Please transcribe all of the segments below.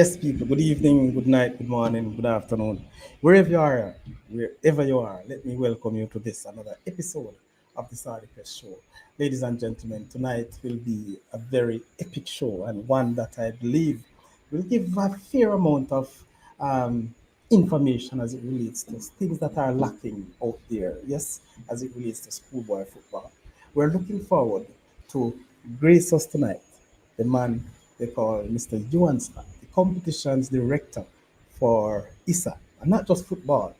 Yes, people, good evening, good night, good morning, good afternoon. Wherever you are, let me welcome you to this another episode of the Sardi Press Show. Ladies and gentlemen, tonight will be a very epic show and one that I believe will give a fair amount of um, information as it relates to things that are lacking out there. Yes, as it relates to schoolboy football. We're looking forward to grace us tonight the man they call Mr. Ewan Scott, the competitions director for ISSA, and not just football,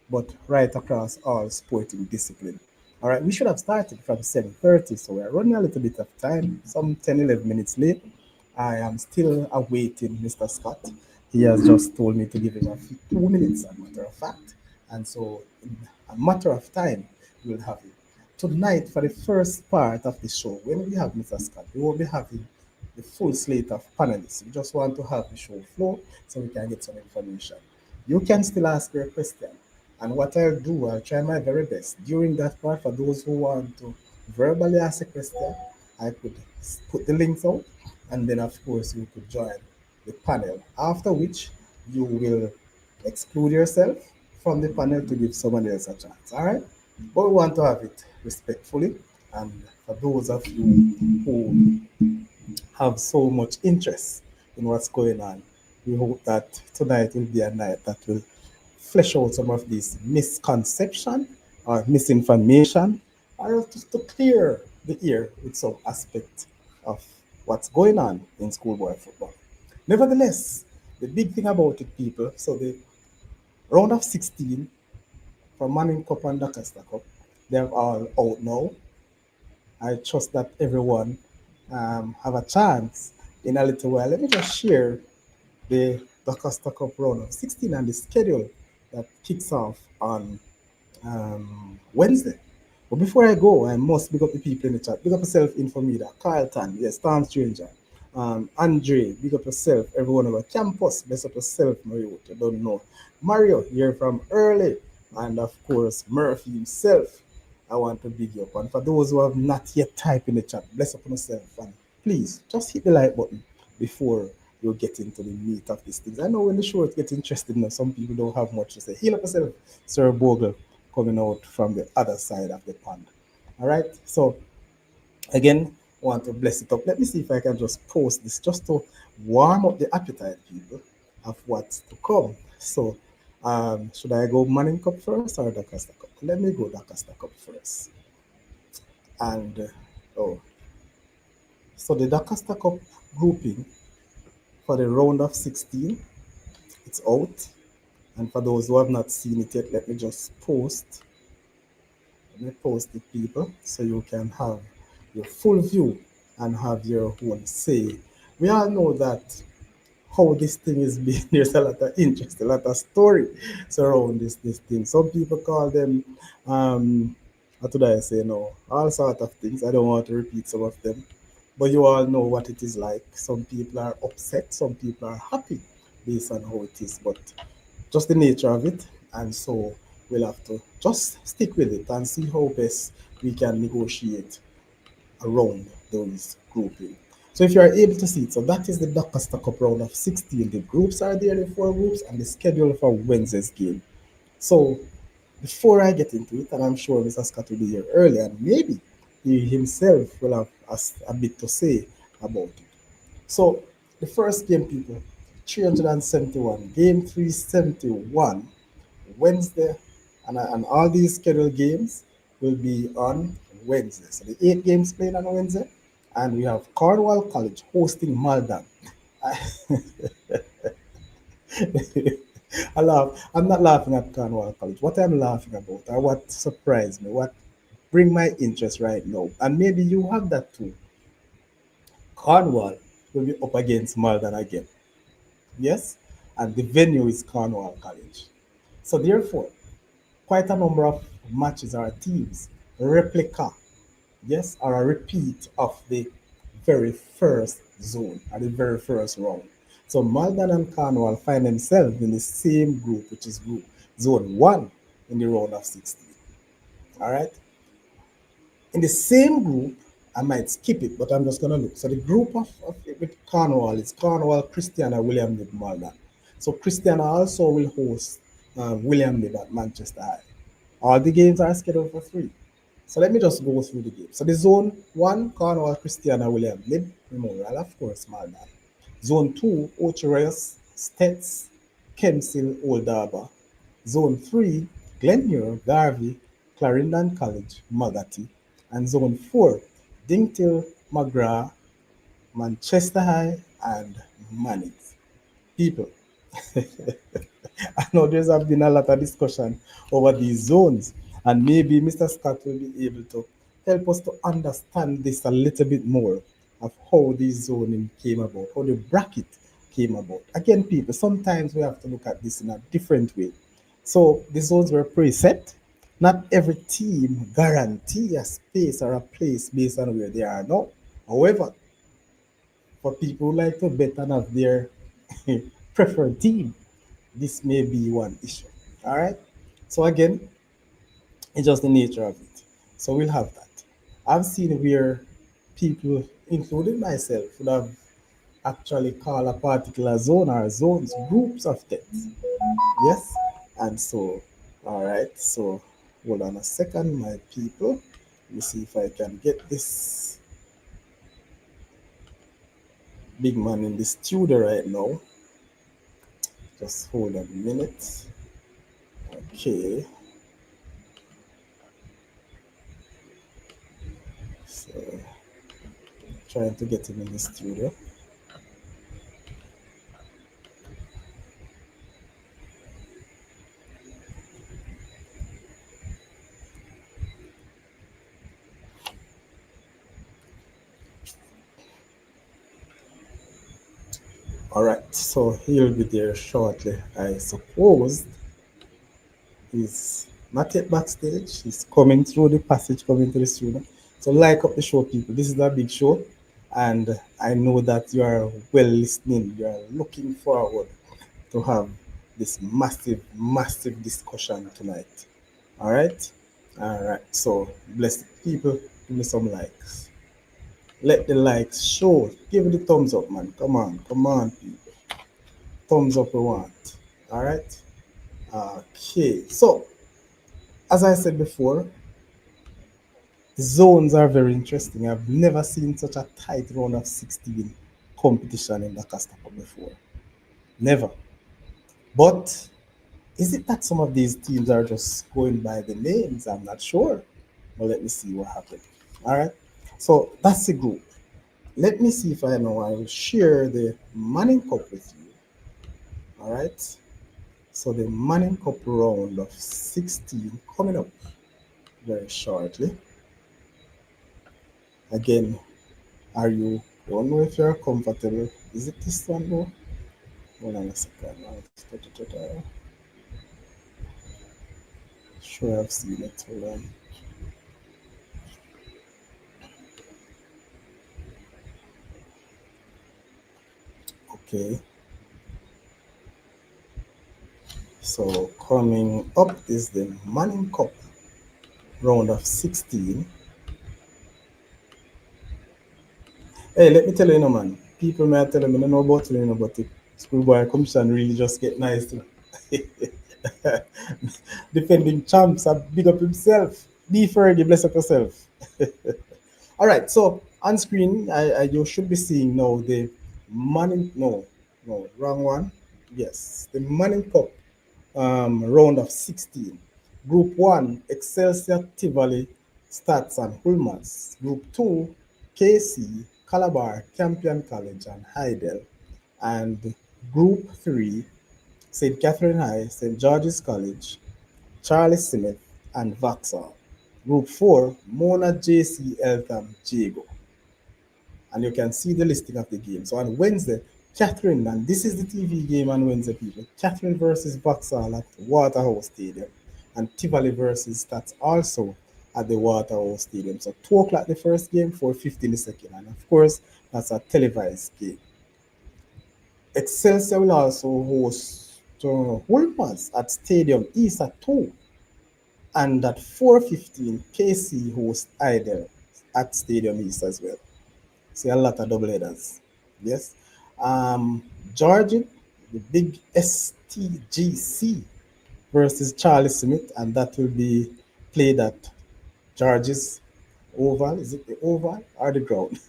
but right across all sporting discipline. All right, we should have started from 7:30, so we're running a little bit of time, some 10, 11 minutes late. I am still awaiting Mr. Scott. He has just told me to give him a few 2 minutes, as a matter of fact. And so, in a matter of time, we'll have him. Tonight, for the first part of the show, when we have Mr. Scott, we will be having the full slate of panelists. We just want to have the show flow so we can get some information. You can still ask your question. And what I'll do, I'll try my very best. During that part, for those who want to verbally ask a question, I could put the links out. And then, of course, you could join the panel. After which, you will exclude yourself from the panel to give someone else a chance. All right? But we want to have it respectfully. And for those of you who have so much interest in what's going on. We hope that tonight will be a night that will flesh out some of these misconception or misinformation, or just to clear the air with some aspect of what's going on in schoolboy football. Nevertheless, the big thing about it, people, so the round of 16 for Manning Cup and Doncaster Cup, they're all out now. I trust that everyone have a chance in a little while. Let me just share the Costa Cup round of 16 and the schedule that kicks off on Wednesday. But before I go, I must big up the people in the chat. Big up yourself, Infomida, Carlton, yes, Storm Stranger, Andre, big up yourself, everyone over campus, best up yourself, Mario, you don't know. Mario, you're from early, and of course, Murphy himself. I want to big you up. And for those who have not yet typed in the chat, bless up on yourself and please just hit the like button before you get into the meat of these things. I know when the show gets interesting now, some people don't have much to say. Heal up yourself, Sir Bogle, coming out from the other side of the pond. All right. So again, I want to bless it up. Let me see if I can just post this just to warm up the appetite, people, of what's to come. So should I go Manning Cup first or Doncaster Cup? Let me go Doncaster Cup first. And oh, so the Doncaster Cup grouping for the round of 16, it's out. And for those who have not seen it yet, let me just post. Let me post it, people, so you can have your full view and have your own say. We all know that how this thing is being, there's a lot of interest, a lot of story surround this thing. Some people call them, what did I say no? All sort of things. I don't want to repeat some of them. But you all know what it is like. Some people are upset, some people are happy based on how it is. But just the nature of it. And so we'll have to just stick with it and see how best we can negotiate around those grouping. So if you are able to see it, so that is the Doncaster Cup round of 16. The groups are there, the four groups, and the schedule for Wednesday's game. So before I get into it, and I'm sure Mr. Scott will be here early, and maybe he himself will have a bit to say about it. So the first game, people, 371, game 371, Wednesday, and all these scheduled games will be on Wednesday. So the 8 games played on Wednesday, and we have Cornwall College hosting Malden. I laugh. I'm not laughing at Cornwall College. What I'm laughing about, or what surprised me, what bring my interest right now, and maybe you have that too. Cornwall will be up against Malden again. Yes, and the venue is Cornwall College. So therefore, quite a number of matches or teams replica, yes, or a repeat of the very first zone or the very first round. So Malden and Cornwall find themselves in the same group, which is group zone one in the round of 16. All right. In the same group I might skip it, but I'm just gonna look. So the group of with Cornwall is Cornwall, Christiana, William Lib, Malden. So Christiana also will host William Lib at Manchester High. All the games are scheduled for free. So let me just go through the games. So the zone one, Cornwall, Christiana, William Lib, Memorial, of course, Malden. Zone 2, Ocherous, Stets, Kemsil, Old Harbour. Zone 3, Glenmuir, Garvey, Clarendon College, Magati. And Zone 4, Dingtil, McGrath, Manchester High, and Mannix. People, I know there's have been a lot of discussion over these zones, and maybe Mr. Scott will be able to help us to understand this a little bit more of how this zoning came about, how the bracket came about. Again, people, sometimes we have to look at this in a different way. So the zones were preset. Not every team guarantee a space or a place based on where they are now. However, for people who like to bet and have their preferred team, this may be one issue. All right. So again, it's just the nature of it. So we'll have that. I've seen where people, including myself, would have actually called a particular zone or zones groups of tests. Yes. And so, all right. So hold on a second, my people. Let me see if I can get this big man in the studio right now. Just hold on a minute. Okay. So trying to get him in the studio. All right, so he'll be there shortly. I suppose he's not yet backstage. He's coming through the passage, coming to the studio. So like up the show, people. This is a big show, and I know that you are well listening. You are looking forward to have this massive, massive discussion tonight. All right, all right. So bless the people. Give me some likes. Let the likes show. Give it the thumbs up, man. Come on, people. Thumbs up we want. All right. Okay. So as I said before, zones are very interesting. I've never seen such a tight round of 16 competition in the Casta Cup before. Never. But is it that some of these teams are just going by the names? I'm not sure. But let me see what happened. All right. So that's the group. Let me see if I know. I will share the Manning Cup with you. All right. So the Manning Cup round of 16 coming up very shortly. Again, are you? Don't know if you're comfortable. Is it this one though? Hold on a second. Sure, I've seen it. Hold on. Okay. So coming up is the Manning Cup round of 16. Hey, let me tell you, man. People may tell me, I don't know about you, but the schoolboy commission really just get nice. Defending champs and big up himself. Be Fergie, bless up yourself. All right, so on screen, you should be seeing now the Manning. No, no, wrong one. Yes, the Manning Cup round of 16. Group 1, Excelsior, Tivoli, Stats, and Hulmans. Group 2, KC, Calabar, Campion College, and Heidel. And Group 3, St. Catherine High, St. George's College, Charlie Smith, and Vauxhall. Group 4, Mona, JC, Eltham, Jago. And you can see the listing of the game. So on Wednesday, Catherine, and this is the TV game on Wednesday, people. Catherine versus Vauxhall at Waterhouse Stadium, and Tivoli versus Stats also at the Waterhouse Stadium. So 2 o'clock the first game, 4:15 the second, and of course that's a televised game. Excelsior will also host Wolpers at Stadium ISSA 2, and at 4:15 KC hosts Idle. at Stadium East as well. See a lot of double headers. Yes. Georgia, the big STGC versus Charlie Smith, and that will be played at George's Oval. Is it the Oval or the ground?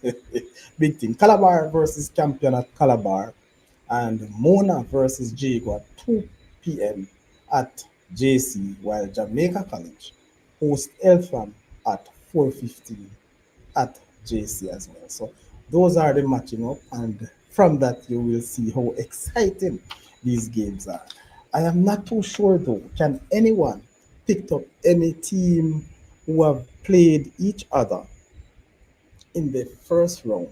Big thing. Calabar versus Champion at Calabar, and Mona versus Jago at 2 p.m. at JC, while Jamaica College host Elfam at 4:15 at JC as well. So those are the matching up, and from that you will see how exciting these games are. I am not too sure though. Can anyone pick up any team who have played each other in the first round?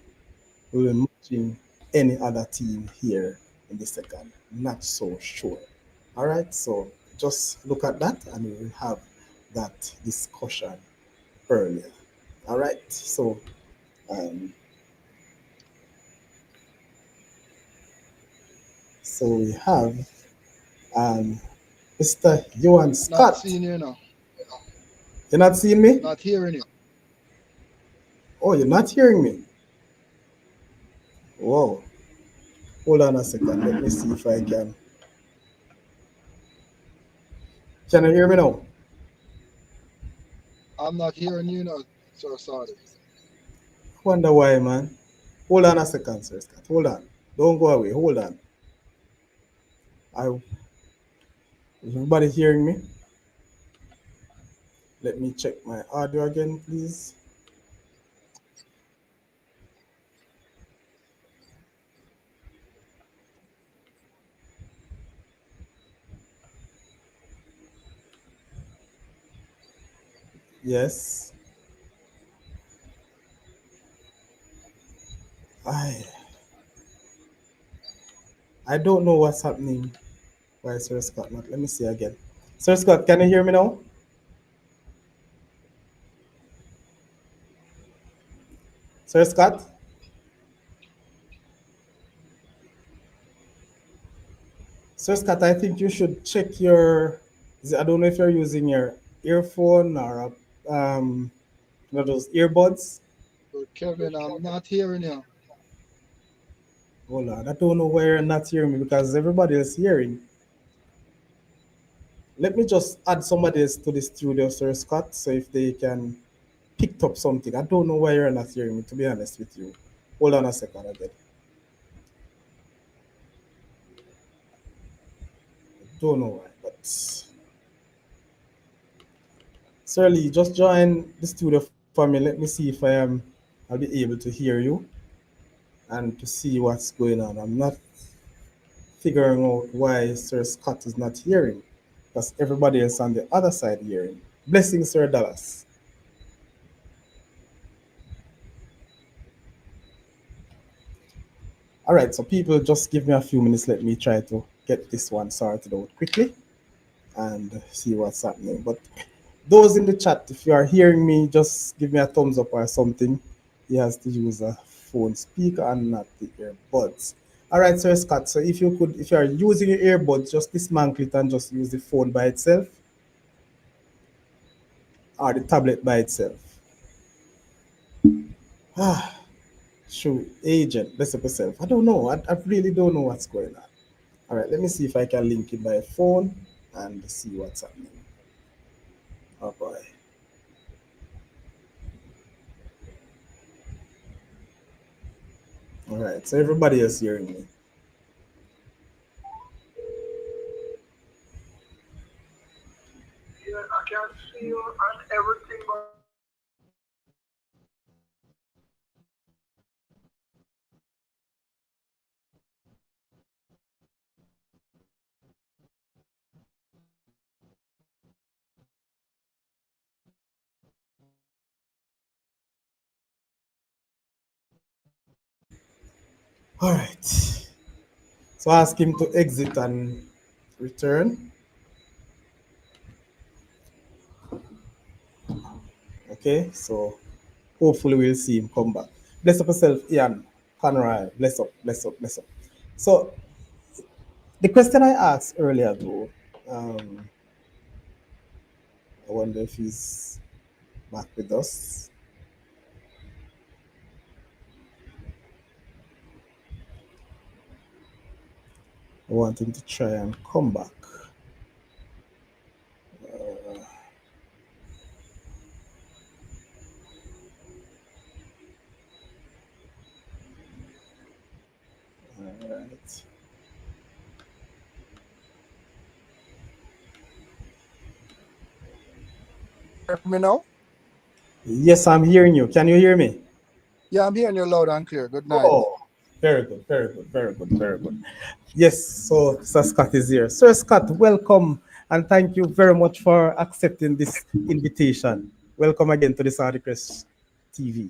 We will matching any other team here in the second. Not so sure. All right, so just look at that and we will have that discussion earlier. All right, um, so we have um, Mr. Ewan Not Scott. seeing you now. You're not seeing me? Not hearing you. Oh, you're not hearing me? Whoa. Hold on a second. Let me see if I can. Can you hear me now? I'm not hearing you now, Sir Saudi. Wonder why, man. Hold on a second, Sir Scott. Hold on. Don't go away. Hold on. Is everybody hearing me? Let me check my audio again, please. Yes. I I don't know what's happening. Why Sir Scott not? Let me see again. Sir Scott, can you hear me now? Sir Scott? Sir Scott, I think you should check your. I don't know if you're using your earphone or those earbuds. But Kevin, I'm not hearing you. Hold on, I don't know why you're not hearing me because everybody is hearing. Let me just add somebody else to the studio, Sir Scott, so if they can pick up something. I don't know why you're not hearing me, to be honest with you. Hold on a second again. Don't know why, but Sir Lee, just join the studio for me. Let me see if I'll be able to hear you and to see what's going on. I'm not figuring out why Sir Scott is not hearing because everybody else on the other side hearing. Blessing, Sir Dallas. All right, so people, just give me a few minutes. Let me try to get this one sorted out quickly and see what's happening. But those in the chat, if you are hearing me, just give me a thumbs up or something. He has to use a phone speaker and not the earbuds. All right, Sir Scott. So if you are using your earbuds, just dismantle it and just use the phone by itself or the tablet by itself. Ah, shoot, agent, bless up yourself. I don't know. I really don't know what's going on. All right, let me see if I can link it by phone and see what's happening. Oh boy. All right, so everybody is hearing me. Yeah, I can see you on everything, but All right. So ask him to exit and return. Okay, so hopefully we'll see him come back. Bless up yourself, Ian Conroy. Bless up, bless up, bless up. So the question I asked earlier though, um, I wonder if he's back with us. I want him to try and come back. All right. Hear me now? Yes, I'm hearing you. Can you hear me? Yeah, I'm hearing you loud and clear. Good night. Oh, very good, very good, very good, very good. Yes, so Sir Scott is here. Sir Scott, welcome and thank you very much for accepting this invitation. Welcome again to the Saudi Press TV.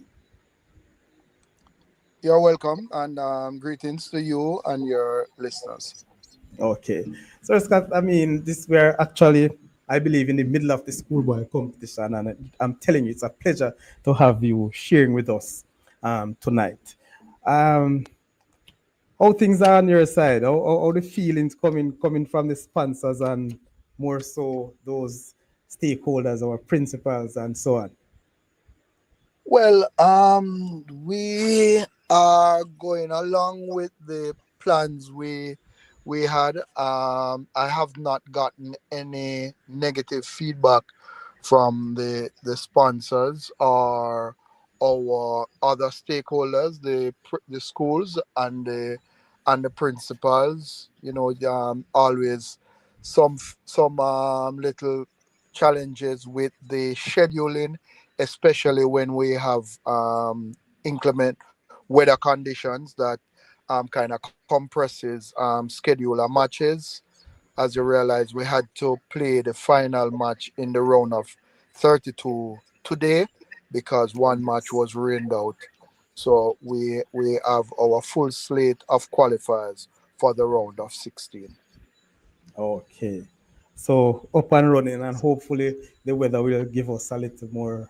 You're welcome, and greetings to you and your listeners. Okay. So Scott, I mean, this we're actually, I believe, in the middle of the schoolboy competition, and I'm telling you, it's a pleasure to have you sharing with us tonight. Um, how things are on your side? How the feelings coming from the sponsors and more so those stakeholders or principals and so on? Well, we are going along with the plans we had. I have not gotten any negative feedback from the sponsors or our other stakeholders, the schools and the principals. Always some little challenges with the scheduling, especially when we have inclement weather conditions that kind of compresses schedule our matches. As you realize, we had to play the final match in the round of 32 today because one match was rained out. So we have our full slate of qualifiers for the round of 16. Okay. So up and running, and hopefully the weather will give us a little more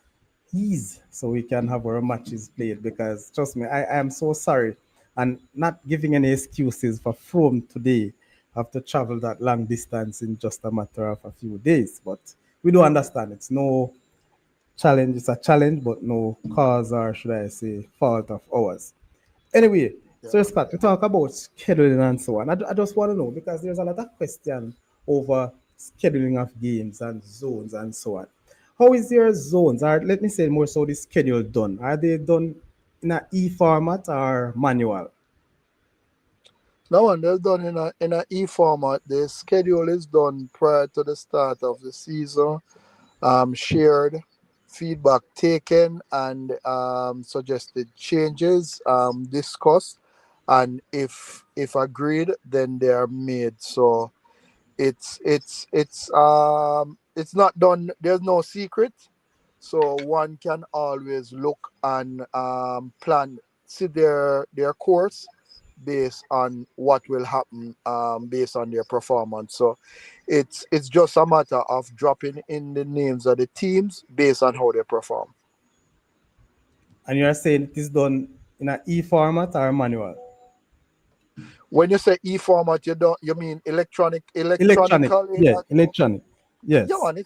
ease so we can have our matches played. Because trust me, I am so sorry and not giving any excuses for from today have to travel that long distance in just a matter of a few days. But we do understand it's no challenge, it's a challenge, but no cause or should I say fault of ours. Anyway, Yeah. so Scott, we talk about scheduling and so on. I just want to know because there's a lot of question over scheduling of games and zones and so on. How is your zones, or let me say more so the schedule done? Are they done in a e format or manual? Now, one they're done in a e format. The schedule is done prior to the start of the season. Shared, feedback taken, and suggested changes discussed, and if agreed, then they are made. So it's not done. There's no secret, so one can always look and plan, see their course based on what will happen based on their performance. So it's just a matter of dropping in the names of the teams based on how they perform. And you are saying it is done in a e format or manual? When you say e format, you mean Electronic, electronically? yeah, electronic. Yeah, Yes, man,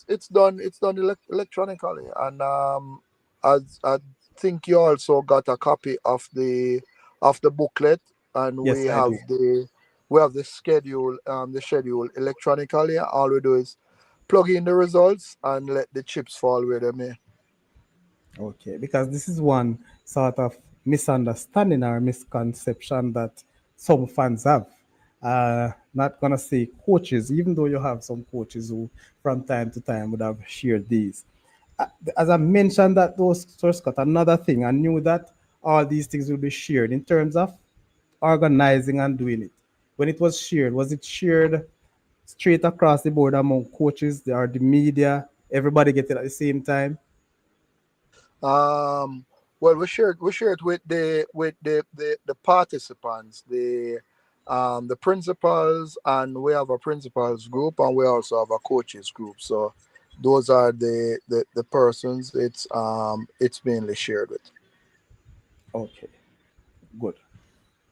it's done electronically, and I think you also got a copy of the booklet, and yes, I do. we have the schedule electronically. All we do is plug in the results and let the chips fall where they may. Okay, because this is one sort of misunderstanding or misconception that some fans have. Not gonna say coaches, even though you have some coaches who, from time to time, would have shared these. Uh, as I mentioned, that those source got another thing. I knew that all these things will be shared in terms of organizing and doing it. When it was shared, was it shared straight across the board among coaches or the media? Everybody get it at the same time? Um, well, we share it with the participants, the principals, and we have a principals group, and we also have a coaches group. So those are the persons it's mainly shared with. Okay, good.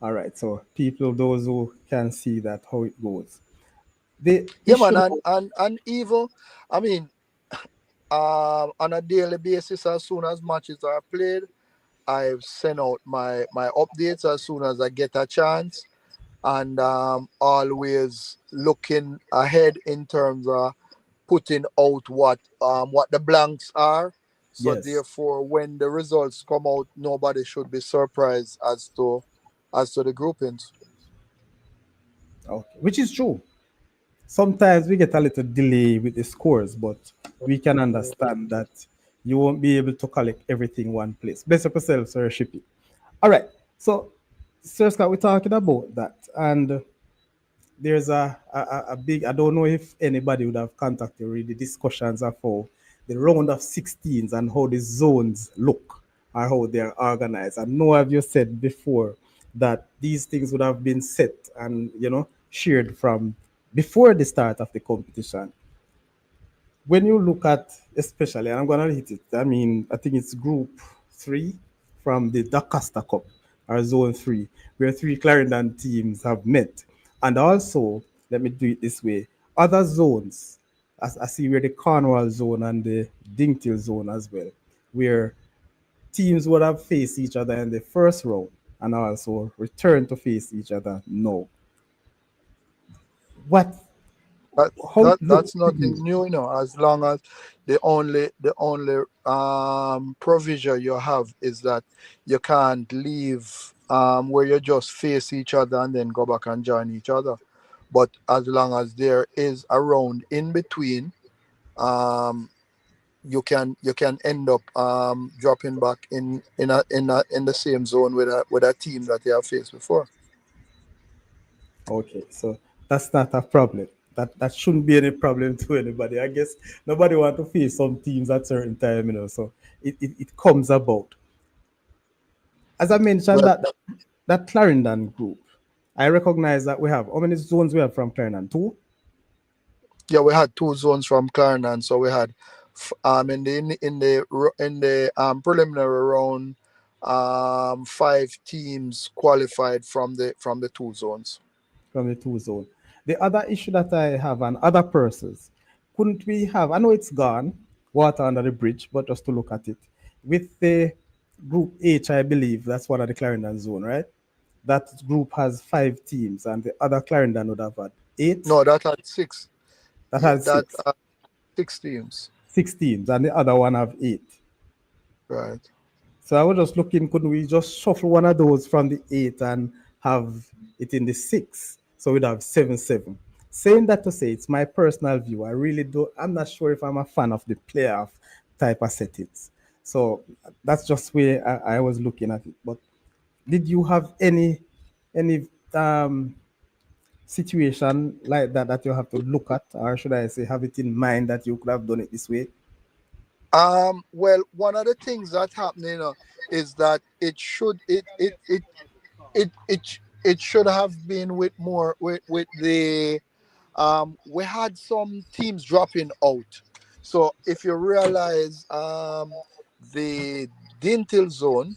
All right. So people, those who can see that how it goes. The Yeah, man, issue and even, I mean, on a daily basis, as soon as matches are played, I send out my updates as soon as I get a chance. and always looking ahead in terms of putting out what the blanks are. So Yes. therefore, when the results come out, nobody should be surprised as to the groupings. Okay. Which is true. Sometimes we get a little delay with the scores, but we can understand that you won't be able to collect everything in one place. Bless up yourself, Sir Shippy. All right. So, Sir Scott, we're talking about that. And there's a big, I don't know if anybody would have contacted already the discussions of how the round of 16s and how the zones look or how they're organized. I know have you said before that these things would have been set and shared from before the start of the competition. When you look at, especially, and I'm gonna hit it. I mean, I think it's Group 3 from the Dacosta Cup or Zone 3, where three Clarendon teams have met, and also let me do it this way: other zones, as I see where the Cornwall zone and the Dingtil zone as well, where teams would have faced each other in the first round and also return to face each other now. What? That, How it look that's to you? nothing new, as long as the only provision you have is that you can't leave where you just face each other and then go back and join each other. But as long as there is a round in between, um, you can end up dropping back in the same zone with a team that you have faced before. Okay, so that's not a problem. That shouldn't be any problem to anybody. I guess nobody want to face some teams at certain time, so it comes about. As I mentioned, Well, that Clarendon group, I recognize that we have how many zones we have from Clarendon? Two? yeah, we had two zones from Clarendon, so we had in the preliminary round, five teams qualified from the two zones. From the two zone. The other issue that I have and other persons, couldn't we have? I know it's gone, water under the bridge, but just to look at it with the Group H, I believe that's one of the Clarendon zone, right? That group has 5 teams, and the other Clarendon would have had eight. No, that had six. That Yeah, has that six, 6 teams. 6 teams, and the other one have eight. Right. So I was just looking, couldn't we just shuffle one of those from the eight and have it in the six? So we'd have 7-7. Saying that to say, it's my personal view. I really do. I'm not sure if I'm a fan of the playoff type of settings. So that's just where I was looking at it. But did you have any situation like that that you have to look at, or should I say, have it in mind that you could have done it this way? Well, one of the things that's happening, is that it should have been with more with the we had some teams dropping out. So if you realize, the Dintil zone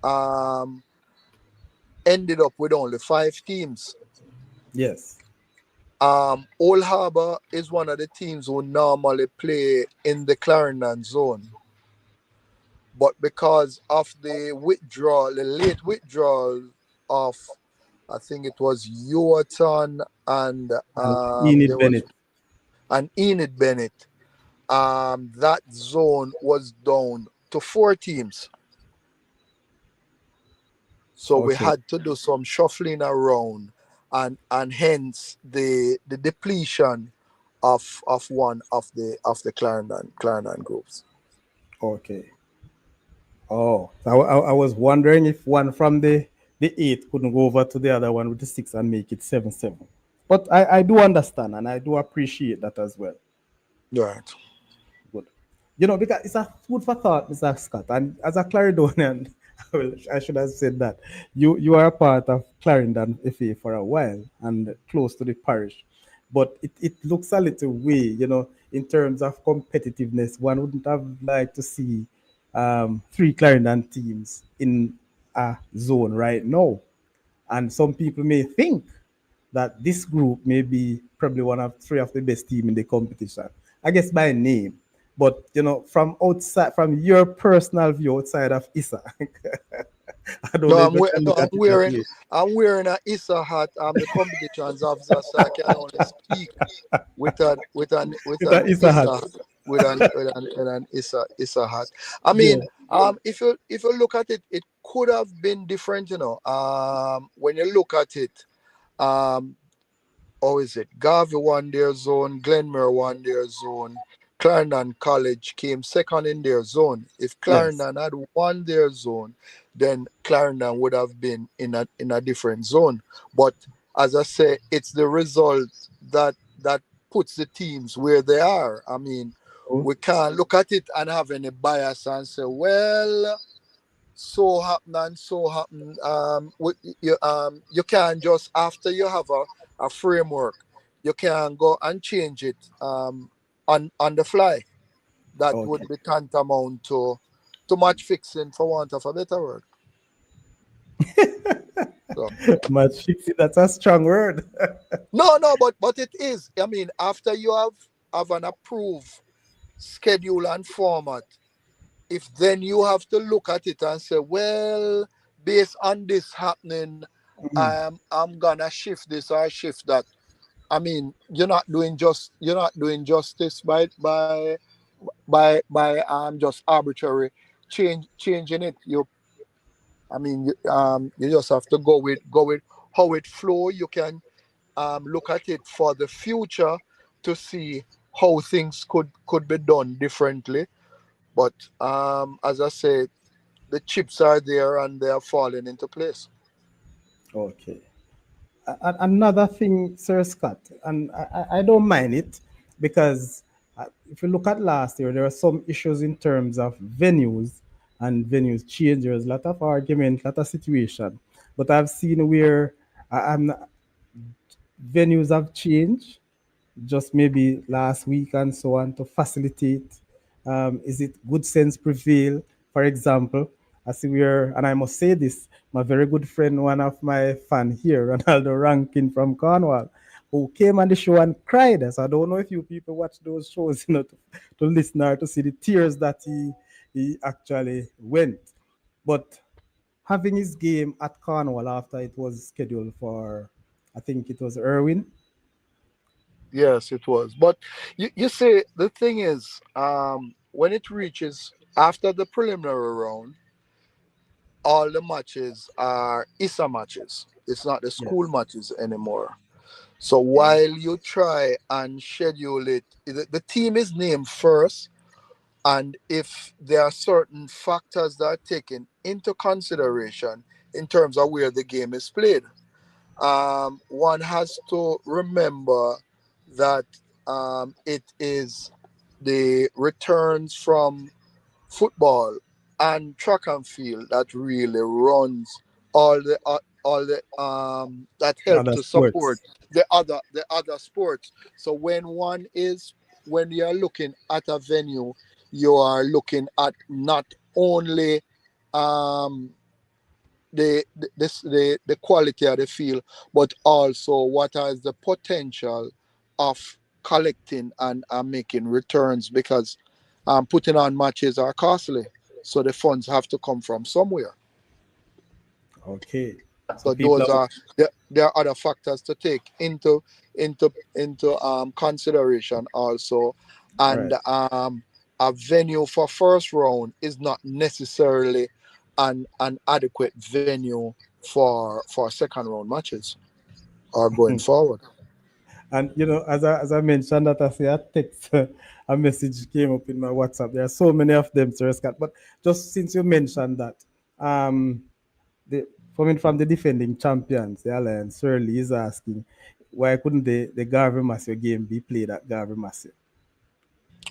um ended up with only 5 teams. Yes. Old Harbour is one of the teams who normally play in the Clarendon zone, but because of the late withdrawal of, I think it was Ewan and And Enid there was Bennett. an Enid Bennett, that zone was down to 4 teams. So we Okay. had to do some shuffling around, and hence the depletion of one of the Clarendon groups. Okay. Oh, so I was wondering if one from the eight couldn't go over to the other one with the six and make it 7-7. But I do understand and I do appreciate that as well. Right. Good. Because it's a food for thought, Mr. Scott. And as a Clarendonian, well, I should have said that you are a part of Clarendon FA for a while and close to the parish. But it looks a little way, in terms of competitiveness. One wouldn't have liked to see three Clarendon teams in a zone right now. And some people may think that this group may be probably one of three of the best team in the competition. I guess by name. But from outside, from your personal view outside of ISSA, I don't No, know if I can no, look at it that way. I'm wearing a ISSA hat. I'm the competitions officer, so I can only speak with It an is a hat. ISSA with an ISSA hat. I Yeah. mean, if you look at it, it could have been different, you know. When you look at it, um, how is it? Garvey won their zone, Glenmere won their zone, Clarendon College came second in their zone. If Yes. Clarendon had won their zone, then Clarendon would have been in a different zone. But as I say, it's the result that puts the teams where they are. I mean, Oh, we can't look at it and have any bias and say, well, so happen and so happen. You can't just after you have a framework, you can go and change it on the fly. That okay. would be tantamount to match fixing, for want of a better word. So Match fixing, that's a strong word. no, but it is. I mean, after you have an approved schedule and format, if then you have to look at it and say, well, based on this happening, Mhm. I'm gonna shift this or shift that. I mean, you're not doing justice by just arbitrary changing it. You just have to go with how it flow. You can look at it for the future to see how things could be done differently. But as I said, the chips are there and they are falling into place. Okay. Another thing, Sir Scott, and I don't mind it because if you look at last year, there were some issues in terms of venues and venues changes, lot of argument, lot of situation. But I've seen where I'm venues have changed just maybe last week and so on to facilitate? Is it good sense prevail? For example, I see where, and I must say this, my very good friend, one of my fan here, Ronaldo Rankin from Cornwall, who came on the show and cried. So I don't know if you people watch those shows, to listen or to see the tears that he actually went. But having his game at Cornwall after it was scheduled for, I think it was Irwin. Yes, it was. But you see, the thing is, when it reaches after the preliminary round, all the matches are ISSA matches. It's not the school Yes. matches anymore. So Yeah. while you try and schedule it, the team is named first, and if there are certain factors that are taken into consideration in terms of where the game is played, one has to remember that it is the returns from football and track and field that really runs all the that help Other to support sports. the other sports. So when you're looking at a venue, you are looking at not only um the quality of the field, but also what is the potential of collecting and making returns, because putting on matches are costly. So the funds have to come from somewhere. Okay. So So people those are are there are other factors to take into consideration also, and right. a venue for first round is not necessarily an adequate venue for second round matches or going forward. And as I mentioned that I say a text, a message came up in my WhatsApp. There are so many of them, Sir Scott. But just since you mentioned that, um, the coming from the defending champions, the Alliance, Sir Lee is asking why couldn't the Garvey Massey game be played at Garvey Massey?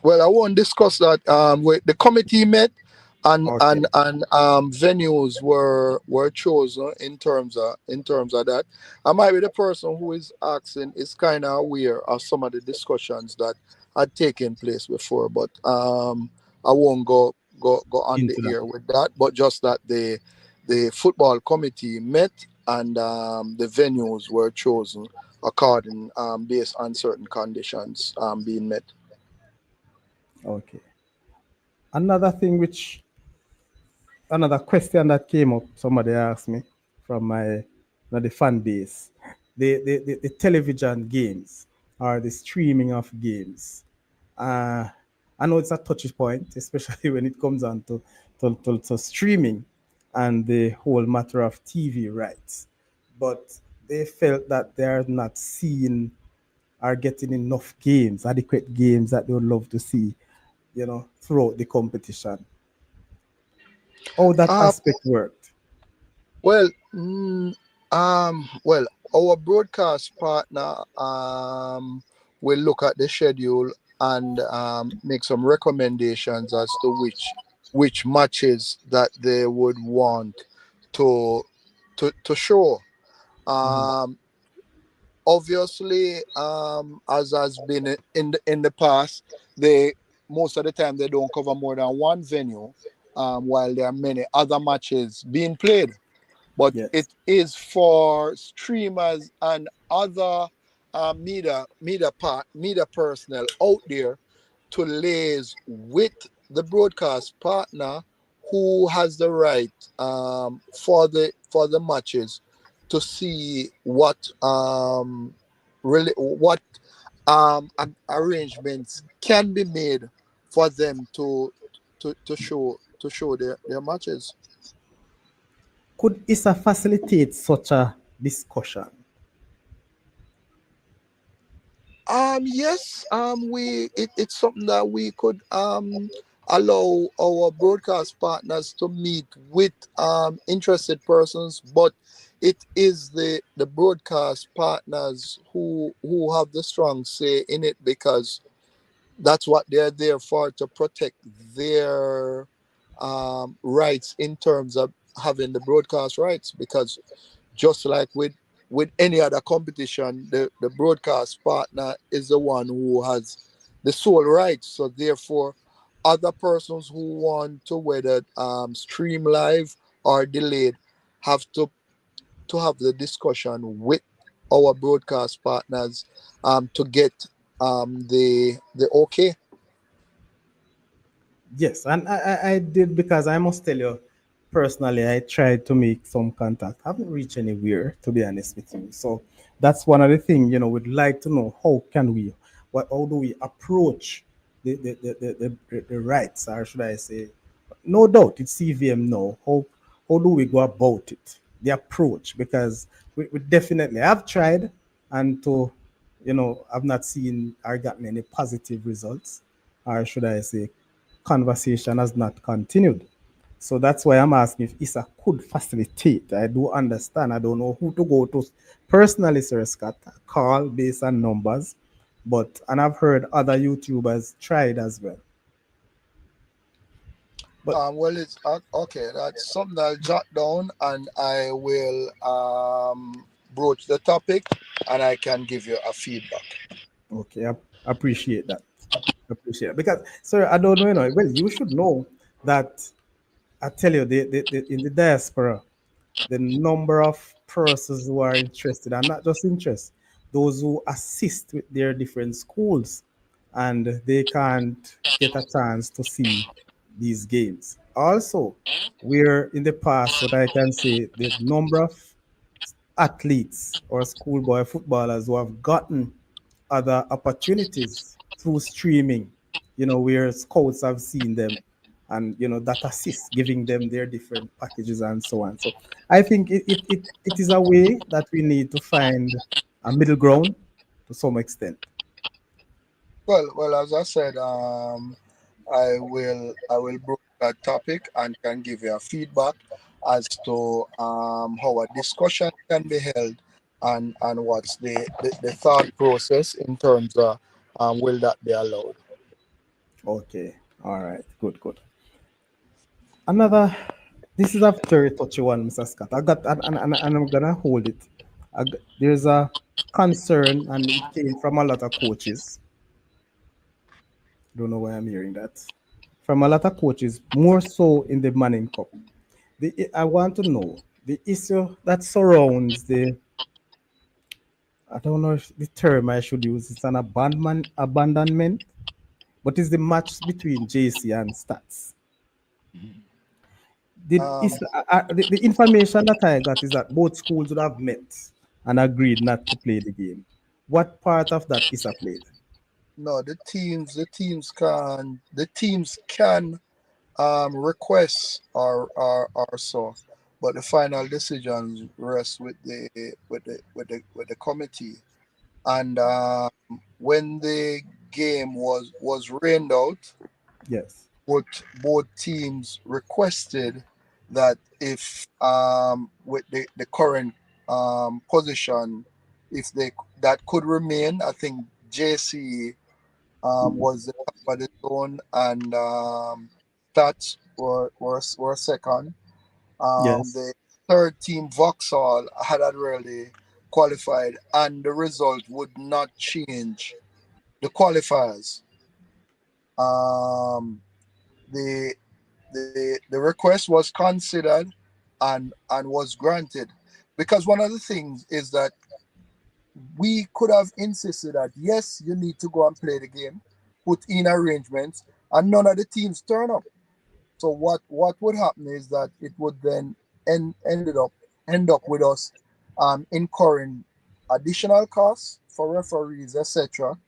Well, I won't discuss that. The committee met, Okay. and venues were chosen in terms of that. I might be the person who is asking is kind of aware of some of the discussions that had taken place before, but I won't go on the Into that. air with that. But just that the football committee met, and the venues were chosen according based on certain conditions being met. Okay. Another thing which another question that came up. Somebody asked me from the fan base. The television games or the streaming of games. Uh, I know it's a touchy point, especially when it comes on to streaming and the whole matter of TV rights. But they felt that they are not seeing or getting enough games, adequate games that they would love to see, throughout the competition. How that Um, aspect worked. well, well, our broadcast partner will look at the schedule and make some recommendations as to which matches that they would want to to show. Mhm. Um, Obviously, as has been in the past, they most of the time they don't cover more than one venue, while there are many other matches being played. But Yes. it is for streamers and other media personnel out there to liaise with the broadcast partner who has the right for the matches to see what arrangements can be made for them to show their matches. Could ISA facilitate such a discussion? Yes, it's something that we could allow our broadcast partners to meet with interested persons, but it is the broadcast partners who have the strong say in it, because that's what they're there for, to protect their rights in terms of having the broadcast rights. Because just like with any other competition, the broadcast partner is the one who has the sole rights. So therefore, other persons who want to, whether stream live or delayed, have to have the discussion with our broadcast partners to get the okay. Yes, and I did, because I must tell you, personally, I tried to make some contact. Haven't reached anywhere, to be honest with you. So that's one of the things, we'd like to know, how do we approach the rights, or should I say, no doubt it's CVM now. How do we go about it? The approach, because we definitely have tried, and I've not seen or gotten any positive results, or should I say, conversation has not continued. So that's why I'm asking if ISA could facilitate. I do understand. I don't know who to go to personally, Sir Scott, call based on numbers. And I've heard other YouTubers tried as well. But Well, it's okay. That's something I'll jot down, and I will broach the topic, and I can give you a feedback. okay, I appreciate that. Appreciate it. Because, sir, I don't know, well, you should know that. I tell you, in the diaspora, the number of persons who are interested, and not just interest, those who assist with their different schools, and they can't get a chance to see these games. Also, we're in the past, what I can say, the number of athletes or schoolboy footballers who have gotten other opportunities through streaming, where scouts have seen them, and that assists giving them their different packages and so on. So I think it is a way that we need to find a middle ground to some extent. Well, as I said, I will broach that topic and can give you a feedback as to how a discussion can be held, and what's the thought process in terms of will that be allowed. Okay, all right, good, good. Another, this is a very touchy one, Mr. Scott. I got, and I'm gonna hold it. There's a concern, and it came from a lot of coaches. Don't know why I'm hearing that. From a lot of coaches, more so in the Manning Cup. I want to know the issue that surrounds I don't know if the term I should use is an abandonment, but it's the match between JC and Stats. Um, The information that I got is that both schools would have met and agreed not to play the game. What part of that ISSA played? no, the teams can request or so, but the final decisions rest with the committee. And when the game was rained out, Yes. both teams requested that if with the current position, if they that could remain. I think JC was the top of the zone, and stats were second. Yes. The third team, Vauxhall, had already qualified, and the result would not change the qualifiers. Um, the the request was considered and was granted, because one of the things is that we could have insisted that yes, you need to go and play the game, put in arrangements, and none of the teams turn up. So what would happen is that it would then end up with us incurring additional costs for referees, etc.,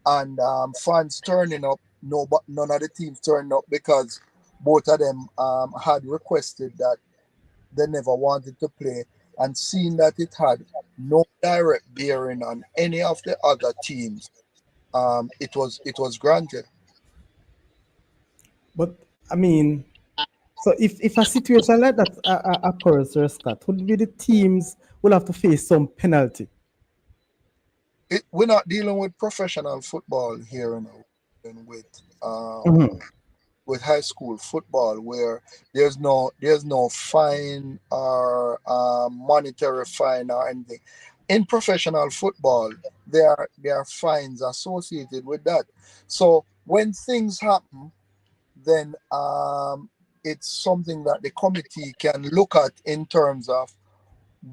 and fans turning up. No, but none of the teams turning up because both of them had requested that they never wanted to play, and seeing that it had no direct bearing on any of the other teams, it was granted. But I mean, so if a situation like that occurs, Sir Scott, would be the teams will have to face some penalty. We're not dealing with professional football here, we're dealing Mhm. with high school football, where there's no fine or monetary fine or anything. In professional football, there are fines associated with that. So when things happen, then it's something that the committee can look at in terms of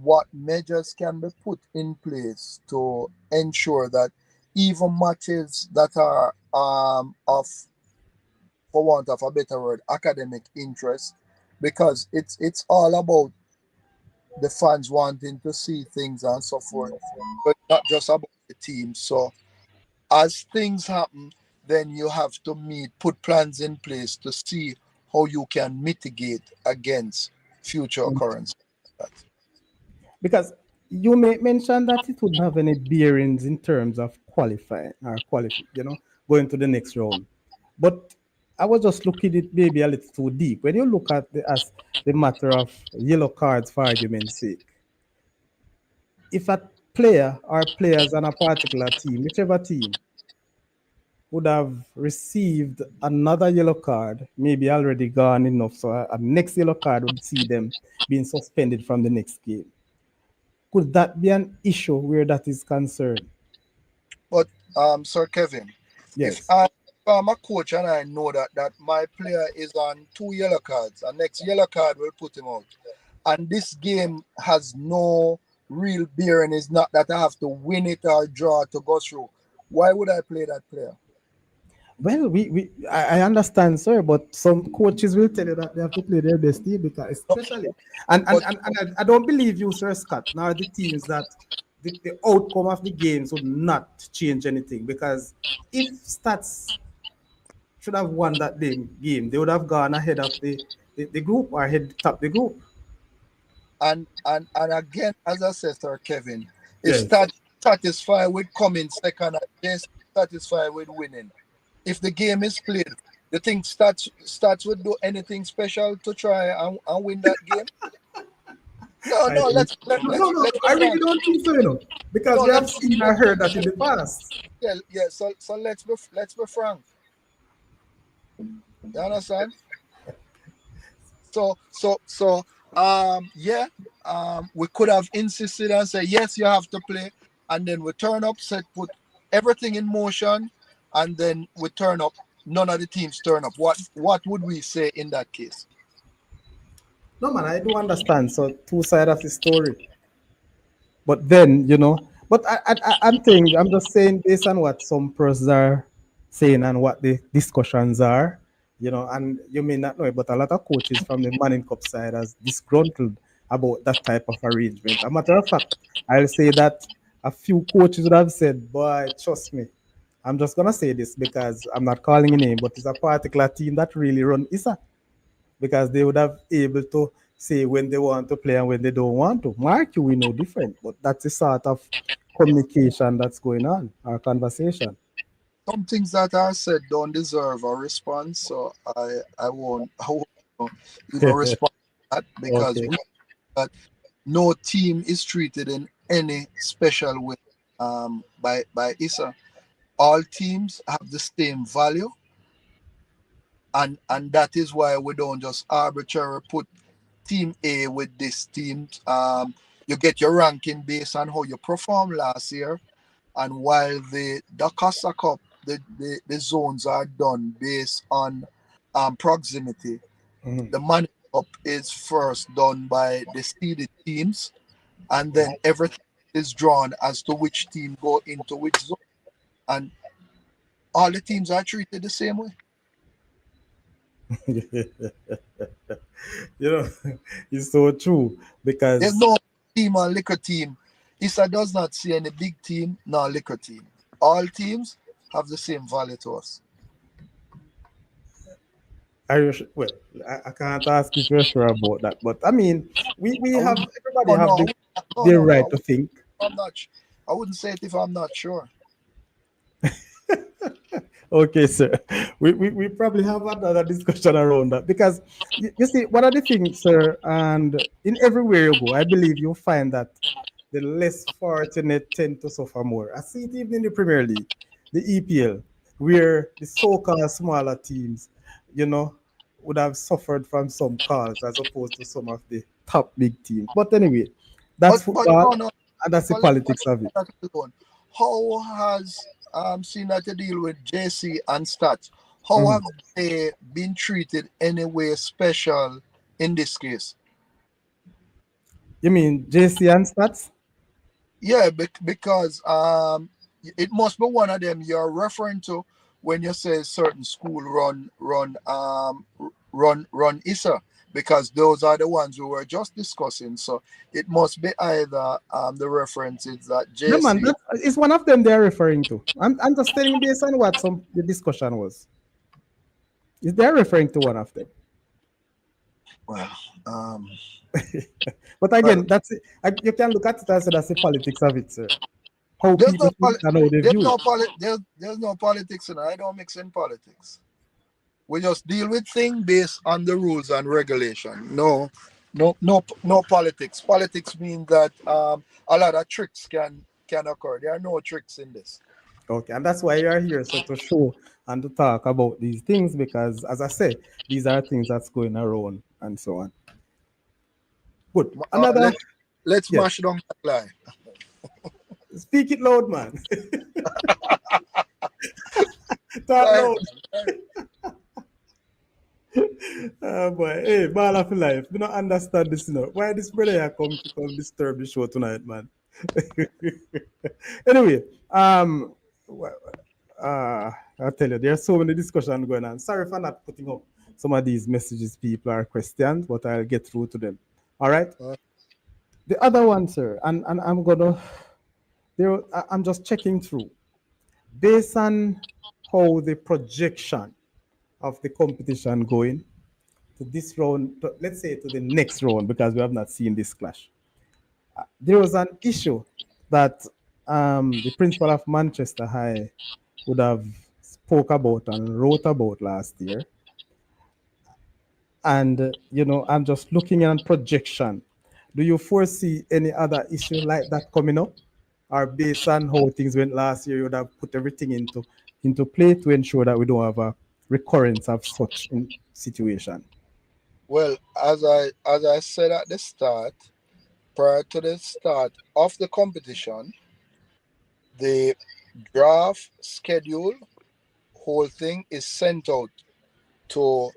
what measures can be put in place to ensure that even matches that are of, for want of a better word, academic interest, because it's all about the fans wanting to see things and so forth, but not just about the team. So as things happen, then you have to put plans in place to see how you can mitigate against future occurrences. Because you may mention that it wouldn't have any bearings in terms of qualifying or going to the next round. But I was just looking at it maybe a little too deep. When you look at the matter of yellow cards, for argument's sake, if a player or players on a particular team, whichever team, would have received another yellow card, maybe already gone enough, so a next yellow card would see them being suspended from the next game. Could that be an issue where that is concerned? But Sir Kevin, if Yes. I if I'm a coach and I know that my player is on two yellow cards, a next yellow card will put him out, and this game has no real bearing. It's not that I have to win it or draw to go through. Why would I play that player? Well, I understand, sir, but some coaches will tell you that they have to play their best team because, No, especially, but and I don't believe you, Sir Scott, nor the teams that the outcome of the games would not change anything because if stats should have won that game, they would have gone ahead of the group or head top the group. and again, as I said, Sir Kevin, if Yes. satisfied with coming second, and just satisfied with winning. If the game is played, you think stats would do anything special to try and win that game? No, I no. think Let's be I really frank. don't think so, because No, we have seen or heard that in the past. yeah, yeah. So let's be frank. You understand? Yeah. We could have insisted and say yes, you have to play, and then we turn up, set put everything in motion, and then we turn up. None of the teams turn up. What would we say in that case? No, man, I do understand. So two side of the story. But then, but I'm just saying based on what some pros are saying and what the discussions are. And you may not know it, but a lot of coaches from the Manning Cup side has disgruntled about that type of arrangement. A matter of fact, I'll say that a few coaches would have said, boy, trust me. I'm just gonna say this because I'm not calling a name, but it's a particular team that really run ISSA because they would have able to say when they want to play and when they don't want to. Mark you, we know different, but that's the sort of communication that's going on, our conversation. Some things that are said don't deserve a response, so I won't even respond to that because Okay. we that no team is treated in any special way by ISA. All teams have the same value, and that is why we don't just arbitrarily put team A with this team. You get your ranking based on how you performed last year, and while the Costa Cup, the zones are done based on proximity. Mhm. The Money Cup is first done by the seeded teams, and then everything is drawn as to which team go into which zone, and all the teams are treated the same way. you know, it's so true There's because no team or liquor team. ISA does not see any big team nor liquor team. All teams have the same value to us. Irish. Well, I can't ask if you're sure about that, but I mean, we I have wouldn't. everybody Oh have no, no, the no, no. right to think. I'm not. I wouldn't say it if I'm not sure. Okay, sir. We probably have another discussion around that because you see, one of the things, sir, and in everywhere you go, I believe you'll find that the less fortunate tend to suffer more. I see it even in the Premier League, the EPL, where the so-called smaller teams, you know, would have suffered from some calls as opposed to some of the top big teams. But anyway, that's But no, football, no. and that's the But let's not politics of it. leave that alone. How has seen that you deal with JC and Stats? How Mhm. have they been treated anyway special in this case? You mean JC and stats? Yeah, because it must be one of them you're referring to when you say certain school run ISA, because those are the ones we were just discussing. So it must be either the references that No, man, JC. that is one of them they're referring to. I'm just telling you based on what some the discussion was. Is they're referring to one of them. Well, um, But well, again, that's it. You can look at it as that's the politics of it, sir. How there's people no think and how they view it. there's no politics, and I don't mix in politics. We just deal with things based on the rules and regulation. No politics. Politics means that a lot of tricks can occur. There are no tricks in this. Okay, and that's why you're here, sir, to show and to talk about these things because, as I say, these are things that's going around and so on. Good. Uh, Another, let let's yes. mash down that lie. Speak it loud, man. Talk Go loud. Boy, hey, ball of life. We don't understand this, Why this brother here come disturb the show tonight, man? Anyway, well, I tell you, there's so many discussions going on. Sorry for not putting up some of these messages people are questions, but I'll get through to them. All right. Uh, The other one, sir, and I'm gonna I'm just checking through based on how the projection of the competition going to this round, let's say to the next round, because we have not seen this clash. There was an issue that the principal of Manchester High would have spoke about and wrote about last year. And, I'm just looking at projection. Do you foresee any other issue like that coming up? Or based on how things went last year, you would have put everything into play to ensure that we don't have a recurrence of such situation. well, as I said at the start, prior to the start of the competition, the draft schedule, whole thing is sent out to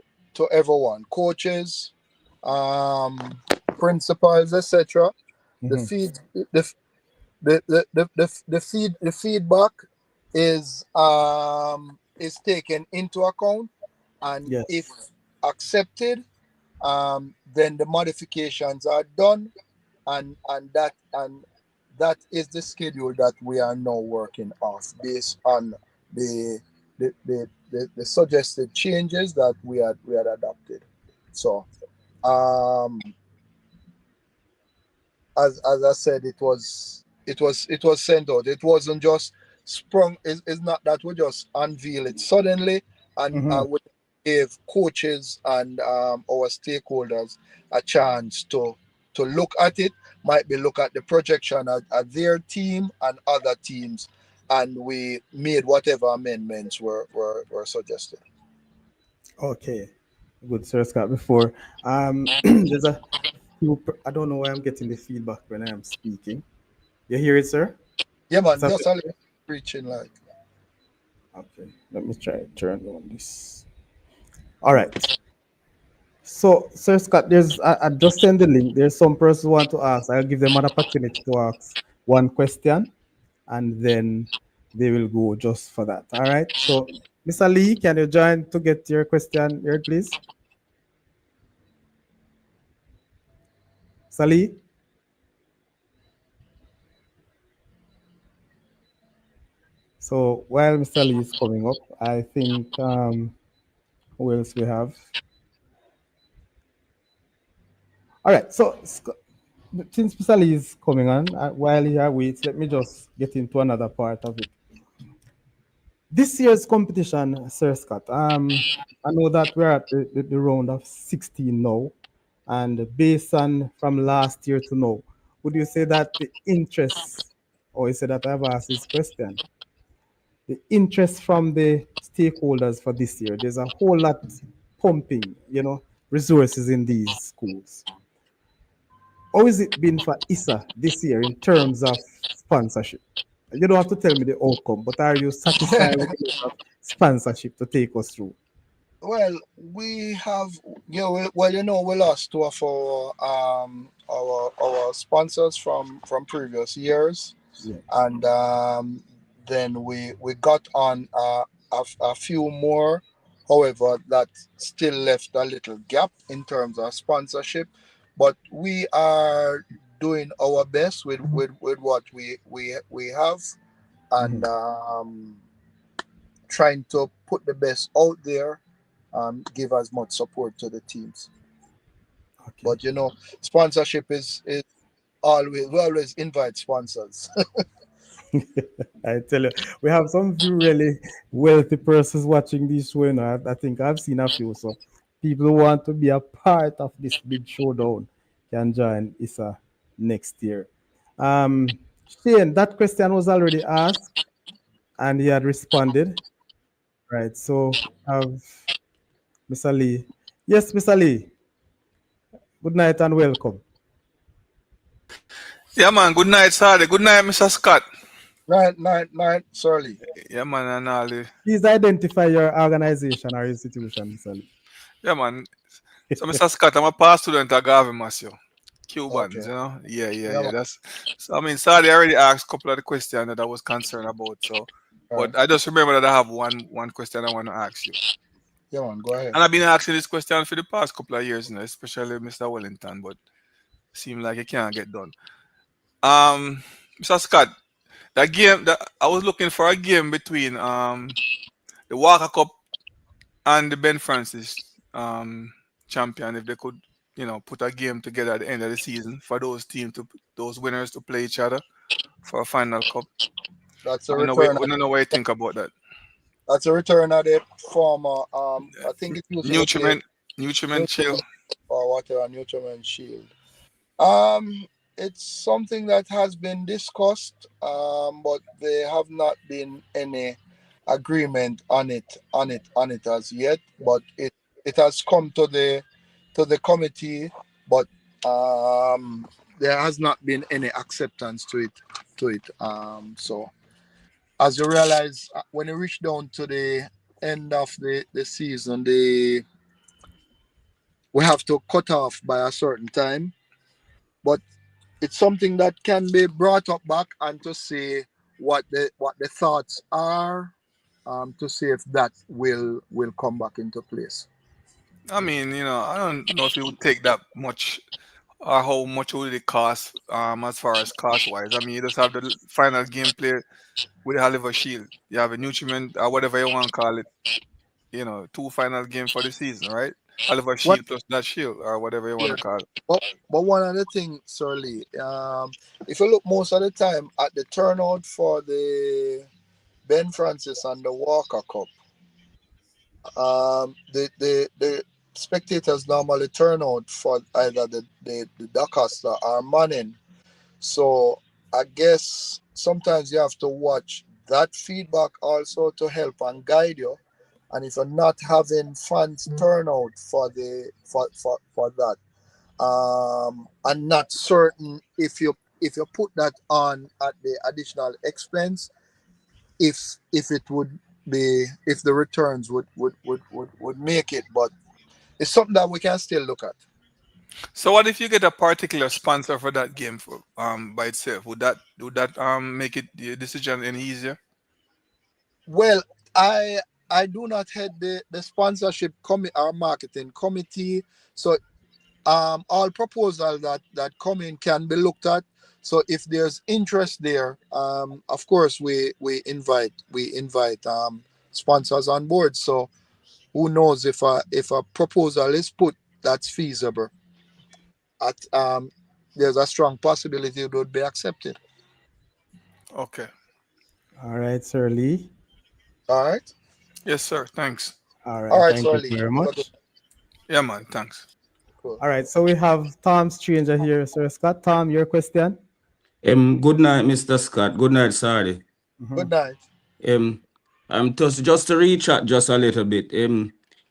everyone, coaches, um, principals, etc. The Mhm. feed the feedback is taken into account, and if Yes. accepted, then the modifications are done, and that is the schedule that we are now working off based on the the suggested changes that we had adopted. So, um as I said, it was sent out. It wasn't just sprung. It's not that we just unveil it suddenly, and Mm-hmm. we gave coaches and our stakeholders a chance to look at it. Might be look at the projection at their team and other teams, and we made whatever amendments were suggested. Okay. Good, Sir Scott. Before, there's a few. I don't know why I'm getting the feedback when I am speaking. You hear it, sir? Yeah, It's man. a Just bit. a little preaching, like. Okay. Let me try turn on this. All right. So, Sir Scott, I just send the link. There's some person who want to ask. I'll give them an opportunity to ask one question, and then they will go just for that. All right. So, Mr. Lee, can you join to get your question heard, please? Mr. Lee. So while Mr. Lee is coming up, I think who else we have? All right. So since Mr. Lee is coming on, while he waits, let me just get into another part of it. This year's competition, Sir Scott. I know that we're at the round of 16 now, and based on from last year to now, would you say that the interest, or you say that I've asked this question, the interest from the stakeholders for this year, there's a whole lot pumping, resources in these schools. How has it been for ISSA this year in terms of sponsorship? You don't have to tell me the outcome, but are you satisfied with the level of sponsorship to take us through? Well, we have, yeah. Well, we lost two of our sponsors from previous years, Yeah. and then we got on a few more. However, that still left a little gap in terms of sponsorship, but we are doing our best with what we have, and Mhm. trying to put the best out there, give as much support to the teams. Okay. But sponsorship is always we always invite sponsors. I tell you, we have some few really wealthy persons watching this show. I think I've seen a few. So people who want to be a part of this big showdown can join ISA next year. Um, Shane, that question was already asked and he had responded. Right. So have Mr. Lee. Yes, Mr. Lee. Good night and welcome. Yeah, man. Good night, Sade. Good night, Mr. Scott. Night, Surly. Yeah, man. And all the, Please identify your organization or institution, Mr. Lee. yeah, man. So, Mr. Scott, I'm a past student at Garvey Masio. Okay. Cubans, Yeah, yeah, Yeah, yeah. man. That's so. I mean, Sade already asked a couple of the questions that I was concerned about. So, All right. but I just remember that I have one question I want to ask you. Yeah, man. Go ahead. And I've been asking this question for the past couple of years, especially Mr. Wellington, but seems like it can't get done. Mr. Scott, that game that I was looking for a game between the Walker Cup and the Ben Francis champion, if they could, put a game together at the end of the season for those winners to play each other for a final cup. That's I a don't know what return. I don't know what you think about that. That's a return of the former. I think it used to play Nutriment, nutriment chill. Newton or whatever, Newton Shield. Um, it's something that has been discussed, but there have not been any agreement on it as yet. But it has come to the committee, but there has not been any acceptance to it. So as you realize, when you reach down to the end of the season, we have to cut off by a certain time. But it's something that can be brought up back and to see what the thoughts are, to see if that will come back into place. I mean, I don't know if it would take that much or how much would it cost as far as cost wise. I mean, you just have the final gameplay with the Oliver Shield. You have a nutriment or whatever you want to call it. Two final game for the season, right? Oliver What? Shield plus that shield or whatever you want Yeah. to call it. But one other thing, Sir Lee, if you look most of the time at the turnout for the Ben Francis and the Walker Cup, the spectators normally turn out for either the Doncaster or Manning. So I guess sometimes you have to watch that feedback also to help and guide you. And if you're not having fans turn out for that, and not certain if you put that on at the additional expense, if it would be if the returns would make it, but it's something that we can still look at. So what if you get a particular sponsor for that game for by itself? Would that make it the decision any easier? Well, I do not head the sponsorship or marketing committee, so all proposals that come in can be looked at. So if there's interest there, of course we invite sponsors on board. So who knows if a proposal is put that's feasible, at there's a strong possibility it would be accepted. Okay. All right, Sir Lee. All right. Yes, sir. Thanks. All All right, right, thank you Sorry. very Have a good. much. Yeah, man. Thanks. Cool. All right, so we have Tom Stranger here, Sir Scott. Tom, your question? Good night, Mr. Scott. Good night, sorry. Good night. Um, just to reach out just a little bit.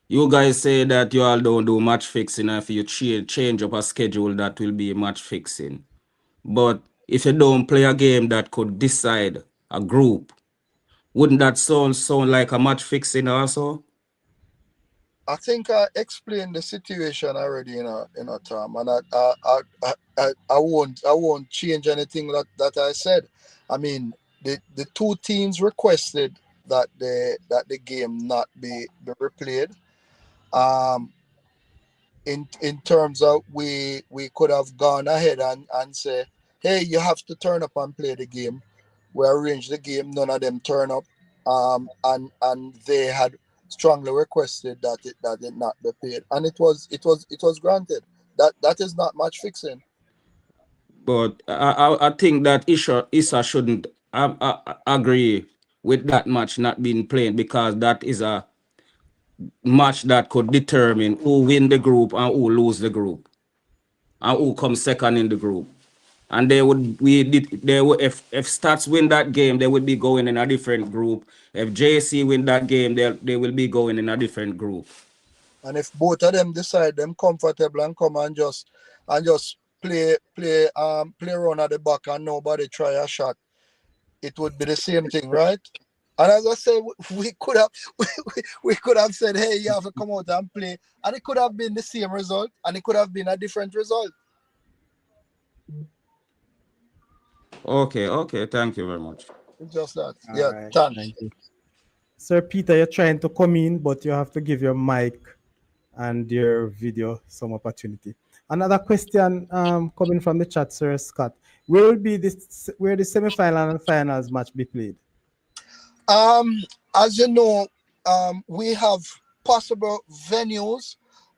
You guys say that you all don't do match fixing, and if you change up a schedule, that will be match fixing. But if you don't play a game that could decide a group, wouldn't that sound like a match fixing also? I think I explained the situation already in a term, and I won't change anything that I said. I mean, the two teams requested that the game not be replayed. Um, in terms of we could have gone ahead and say, hey, you have to turn up and play the game. We arranged the game, none of them turn up, and they had strongly requested that it not be paid, and it was granted. That is not match fixing. But I think that ISSA shouldn't agree with that match not being played, because that is a match that could determine who win the group and who lose the group and who comes second in the group. And if Stats win that game, they would be going in a different group. If JC win that game, they will be going in a different group. And if both of them decide them comfortable and come and just play around at the back and nobody try a shot, it would be the same thing, right? And as I say, we could have we could have said, hey, you have to come out and play, and it could have been the same result, and it could have been a different result. Okay, thank you very much. It's just that. All Yeah, right, thanks. thank you. Sir Peter, you're trying to come in, but you have to give your mic and your video some opportunity. Another question coming from the chat, Sir Scott. Where the semi-final and finals match be played? As you know, we have possible venues,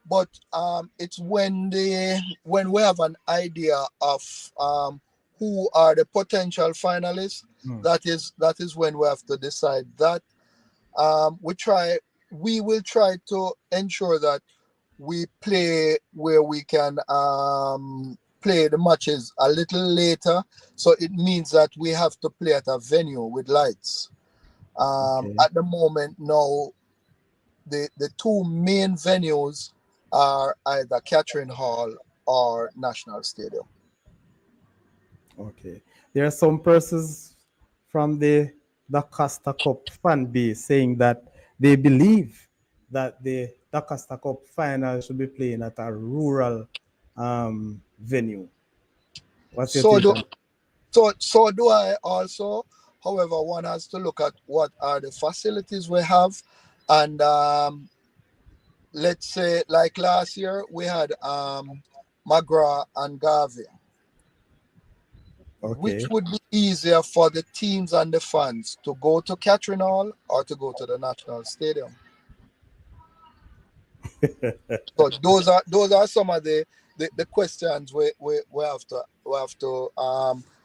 but it's when we have an idea of who are the potential finalists. That is when we have to decide that. We will try to ensure that we play where we can play the matches a little later. So it means that we have to play at a venue with lights. Okay. At the moment now, the two main venues are either Catherine Hall or National Stadium. Okay. There are some persons from the Costa Cup fan base saying that they believe that the Costa Cup final should be playing at a rural venue. What's your So take do on? so do I also, However, one has to look at what are the facilities we have, and let's say like last year we had Magra and Garvey. Which Okay. would be easier for the teams and the fans to go to Catherine Hall or to go to the National Stadium? So those are some of the questions we have to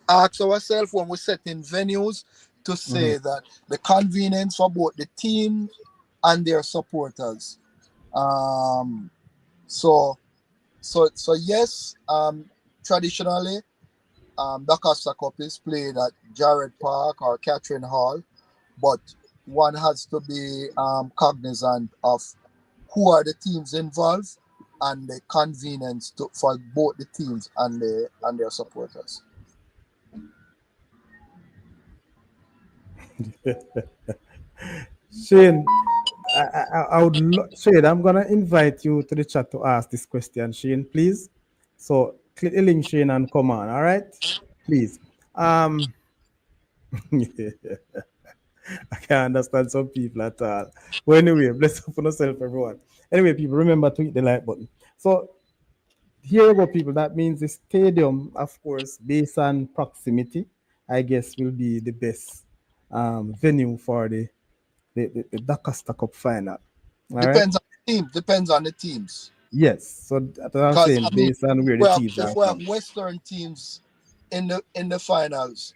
ask ourselves when we're setting venues to Mhm. say that the convenience for both the team and their supporters. Um, so so yes, traditionally the Costa Cup is played at Jared Park or Catherine Hall, but one has to be cognizant of who are the teams involved and the convenience for both the teams and their supporters. Shane, I would Shane, I'm gonna invite you to the chat to ask this question, Shane, please. So click the link, Shane, and come on, all right? Please. Um I can't understand some people at all. But anyway, bless up on yourself, everyone. Anyway, people, remember to hit the like button. So here you go, people. That means the stadium, of course, based on proximity, I guess will be the best venue for the Dakar Cup final. All right. Depends on the team. Depends on the teams. Yes. So that's what I'm Because saying, I mean, based on where the teams if are we have from. Western teams in the finals,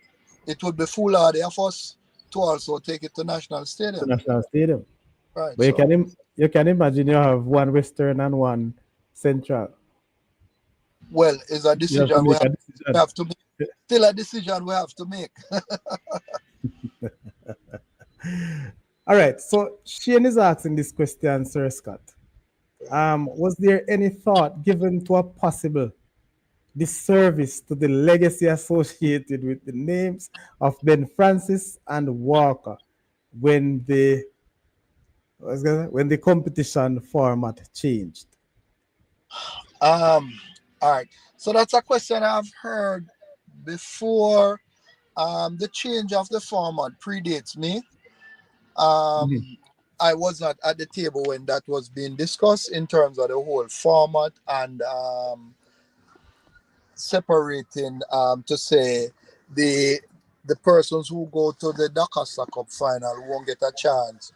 it would be foolhardy of us to also take it to National To Stadium. National Stadium. Right. But you So can you can imagine you have one Western and one Central. well, it's a You have to decision make a we decision. have to make. Still a decision we have to make. All right. So Shane is asking this question, Sir Scott. Was there any thought given to a possible disservice to the legacy associated with the names of Ben Francis and Walker when the competition format changed? Um, all right. So that's a question I've heard before. The change of the format predates me. Mhm. I was not at the table when that was being discussed in terms of the whole format and separating to say the the persons who go to the Dakar Cup final won't get a chance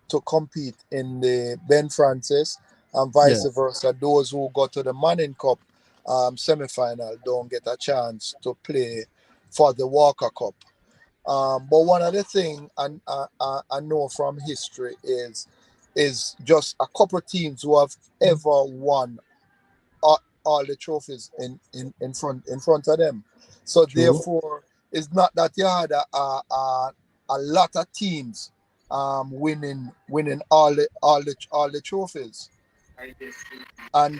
to compete in the Ben Francis and vice Yes. versa. Those who go to the Manning Cup semi-final don't get a chance to play for the Walker Cup. But one of the things I know from history is just a couple of teams who have ever won all the trophies in front of them. So True. therefore, it's not that you had a lot of teams winning all the trophies. And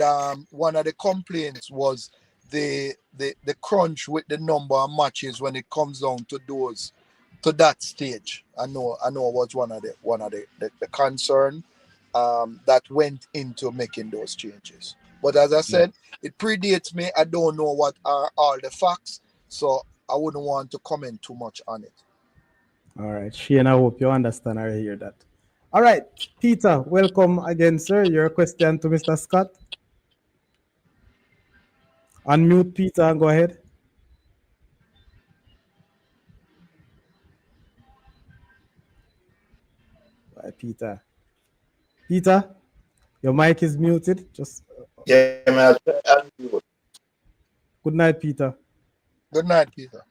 one of the complaints was the crunch with the number of matches when it comes down to that stage. I know it was one of the concern that went into making those changes. But as I Yeah. said, it predates me. I don't know what are all the facts, so I wouldn't want to comment too much on it. All right. Shane, I hope you understand or hear that. All right. Peter, welcome again, sir. Your question to Mr. Scott. Unmute Peter and go ahead. Right, Peter. Peter, your mic is muted. Just Yeah, man. good night, Peter. Good night, Peter.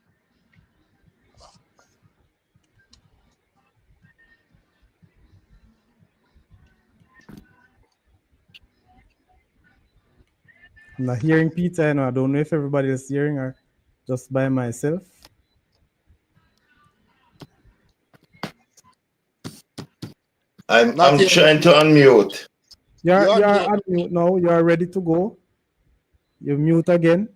I'm not hearing Peter, and I don't know if everybody is hearing or just by myself. Not I'm hearing trying to Peter. unmute. You're on You're mute. on mute now. You're ready to go. You mute again.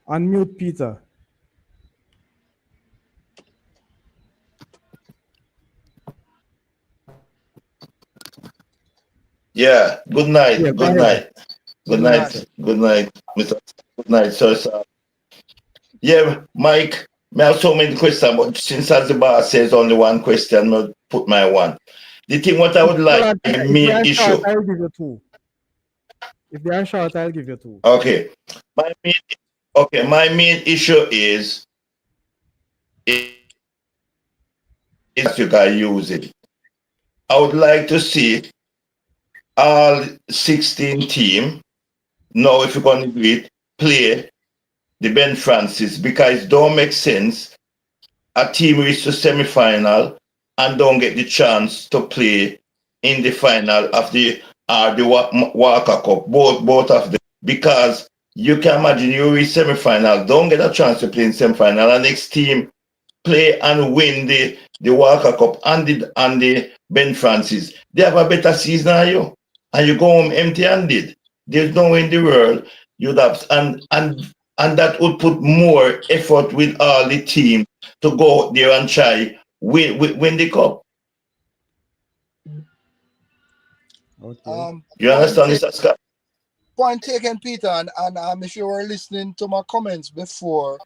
Unmute Peter. Yeah. Good Yeah, night. go Good ahead. night. Good Good Good night, night, night. sir. Good night, Mr. Good night, sir. Yeah, Mike, I have so many questions, but since as the boss says only one question, I'll put my one. The thing what I would Hold like, on, the Peter. If they main are short, issue. I'll give you two. If they are short, I'll give you two. Okay. My main my main issue is you guys use it. I would like to see all 16 team, now if you're gonna do it, play the Ben Francis because it don't make sense a team reach the semi-final and don't get the chance to play in the final of the Walker Cup, both of them, because you can imagine you reach semi-final, don't get a chance to play in semi-final, and next team play and win the Walker Cup and the Ben Francis. They have a better season than you, and you go home empty-handed. There's no way in the world you'd have and that would put more effort with all the team to go out there and try win the cup. Okay. You Point understand taken, this, Scott? point taken, Peter, and if you were listening to my comments before,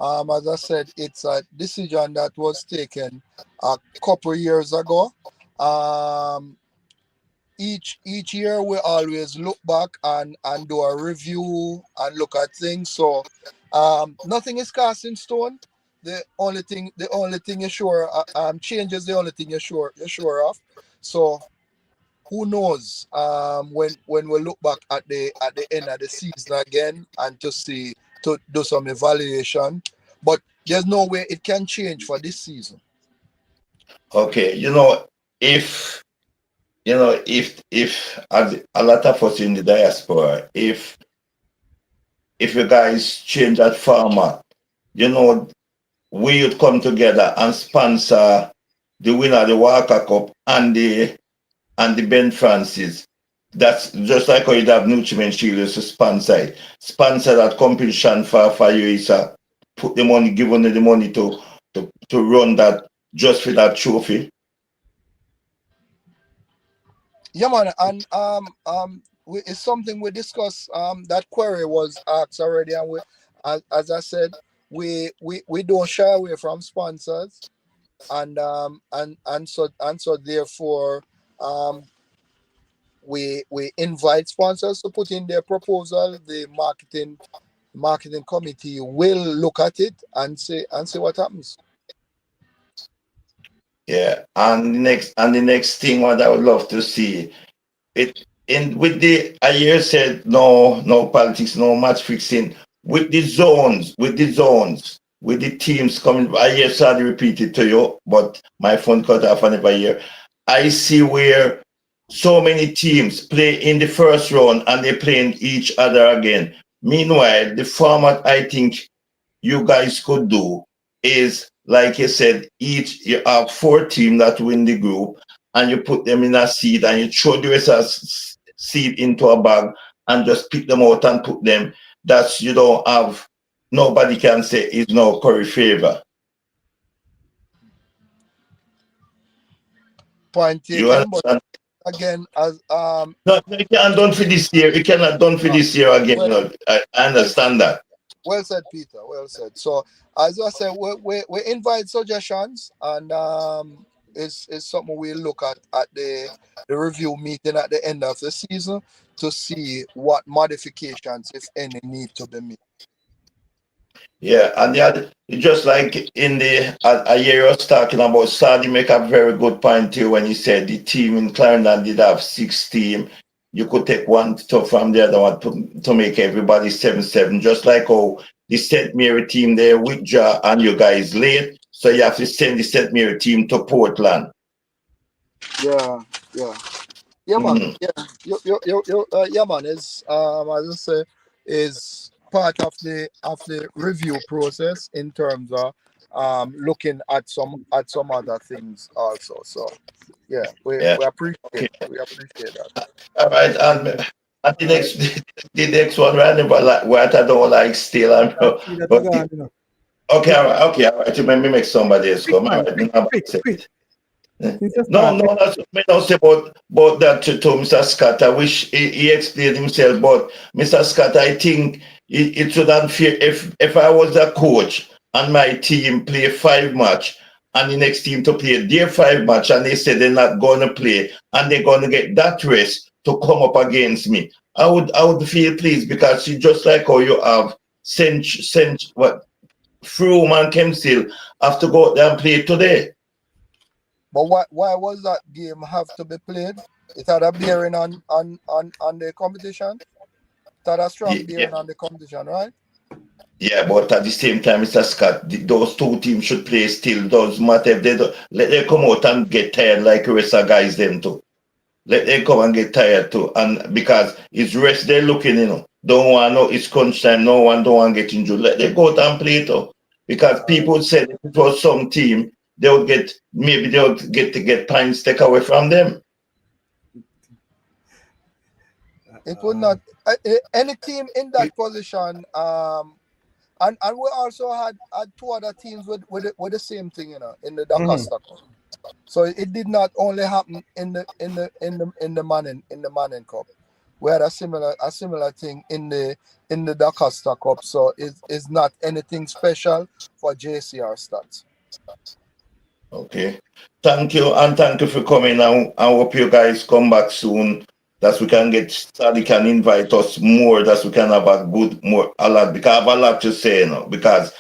as I said, it's a decision that was taken a couple years ago. Um, each year we always look back and do a review and look at things. So nothing is cast in stone. The only thing you're sure changes, the only thing you're sure of. So who knows, when we look back at the end of the season again and to do some evaluation, but there's no way it can change for this season. Okay, if if as a lot of us in the diaspora, if you guys change that format, you know, we would come together and sponsor the winner of the Walker Cup and the Ben Francis. That's just like how you'd have Nutriment Shield to sponsor it. Sponsor that competition for you is put the money, give only the money to run that just for that trophy. Yeah, man, and it's something we discussed. That query was asked already, and as I said, we don't shy away from sponsors, and so therefore, um, we invite sponsors to put in their proposal. The marketing committee will look at it and see what happens. Yeah. And the next thing what I would love to see it in with the I hear said no politics, no match fixing with the teams coming. I hear sadly repeat it to you, but my phone cut off and never hear. I see where so many teams play in the first round and they playing each other again. Meanwhile, the format I think you guys could do is like you said, each you have four teams that win the group, and you put them in a seed, and you throw the rest of seed into a bag, and just pick them out and put them. That's you don't have. Nobody can say is no Curry favor. Point You taken, but understand? again, as No, you can't done for this year. You cannot done for uh, this year again. well, No, I well said. understand that. Well said, Peter. Well said. So, as I said, we invite suggestions, and it's something we look at the review meeting at the end of the season to see what modifications, if any, need to be made. Yeah, and yeah, just like in the I hear us talking about Saudi make a very good point too when he said the team in Clarendon did have six team. You could take one stuff from the other one to make everybody 7-7, just like how the St. Mary team there withdraw and you guys late. So you have to send the St. Mary team to Portland. Yeah, yeah. Yeah, man. Mhm. Yeah, yeah, man. Is as I say, is part of the review process in terms of looking at some other things also. So yeah, we Yeah. we appreciate Okay. we appreciate that. All right. And the All right. next the next one randomly like what I don't like still. Peter, to But go on, you know. okay, Quick, all right, okay, all right. You make somebody else quick, come. All man. right. Quick, No, quick, quick. Since you No, start, no, that's what I don't say about that to Mr. Scott. I wish he explained himself, but Mr. Scott, I think it would unfair if I was a coach and my team play 5 match and the next team to play their 5 match and they say they're not going to play and they're going to get that rest to come up against me. I would feel pleased because you just like how you have what Froome and Kemsil have to go out there and play today. But why was that game have to be played? It had a bearing on the competition. It had a strong Yeah, bearing on the competition, right? yeah, but at the same time, Mr. Scott, those two teams should play still. Doesn't matter if they don't, let them come out and get tired like the rest of guys them too. Let them come and get tired too. And because it's rest they're looking, Don't want no it's crunch time, no one don't want to get injured. Let them go out and play too. Because All right. people said if it was some team, they would get points take away from them. It would not any team in that position. And we also had two other teams with the same thing, in the mhm. Dakar Cup. So it did not only happen in the Manning Cup. We had a similar thing in the Dakar Cup. So it's not anything special for JCR stats. Okay. Thank you, and thank you for coming. I hope you guys come back soon. That we can get Sally can invite us more. That we can have a good more a lot because I have a lot to say, because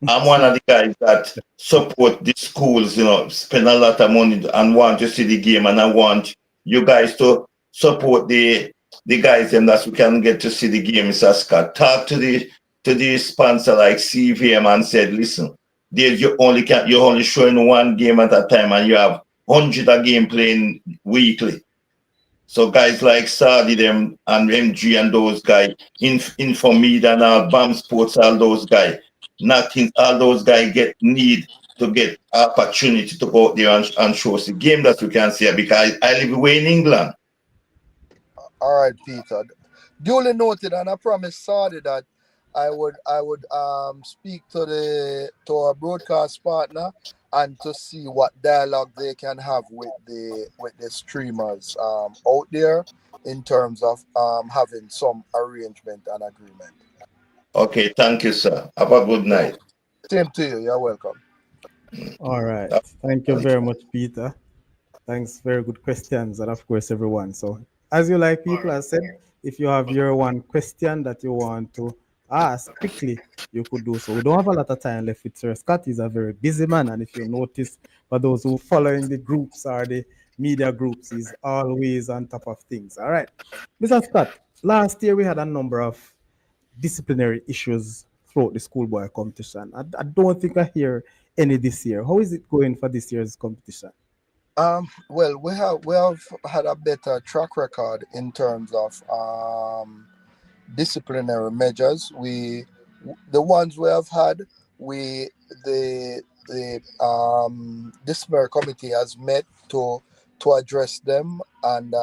I'm one of the guys that support the schools, spend a lot of money and want to see the game, and I want you guys to support the guys and that we can get to see the game. Mr. Scott, talk to the sponsor like CVM and said, listen, there's you're only showing one game at a time, and you have hundred of game playing weekly. So guys like Saudi them and MG and those guys, Infomid and all BAM Sports, all those guys, nothing, all those guys need to get opportunity to go out there and show us the game that we can see because I live away in England. All right, Peter. Duly noted, and I promised Saudi that I would speak to our broadcast partner and to see what dialogue they can have with the streamers out there in terms of having some arrangement and agreement. Okay, thank you, sir. Have a good So night. same to you. You're welcome. All right. Have Thank a you good night. very much, Peter. Thanks. Very good questions. And of course, everyone. So, as you like, people have said, if you have your one question that you want to ask quickly, you could do so. We don't have a lot of time left with Sir Scott. He's a very busy man. And if you notice, for those who following the groups or the media groups, he's always on top of things. All right. Mr. Scott, last year we had a number of disciplinary issues throughout the schoolboy competition. I don't think I hear any this year. How is it going for this year's competition? Well, we have had a better track record in terms of disciplinary measures. The ones we have had, we the disciplinary committee has met to address them, and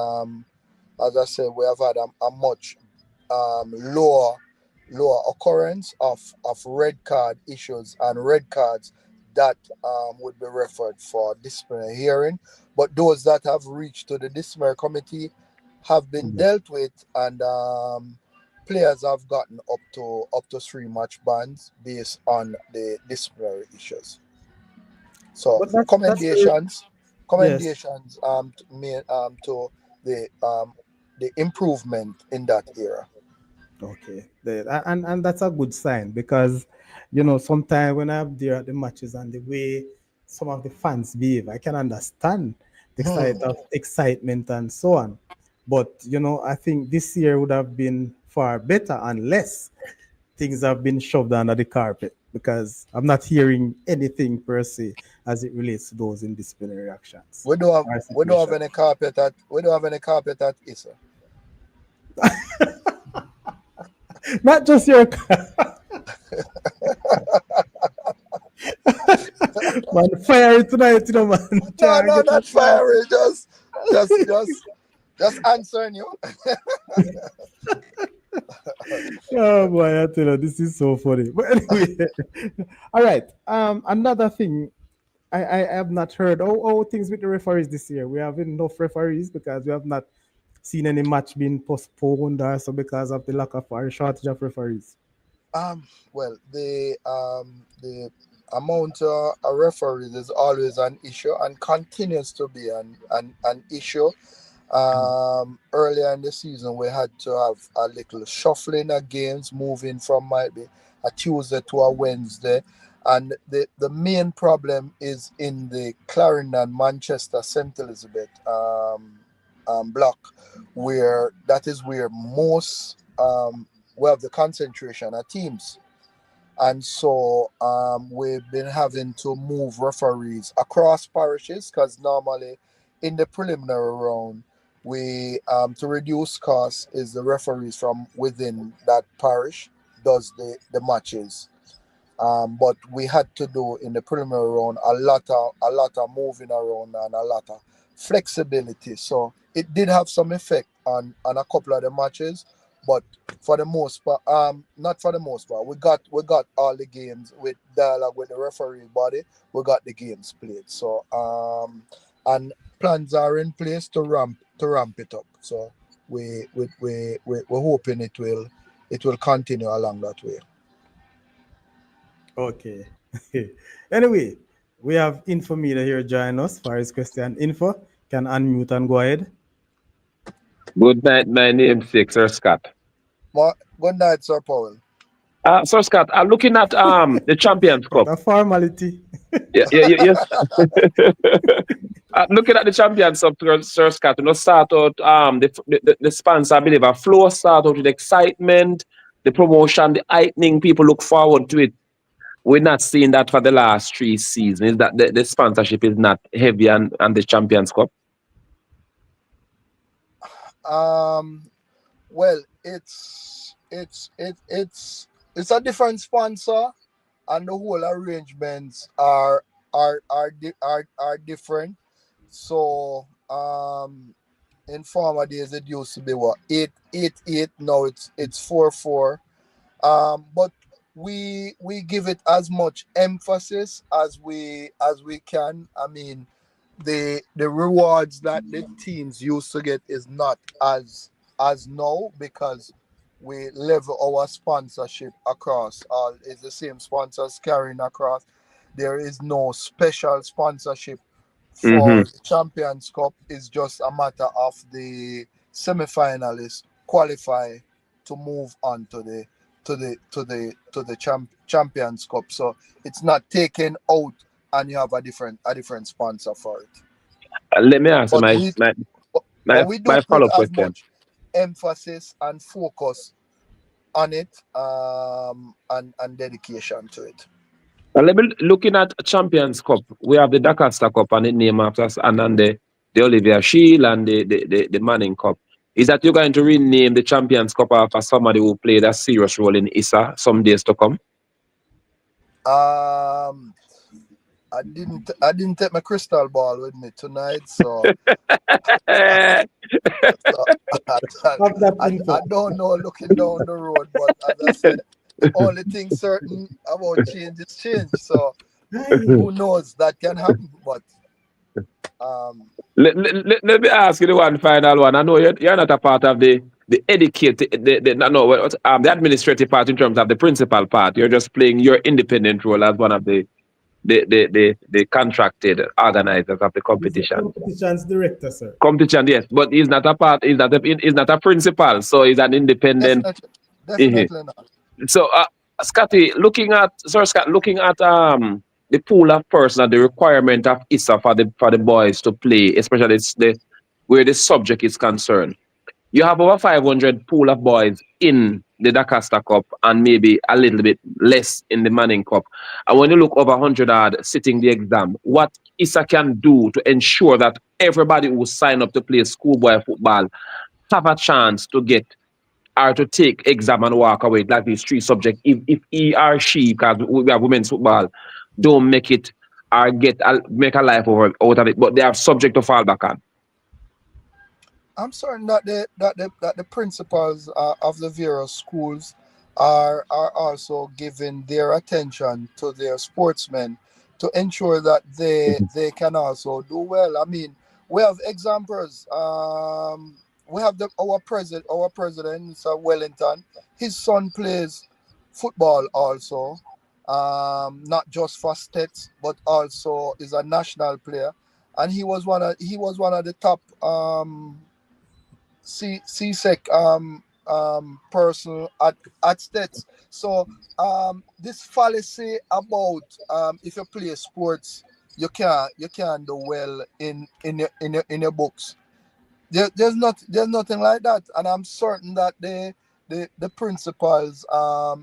as I said, we have had a much lower occurrence of red card issues and red cards that would be referred for disciplinary hearing. But those that have reached to the disciplinary committee have been Mhm. dealt with, and players have gotten up to 3 match bans based on the disciplinary issues. So But that's very, yes. commendations to the improvement in that era. Okay. And that's a good sign because sometimes when I'm there at the matches and the way some of the fans behave, I can understand the Hmm. side of excitement and so on. But I think this year would have been far better unless things have been shoved under the carpet because I'm not hearing anything per se as it relates to those indisciplinary actions We don't have or we don't have situations. any carpet at ISSA. Not just your man, fire it tonight, man. No, Can't no, get a not fire. fiery. Just answering you. Oh boy, I tell you, this is so funny. But anyway, all right. Another thing I have not heard things with the referees this year. We have enough referees because we have not seen any match being postponed or so because of the lack of or shortage of referees. Well, the amount of referees is always an issue and continues to be an issue. Earlier in the season, we had to have a little shuffling of games, moving from might be a Tuesday to a Wednesday. And the main problem is in the Clarendon, Manchester, St. Elizabeth block, where that is where most we have the concentration of teams. And so we've been having to move referees across parishes because normally in the preliminary round, we to reduce costs is the referees from within that parish does the matches. But we had to do in the preliminary round a lot of moving around and a lot of flexibility. So it did have some effect on a couple of the matches, but for the most part, not for the most part, we got all the games with dialogue with the referee body. We got the games played. So and plans are in place to ramp it up. So we're hoping it will continue along that way. Okay. Anyway, we have Info Media here join us for his question. Info can unmute and go ahead. Good night, my namesake, Sir Scott. Good night, Sir Powell. Sir Scott, I'm looking at the Champions What Cup. a formality. Yeah, yeah, yes. Looking at the Champions Cup, Sir Scott, start out the sponsor, I believe, a flow start out with excitement, the promotion, the heightening. People look forward to it. We're not seeing that for the last 3 seasons. Is that the sponsorship is not heavy on the Champions Cup? Um, well, it's a different sponsor, and the whole arrangements are different. So in former days it used to be what 888. Now it's 4-4. But we give it as much emphasis as we can. I mean, the rewards that the teams used to get is not as now because we level our sponsorship across all is the same sponsors carrying across. There is no special sponsorship Mm-hmm. for the Champions Cup. It's just a matter of the semi-finalists qualify to move on to the Champions Cup. So it's not taken out and you have a different sponsor for it. Let me ask you But my we my but, my, but we do my put follow-up as question. much emphasis and focus on it and dedication to it. Looking at Champions Cup, we have the Dakar Cup and the name after us, and then the Olivier Shield and the Manning Cup. Is that you're going to rename the Champions Cup after somebody who played a serious role in ISSA some days to come? Um, I didn't take my crystal ball with me tonight, so Eh, so I, Have that I info. don't know looking down the road, but as I said, the only thing certain about change is change. So Aye. who knows that can happen, but um, let me ask you the one final one. I know you're not a part of the educated, the administrative part in terms of the principal part. You're just playing your independent role as one of the contracted organizers of the He's the competition. competitions director, sir. Competition, yes, but he's not a part. He's not a principal, so he's an independent. definitely, Mhm. definitely not. So, Scotty, Sir Scott, looking at the pool of person and the requirement of ISSA for the boys to play, especially where the subject is concerned. You have over 500 pool of boys in the Dakasta Cup and maybe a little bit less in the Manning Cup. And when you look over 100 odd sitting the exam, what ISSA can do to ensure that everybody who sign up to play schoolboy football have a chance to get or to take exam and walk away like these 3 subjects if he or she, because we have women's football, don't make it or make a life out of it, but they have subject to fall back on. I'm certain that the principals of the various schools are also giving their attention to their sportsmen to ensure that they can also do well. I mean, we have examples. We have our president, Sir Wellington. His son plays football also, not just for states, but also is a national player, and he was one of the top CSEC person at states. So this fallacy about if you play sports, you can do well in your books. There's nothing like that, and I'm certain that the principals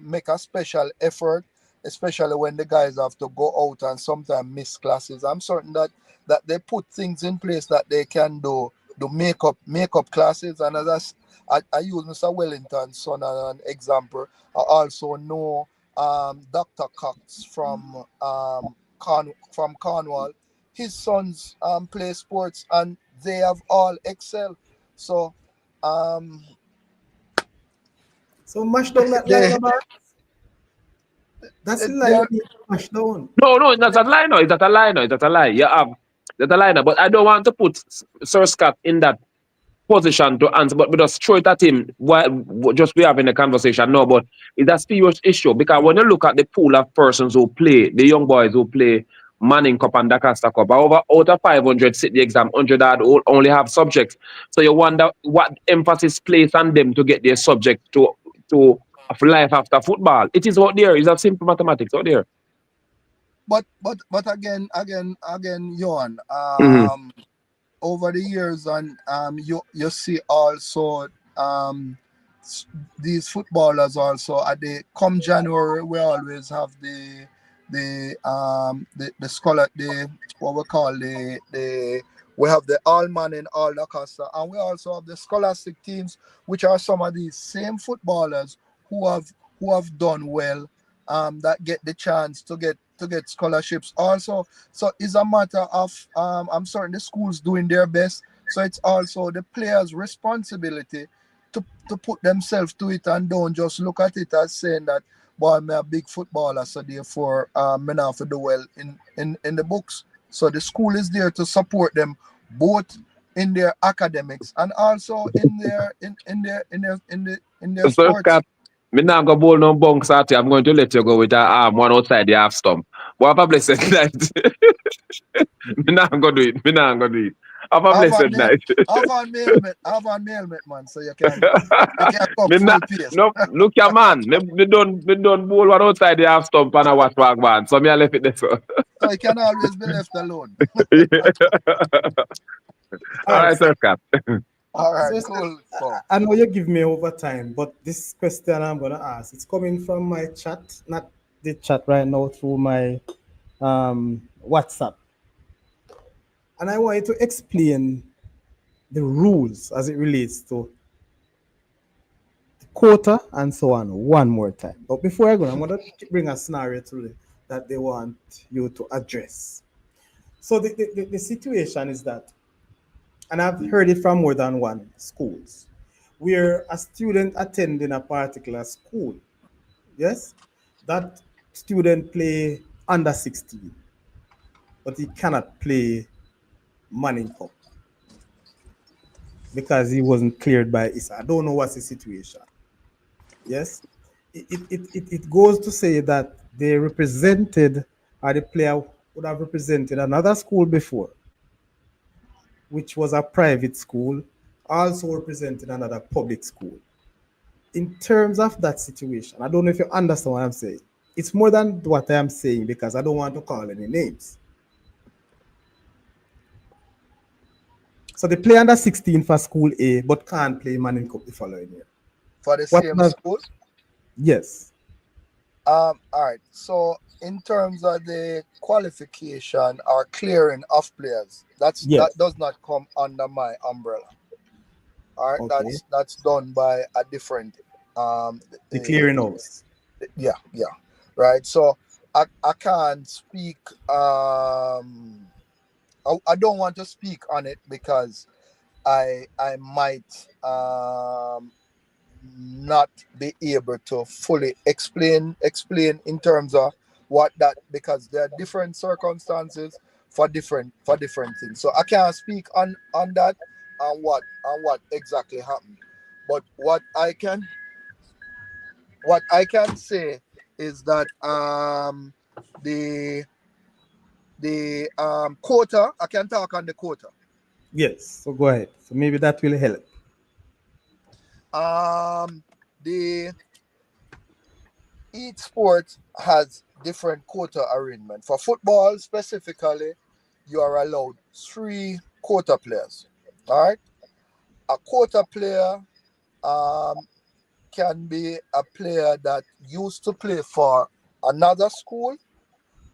make a special effort, especially when the guys have to go out and sometimes miss classes. I'm certain that they put things in place that they can do makeup classes. And as I use Mr. Wellington's son as an example. I also know Dr. Cox from Cornwall. His sons play sports and they have all excelled. So So mash down that line they about. That's the line they you need to mash down. No, it's not a lie. No, it's not a lie. No, it's not a lie. You have that's a lie. No, but I don't want to put Sir Scott in that position to answer, but we just throw it at him while just we having a conversation. No, but it's a serious issue because when you look at the pool of persons who play, the young boys who play Manning Cup and Dakasta Cup, over out of 500 sit the exam, 100 that only have subjects. So you wonder what emphasis placed on them to get their subject to of life after football. It is out there. It's a simple mathematics out there. but again, Johan, Mhm. over the years, and you see also these footballers also at the come January we always have the scholar, the what we call the we have the all man in all the Costa, and we also have the scholastic teams, which are some of these same footballers who have done well, that get the chance to get scholarships also. So it's a matter of I'm certain the schools doing their best. So it's also the players' responsibility to put themselves to it and don't just look at it as saying that, boy, I'm a big footballer, so therefore me not have to do well in the books. So the school is there to support them both in their academics and also in their So sports. Scott, me not go bowl no bunks at you. I'm going to let you go with a one outside the half stump. But have a blessed night. Me not gonna do it. Me not gonna do it. Have a Have a blessed nail, night. have a nailment, man, so you can go Me full not, pace. no, look your man. Me don't bowl one outside the half stump and I watch back man. So me I left it there. So. So you can always be left alone. All All right. right, sir, Scott. All right, So cool. So I know you give me over time, but this question I'm gonna ask, it's coming from my chat, not the chat right now, through my WhatsApp. And I want you to explain the rules as it relates to quota and so on one more time. But before I go, I'm gonna bring a scenario to that they want you to address. So the situation is that, and I've heard it from more than one schools, where a student attending a particular school, yes, that student play under 16, but he cannot play Manning Cup because he wasn't cleared by ISSA. I don't know what's the situation. Yes, it goes to say that they represented, or the player would have represented another school before, which was a private school, also represented another public school. In terms of that situation, I don't know if you understand what I'm saying. It's more than what I am saying because I don't want to call any names. So they play under 16 for school A, but can't play Manning Cup the following year. for the What? same school. Yes. All right. So in terms of the qualification or clearing of players, that Yes. does not come under my umbrella. All right. Okay. That's done by a different The the clearinghouse. yeah. Right. So I can't speak I don't want to speak on it because I might not be able to fully explain in terms of what that, because there are different circumstances for different things. So I can't speak on that and what exactly happened. But what I can say is that the quota, I can talk on the quota. Yes. So go ahead. So maybe that will help. Um the Each sport has different quota arrangement. For football specifically, you are allowed three quota players. All right. A quota player um, can be a player that used to play for another school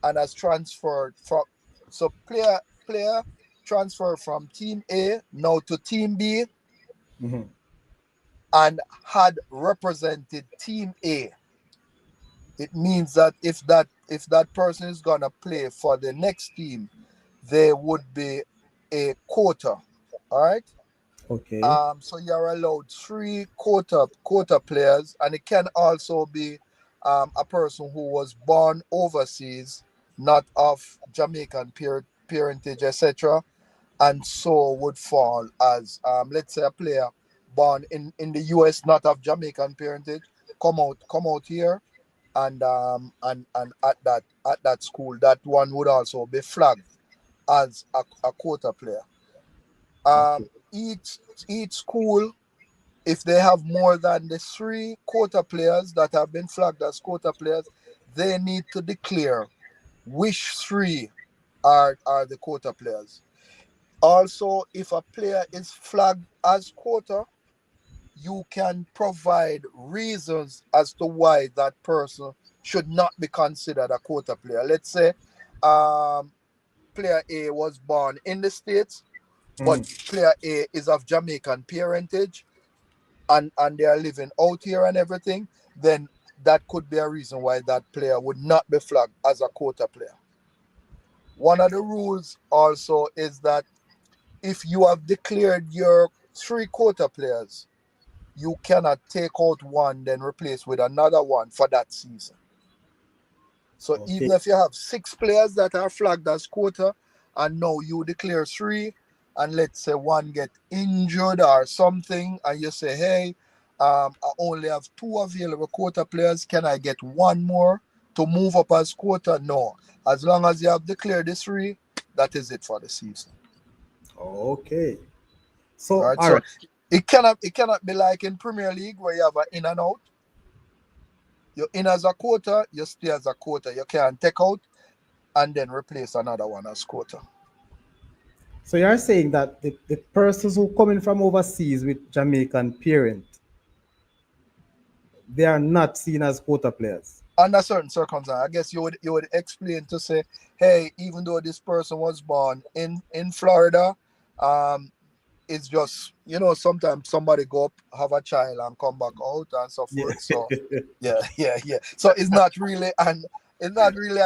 and has transferred from. So player transfer from team A now to team B Mhm. and had represented team A. It means that if that person is gonna play for the next team, there would be a quota. All right. Okay. So you're allowed three quota players, and it can also be a person who was born overseas, not of Jamaican parentage, etc., and so would fall as let's say a player born in the US, not of Jamaican parentage, come out here, and at that school, that one would also be flagged as a quota player. Okay. Each school, if they have more than the three quota players that have been flagged as quota players, they need to declare which three are the quota players. Also, if a player is flagged as quota, you can provide reasons as to why that person should not be considered a quota player. Let's say um, player A was born in the States, but Mhm. player A is of Jamaican parentage, and they are living out here and everything, then that could be a reason why that player would not be flagged as a quota player. One of the rules also is that if you have declared your three quota players, you cannot take out one then replace with another one for that season. So Okay. even if you have six players that are flagged as quota, and now you declare three, and let's say one get injured or something, and you say, hey, I only have two available quota players. Can I get one more to move up as quota? No. As long as you have declared the three, that is it for the season. Okay. All So right. all So right. it cannot be like in Premier League where you have an in and out. You're in as a quota, you stay as a quota. You can't take out and then replace another one as quota. So you're saying that the persons who coming from overseas with Jamaican parent, they are not seen as quota players. Under certain circumstances, I guess you would explain to say, hey, even though this person was born in Florida, um, it's just sometimes somebody go up, have a child, and come back out and so Yeah. forth. So yeah, yeah, yeah. So it's not really an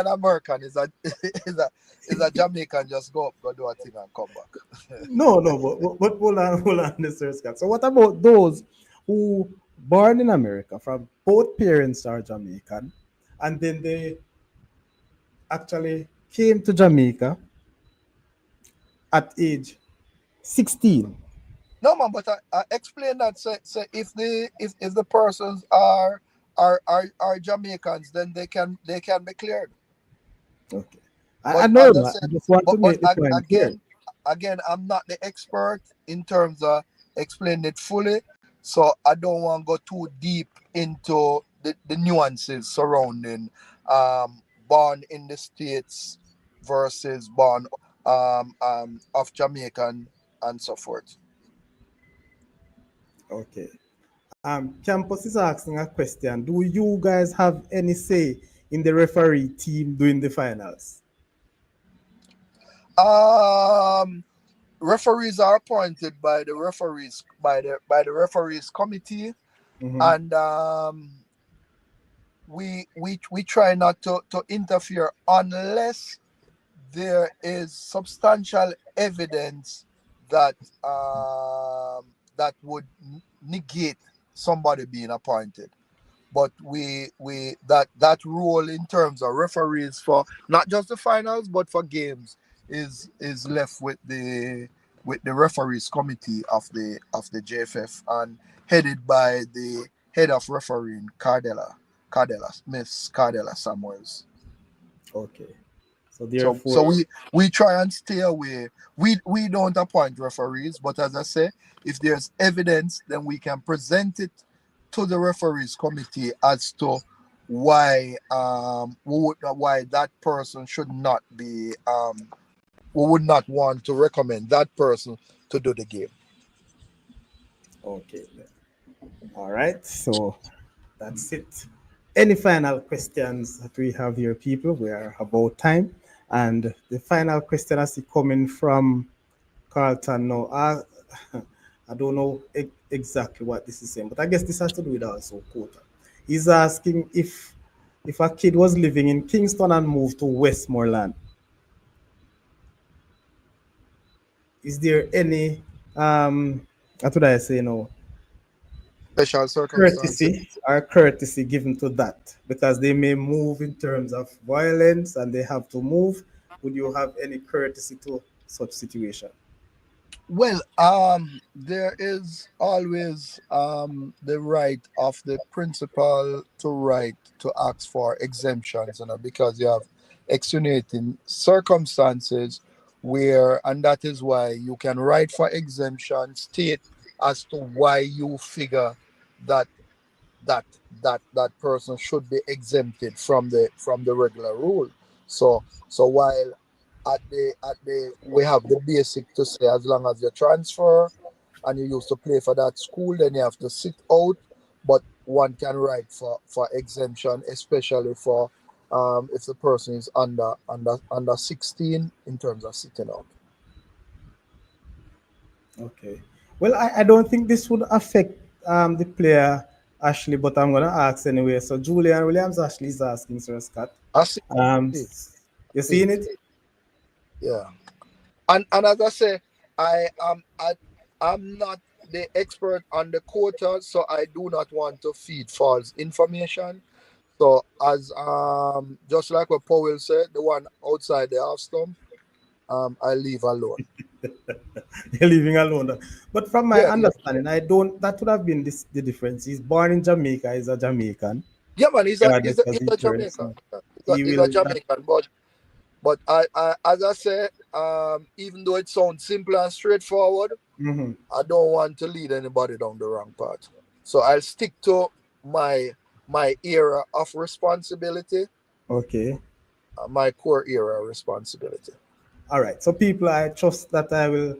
American. It's a it's a Jamaican, just go up, go do a thing and come back. No, no, but hold on, Mr. Scott. So what about those who born in America from both parents are Jamaican, and then they actually came to Jamaica at age 16? No man, but I explain that, say if the persons are Jamaicans, then they can be cleared. Okay. I But know as I that. I said, just want to but make the point clear. again, I'm not the expert in terms of explaining it fully, so I don't want to go too deep into the nuances surrounding born in the States versus born of Jamaican and so forth. Okay. Campus is asking a question. Do you guys have any say in the referee team doing the finals? Um, Referees are appointed by the referees committee, Hmm. and we try not to interfere unless there is substantial evidence that that would negate somebody being appointed. but we that role in terms of referees for not just the finals but for games is left with the referees committee of the JFF, and headed by the head of refereeing, Cardella Samuels. Okay. So So therefore, we try and stay away. We don't appoint referees, but as I say, if there's evidence, then we can present it to the referees committee as to why that person should not be we would not want to recommend that person to do the game. okay. All right. So that's it. Any final questions that we have here, people? We are about time. And the final question is coming from Carlton now. I don't know exactly what this is saying, but I guess this has to do with also quota. He's asking if a kid was living in Kingston and moved to Westmoreland, is there any what would I say now? Special circumstances. Courtesy given to that because they may move in terms of violence and they have to move. Would you have any courtesy to such situation? Well, there is always the right of the principal to write to ask for exemptions, because you have extenuating circumstances where, and that is why you can write for exemption, state as to why you figure that that that person should be exempted from the regular rule. So while at the we have the basic to say, as long as you transfer and you used to play for that school, then you have to sit out. But one can write for exemption, especially for if the person is under 16 in terms of sitting out. Okay. Well, I don't think this would affect the player Ashley, but I'm gonna ask anyway. So Julian Williams Ashley is asking Sir Scott. I see. Um, See, you see, seeing it? yeah. And as I say, I'm not the expert on the quota, so I do not want to feed false information. So as just like what Powell said, the one outside the half stump, I leave alone. You're leaving alone. But from my Yeah, yeah, understanding, I don't. That would have been the difference. He's born in Jamaica. He's a Jamaican. yeah, man. Regardless of He's the a currency, Jamaican. he He's a will not. Jamaican, but I as I say, even though it sounds simple and straightforward, Mhm. I don't want to lead anybody down the wrong path. So I'll stick to my area of responsibility, Okay. my core area of responsibility. All right. So people, I trust that I will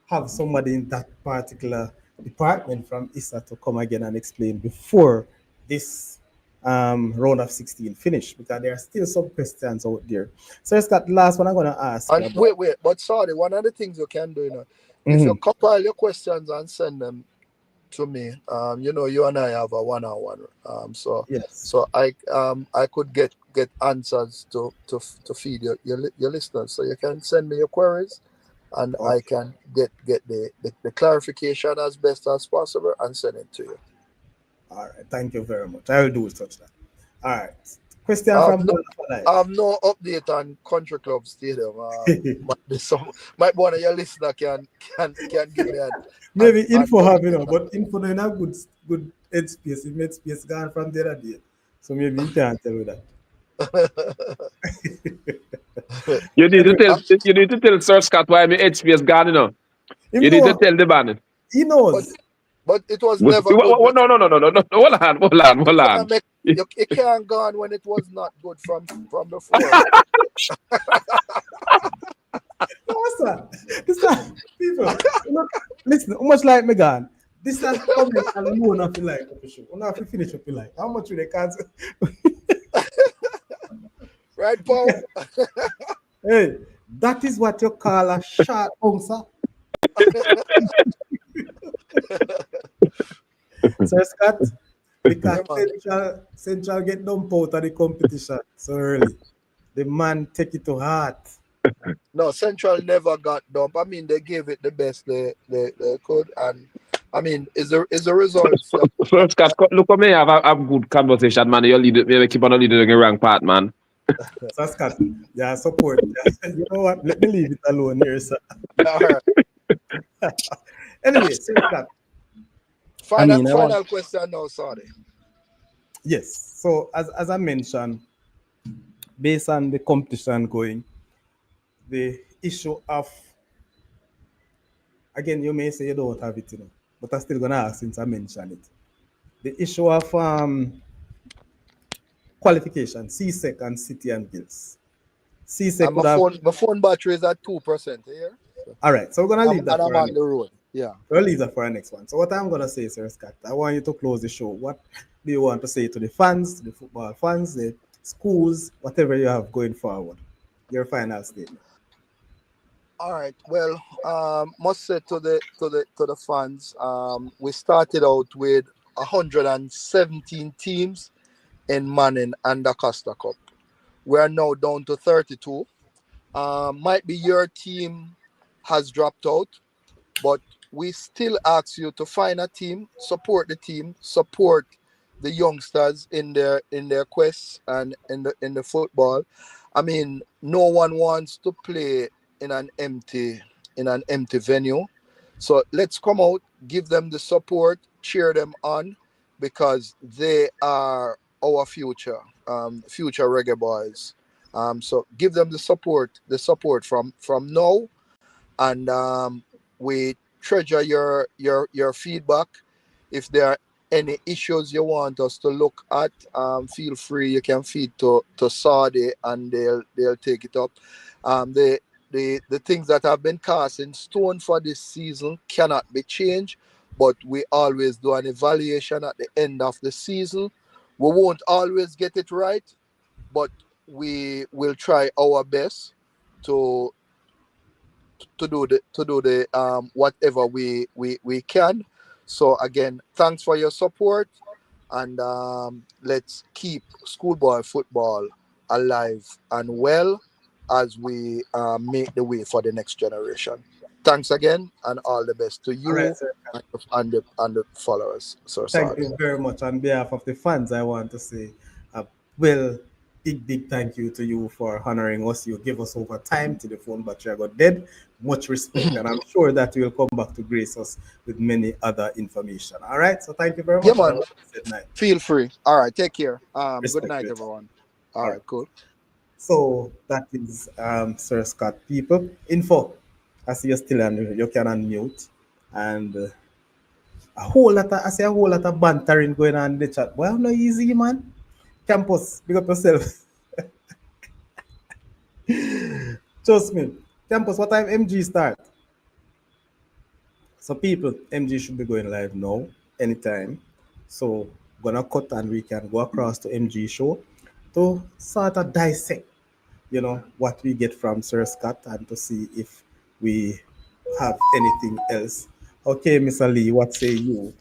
have somebody in that particular department from ISSA to come again and explain before this round of 16 finish because there are still some questions out there. So Scott, the last one I'm gonna ask you And about. wait, but sorry, one of the things you can do, if you Mhm. compile your questions and send them to me, you and I have a one-on-one. Yes. So I could get answers to feed your listeners. So you can send me your queries, and I Okay. can get the clarification as best as possible and send it to you. All right. Thank you very much. I will do such that. All right. Question I have from no Bona for I Life. have no update on Country Club Stadium. Might one of your listener can give me Maybe an info have, update. but info no in a good headspace. It made space gone from the other day. So maybe you can't tell me that. Anyway, You need to tell Sir Scott why my HPS gone, him You need to know, tell the man. he but knows. but it was never good No, no, no, no, no, no. you Hold can't on. make it can't go on when it was not good from before. What's that? This time, people, look, listen, how much like Megan? This has comment and you not feel like up the show. You not feel finish up your like. How much will they cancel? Right, Paul? Hey, that is what you call a short answer. Sir Scott, because Yeah, man. Central get dumped out of the competition so early. The man take it to heart. No, Central never got dumped. I mean, they gave it the best they could, and I mean, is the result from So Scott, look at me have a good conversation, man. You lead, maybe keep on leading the wrong part, man. So Scott, yeah, support. Yeah. You know what? Let me leave it alone here, sir. all right. Anyway, Sir Scott. I Final mean, I want final question now, sorry. yes. So as I mentioned, based on the competition going, the issue of again, you may say you don't have it, but I'm still gonna ask since I mentioned it. The issue of qualification, CSEC and City and Guilds. CSEC And could have my phone battery is at 2%. Here, all right, so we're gonna leave that and for I'm our on next. the road. Yeah. We'll leave that for our next one. So what I'm gonna say, Sir Scott, I want you to close the show. What do you want to say to the fans, the football fans, the schools, whatever you have going forward? Your final statement. All right. Well, must say to the fans, we started out with 117 teams in Manning and the Costa Cup. We are now down to 32. Might be your team has dropped out, but we still ask you to find a team, support the youngsters in their quests and in the football. I mean, no one wants to play in an empty venue. So let's come out, give them the support, cheer them on, because they are our future reggae boys. So give them the support from now, and we treasure your feedback. If there are any issues you want us to look at, feel free. You can feed to Saudi, and they'll take it up. The things that have been cast in stone for this season cannot be changed, but we always do an evaluation at the end of the season. We won't always get it right, but we will try our best to to do the whatever we can. So again, thanks for your support, and let's keep schoolboy football alive and well as we make the way for the next generation. Thanks again, and all the best to All right, you sir. and the followers. So Thank sorry. you very much. On behalf of the fans, I want to say, well, big thank you to you for honoring us. You give us over time till the phone battery got dead. Much respect, and I'm sure that you will come back to grace us with many other information. All right. So thank you very Yeah, much. Have man. a blessed night. Feel free. All right. Take care. Good Respect to night, it. everyone. All All right. right. Cool. So that is Sir Scott people. Info. I see you still on. You can unmute, and I see a whole lot of bantering going on in the chat. Well, no easy, man. Campus, big up yourself. Trust me. Campus, what time MG start? So people, MG should be going live now, anytime. So gonna cut and we can go across to MG show to sort of dissect, what we get from Sir Scott and to see if we have anything else. Okay, Mr. Lee, what say you?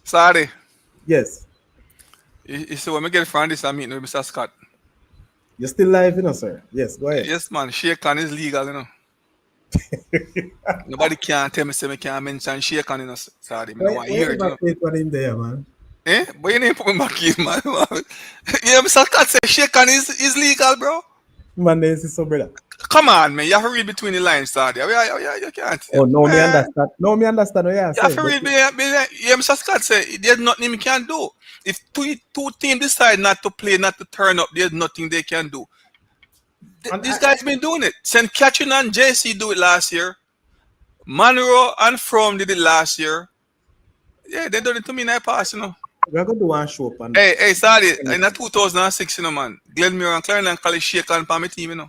Sorry. Yes, You see, when we get from this, I meet with Mr. Scott. you're still live, sir. Yes, go ahead. Yes, man. Shakehan is legal. Nobody can tell me say me can't mention Shakehan, Sorry, me no want to Why hear you it, never played one in there, man? Eh? But you didn't put me back in, man. Yeah, Mr. Scott say Shakehan is legal, bro. Man, this is so brother. Come on, man. You have to read between the lines, Sorry. You can't. Oh, no, me Man, understand. No, me understand what you're you have saying. to But read. Yeah, Mr. Scott say there's nothing he can do. If two teams decide not to play, not to turn up, there's nothing they can do. and These guys been doing it. St. Catherine and JC do it last year. Monroe and From did it last year. Yeah, they done it to me in the past. we're going to do one show up and Hey, sorry, in 2006, man, Glenmere and Clarendon College shake on for my team.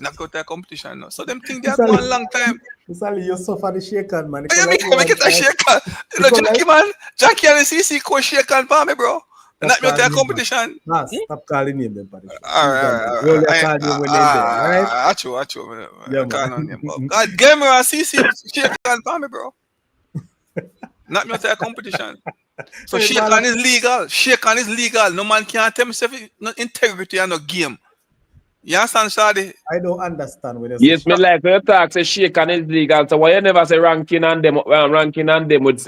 Knock out that competition. So them think they are going a long time. Sally, you suffer the shaken, man. Oh, yeah, make it a shake on. Jackie, man, Jackie and the CC coach shake on for me, bro. Knock me out that competition. Stop calling him then, buddy. All Please don't. right. We only call him when they're there, all right? I true. Yeah, I can't on him. man. God, Glenmere and CC shake on for me, bro. Knock me out that competition. So Hey, Shakehan man. is legal. Shakehan is legal. No man can tell me no integrity and no game. You understand, Shadi? I don't understand when you say Yes, me like when you talk say shake and is legal. So why you never say ranking and them with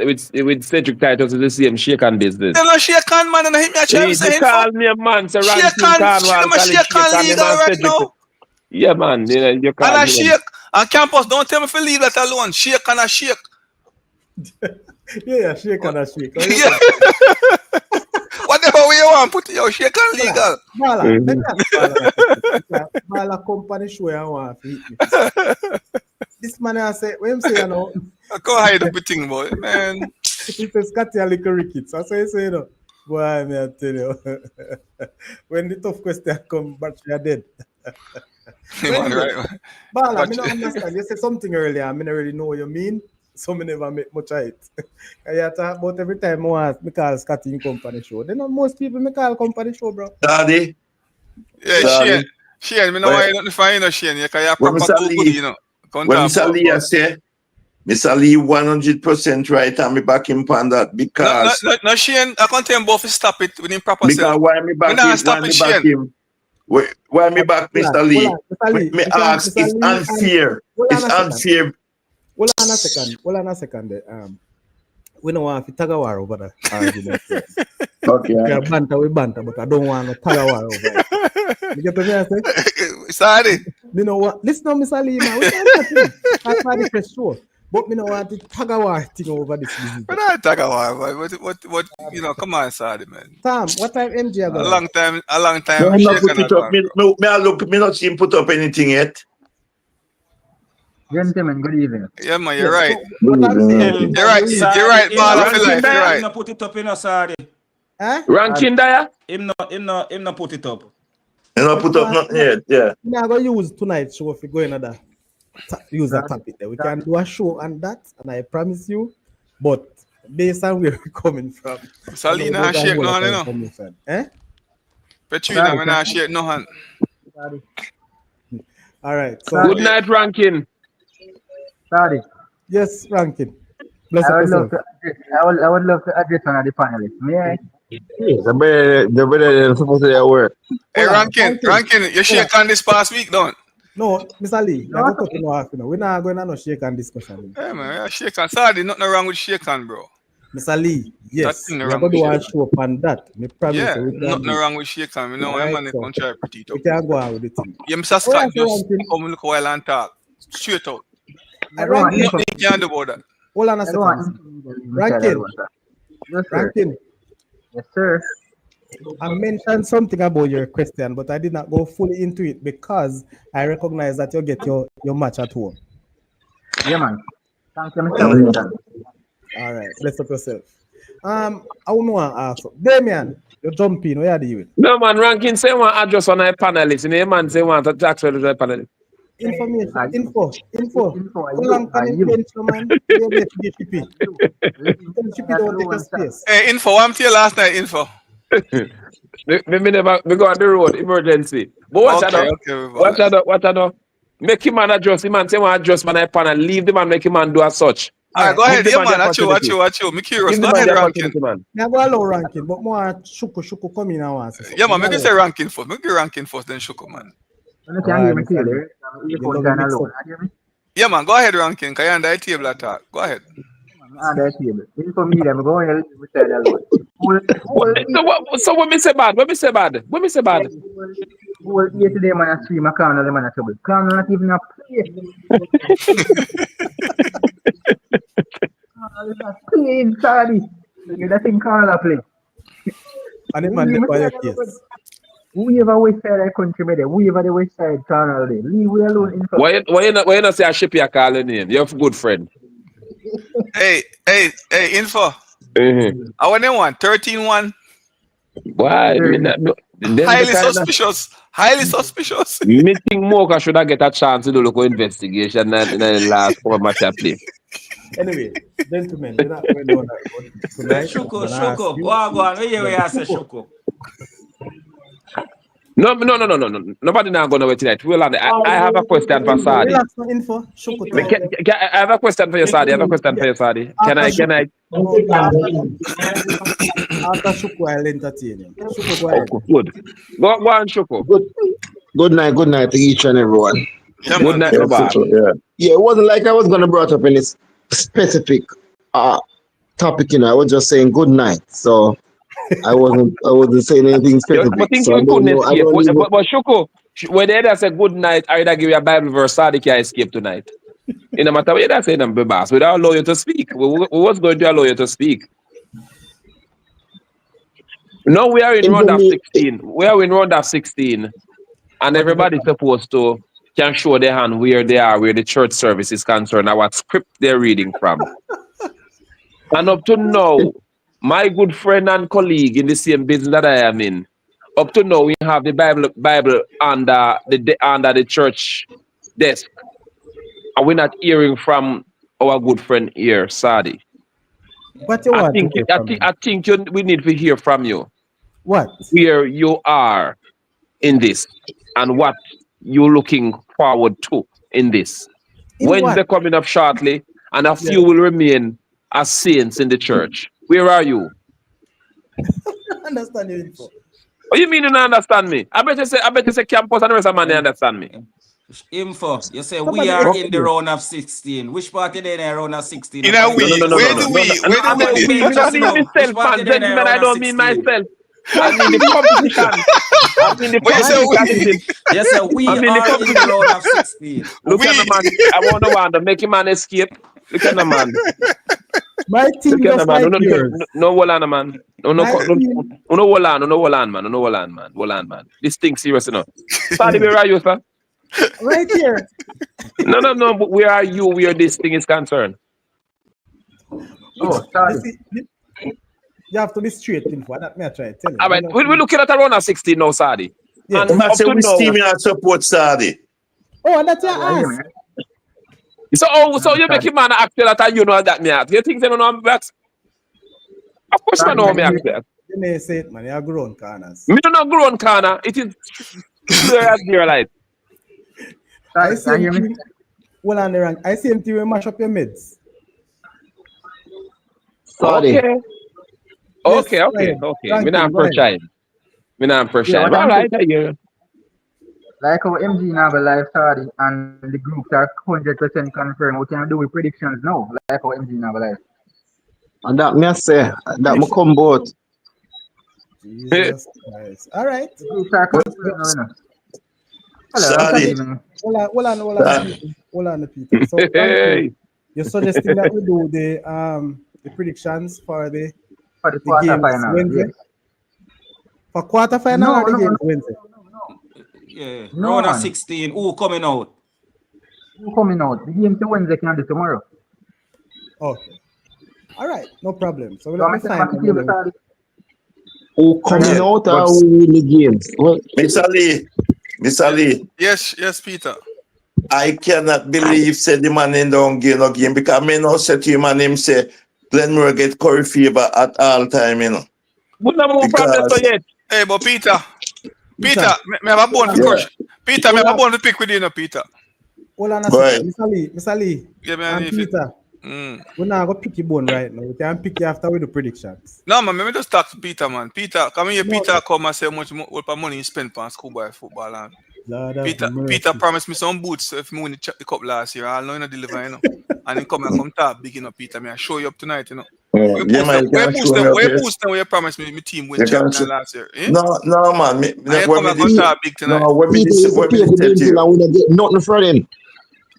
Cedric Titus is the same shake and business. Them not shake hand, man, and hit me a try to Hey, say you info. call me a man, say Shake ranking hand, Cornwall, them a call it shake shake hand and them legal and right Cedric. now. Yeah, man, you And call a me. shake. And campus, don't tell me to leave that alone. Shake and a shake. yeah, shake and a shake. Oh, Yeah. Whatever way you want, put it your shake and legal. Bala, Mhm. let me ask Bala. Bala company show you want to hit me. This man I say, when him say, you know, I can't hide up the thing, boy. Man. he says, Scotty a little rickets. That's what he say, you know. Boy, me I tell you. When the tough question come, but you're dead. So Man, anyway, right, man. Bala, But me not understand. You said something earlier, I mean, I really know what you mean. So me never make much of it. You talk about every time me call Scotty in company show. Then most people me call company show, bro. Daddy, yeah, darling. Shane, me know why you don't find, you know, Shane. You're When proper Mr. good, Lee, you know. Come when talk Mr. about Lee I boss. say, Mr. Lee 100% right and me back him on that No, Shane, I can't tell him both to stop it with him proper self. why me Me back not him, stop it, Shane. why me back Hold on, Mr. hold Lee? on, Mr. Lee. Me You can, ask, Mr. it's Lee, unfair. hold It's on a second. unfair. Hold on a second. Hold on a second. We don't want to tag a war over the argument. Okay. We are banter, we banter, but I don't want to tag a war over it. You get what I say? Sorry. Me know what? Listen, to Mr. Lee, man. We can chat. That's why the press show. But me know want to tag a war thing over this business. But I talk a while, what, you know, come on, sorry, man. Tom, what time MJ A go? long time, No, Shane no put cannot it up. go. Me I look, me not see him put up anything yet. Gentlemen, good evening. Yeah, man, you're right. So, what I'm saying, You're right, is, you're right, Ball for Ranking life, you're there. right. Him not put it up in a sorry. eh? Ranking there? Him not put it up. You know, put up nothing yet. Yeah. Me not gonna use tonight's show if we go another use that Sorry. topic there. We can do a show on that, and I promise you. But based on where we're coming from, Salina I know and shake there's a no whole hand, lot you of know. information. Eh? Petrina, Sorry, man, I shake no hand. Sorry. All right. So Sorry. Good night, Ranking. Sorry. yes, Rankin. Bless I up would love yourself. to address, I would love to address one of the panelists. May I? The better is supposed to work. Hey, Hold on, Rankin, you Hold on. shake on this past week, don't? No, Mr. Lee, No, you're it's going to okay. know half, you know. We're not going to no shake and discussion. Hey, man, shake on. Sorry, nothing wrong with shake on, bro. Mr. Lee, yes, Nothing we are wrong going with to do a shake on. show upon that. Me promise Yeah, you we can nothing do. wrong with shake on. You know, All my right, man is so going to try to pretty it we up. can go on with the thing. Yeah, Mr. Oh, Scott, yeah, so just Rankin. come look a while and talk. Straight out. I don't want Rankin, Nothing you can do about that. hold on a I don't want second. intermediary Rankin, inside that. Yes, sir. Rankin, Yes, sir. I mentioned something about your question, but I did not go fully into it because I recognize that you get your match at home. Yeah, man. Thank you, Mr. Wellington. All right, bless up yourself. I want to ask, Damian, you jump in, where are you doing? No, man, Ranking say one address on our panelists. And the man say one to tax for the panelists. Information, Are you? info. Info, are How you? long can Are you you? bench your man? You're there to get shippy. Listen Tell to me shippy at don't take low a and sharp. space. Hey, info, I'm to you last night, info. Me go on the road, emergency. But watch Okay, out. okay, Watch out. Make him man adjust. The man say one adjust man I panel. Leave the man, make him man do as such. All right, go Give ahead. the Yeah, man the man, watch opportunity. you. Me curious. Give Go the man ahead, the ranking. opportunity, man. I go allow ranking, but more shuku come in and want to say Yeah, man, something. make you say ranking first. Make you ranking first, then Shuko, man. When you can Why, hear me Mr. Lee? clearly, I'm You earphone love kind it of mix low. up. You hear me? Yeah, man, go ahead, ranking. Can you under the table attack? Go ahead. I'm on that table. Info media, I'm going to leave beside alone. So what me say bad? What me say bad? Who will hear today, man, a stream, a corner, them, man, a trouble. Corner not even a play. Corner is not playing, sorry. You that thing corner play. And it man, by your case. We ever west side of the country, brother. We ever the west side corner there. Leave we alone in front. Why you not say a ship you call your name? You're a good friend. Hey, info. Mm-hmm. I want them one. 13-1. Why? Me not, no, them the Highly kind of suspicious. Highly suspicious. me think Mocha should have get a chance to do local investigation in the last four match I play. Anyway, gentlemen, we're not going down that road tonight. Shuko, I'm gonna ask Shuko. you- What go on? Where I say Shuko? No. Nobody now going away tonight. I have a question for Sadi. Relax no info. Shuku talk. I have a question for you, Sadi. Can I? After Shuku, I'll entertain you. Shuku, go ahead. Good. Go on, Shoko. Good night to each and everyone. Yeah, Good man. night, Big my up, boss. man. Yeah, it wasn't like I was gonna brought up any specific topic, I was just saying good night. So I wasn't saying anything You, but specific. think So I you don't couldn't know. I escape. don't even. But Shuko, when they either say good night, I either give you a Bible verse, so they can escape tonight. It no matter what you say, them boss. We don't allow you to speak. We was going to allow you to speak. Now we are in round of Informa- 16. We are in round of 16. And What is the everybody's supposed to can show their hand where they are, where the church service is concerned, and what script they're reading from. And up to now, my good friend and colleague in the same business that I am in, up to now we have the Bible under the church desk, and we're not hearing from our good friend here, Sadi. what you want to hear from me? I think we need to hear from you What? where you are in this and what you're looking forward to in this. In what? Wednesday coming up shortly, and a Yeah. few will remain as saints in the church. Where are you? Understand your info. What you mean you don't understand me? I bet you say campus and the rest of man they understand me. Info, you say we Somebody are else in the do. round of 16. Which party they in the round of 16? In If a I No, we. no, no, no, Where no, do no. we? No, Where I do mean, we? me don't mean Which myself, man. party they in the Gentlemen, I round of don't mean 16? myself. I mean the competition. I mean the Where you say competition is we? in. You say we I mean the are in the competition. round of 16. Look at the We. man. I want the one to make a man escape. Look at the man. My team Look at the just man. like No, yours. hold on, man. No, My team, hold on, man. No, hold on, man. Hold on, man. This thing serious enough. Sorry, where are you, sir? right here. No. But where are you? Where this thing is concerned? Which Oh, sorry. you have to be straight info. That me I try to tell you. All right, we're looking at around 16 now, Sadi. Yes. And I up say to we now, steaming and support Saudi. Oh, and that's your Sorry, I hear ass. me. so you make him man act that you know that me act. You think they don't know I'm back? Of course, I Sorry, know can me you hear act me? back. You may say it, man. You're grown corners. Me don't know grown corner. It is clear as dear light. I Sorry, see can you him hear me? team. Well, on the rank. I see him team will mash up your mids. Sorry. Okay. Yes, Okay. Me Ranking, not go ahead. shine. Me not Yeah, shine. what All I'm saying, right, I hear. like how MG now have a live study and the groups are 100% confirmed. We can do with predictions now, like how MG now have a live. And that me I say that me come both. Jesus Christ. All right. The groups are But, confirmed now, you know. Hello, I'm Saudi. sorry, man. hold on, Peter. Hold on, Peter. So, ranking, Hey. you're suggesting that we do the predictions for the For the games quarterfinals, Wednesday? yes. For quarterfinal No, or the no, games no, Wednesday? Yeah, no, round of man. 16. Who coming out? Who coming out? The game to Wednesday can do tomorrow. Okay. All right. No problem. So So let I'm me saying, find I'm them. table study. Who Oh, yeah. coming Yeah, out but or who win the games? Well, Mr. Lee, Mr. Lee, Yes, Peter. I cannot believe said the man in down game no game because me now say to him and him say Glenmore get curry fever at all time, But no more problem so Because yet. Hey, but Peter, Peter, me have a bone for yeah, crush. Peter, me hold have a on, bone to pick with you, no, Peter. hold on a go second. ahead. Mr. Lee, Give me and an if it. Peter, we're not going to pick your bone right now. We can pick you after we do predictions. No, man, let me just talk to Peter, man. Peter, come here, No, Peter come and say how much money you spent on schoolboy football. And Lord have Peter mercy. promised me some boots so if me win the cup last year. I'll know you not deliver, And then come talk big, Peter. Me I show you up tonight, Yeah, man, you can show me up Where here. boost them where you promised me my team win You can show. champion last year, eh? No, man. And you come When me back and this, Peter, talk big tonight. no, when me Peter this, used to when me pay this for said them to thing you, and we don't get nothing from him.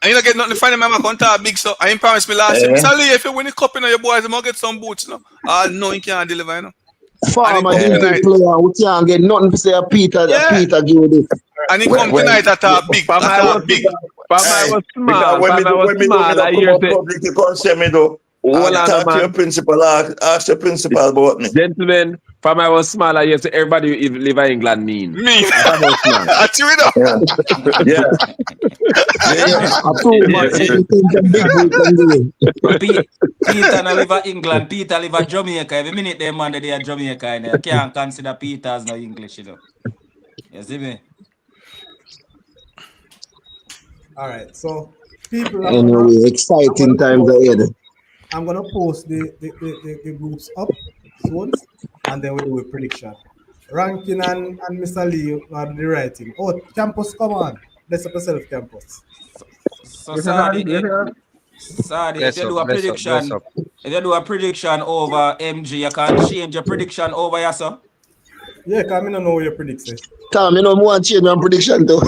And you don't get nothing to find them, I'm going to talk big, so I ain't promised me last year. eh? Mr. Lee, if you win the cup, your boys, I'm going to get some boots, I'll know you can't deliver, And then Farmer come didn't Eh? take tonight. player. We can't get nothing to say Peter that Yeah. Peter give this. And then come When, tonight, I talk big. From I was Hey, small. when me do, me I don't come hear out say, public, you can't say me do. hold on, Talk to your man. principal, ask your principal about me. Gentlemen, from I was small, I hear say everybody who live in England mean. Me. That's about small. That's you, Yeah, yeah, yeah. I prove my Yeah, second thing from big week and game. Peter now live at England. Peter live at Jamaica. Every minute they man they are Jamaica and I can't consider Peter as no English, You see me? All right. So, people, Anyway, exciting times ahead. I'm gonna post the groups up soon, and then we'll do a prediction Ranking and Mr. Lee are the writing. Oh, Campus, come on. Let's up yourself, Campus. So Yes, sir. Yes, sir. Sadi, if Bless you up, do a bless up, bless prediction, up. if you do a prediction over MG, you can change your prediction over here, sir. Yeah, come in and know what your predict say. Tom, you know, more change my prediction too.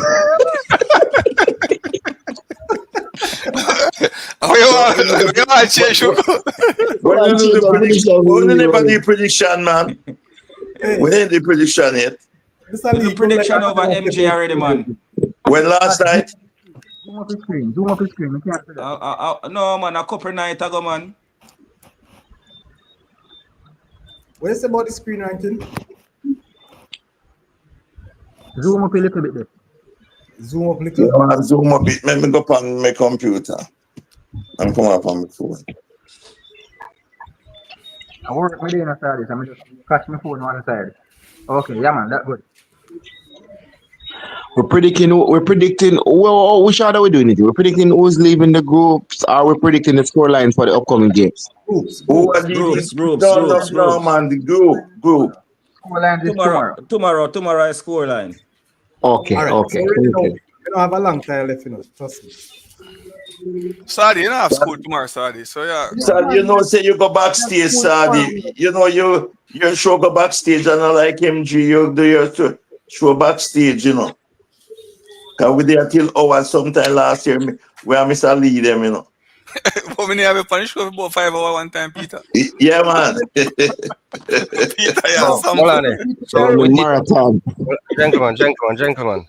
You want to change Shuko? When More you do change the my prediction, prediction. when you never do prediction, man. Hey, We ain't the prediction yet. Mr. Do Lee, the prediction over MG already, man. When last night, Zoom up the screen. Zoom up the screen. We can't see that. No, man, a couple nights ago, man. what you say about the screen ranking? Zoom up a little bit there. Zoom up you little. know, I zoom a bit, let me go on my computer and come up on my phone. I work with you, sir. I'm just catch my phone on one side. Okay, yeah, man. That's good. We're predicting, well, which order are we doing it? We're predicting who's leaving the groups, or we're predicting the scoreline for the upcoming games. Groups. Who are Groups. no, man, the group. Scoreline is tomorrow. Tomorrow is scoreline. Okay, All right. okay. So already know, Okay. we don't have a long time left, you know. Trust me. Sadi, you don't have school tomorrow, Sadi. So yeah. So you know, say you go backstage, Sadi. You know, your show go backstage, and not like MG, you do your show backstage, you know. Cause we there till hours sometime last year, where Mr. Lee them, you know. But we have a punish for about 5 hours one time, Peter. Yeah, man. Peter, yeah, So, some. hold on there. So The we need, marathon. gentlemen.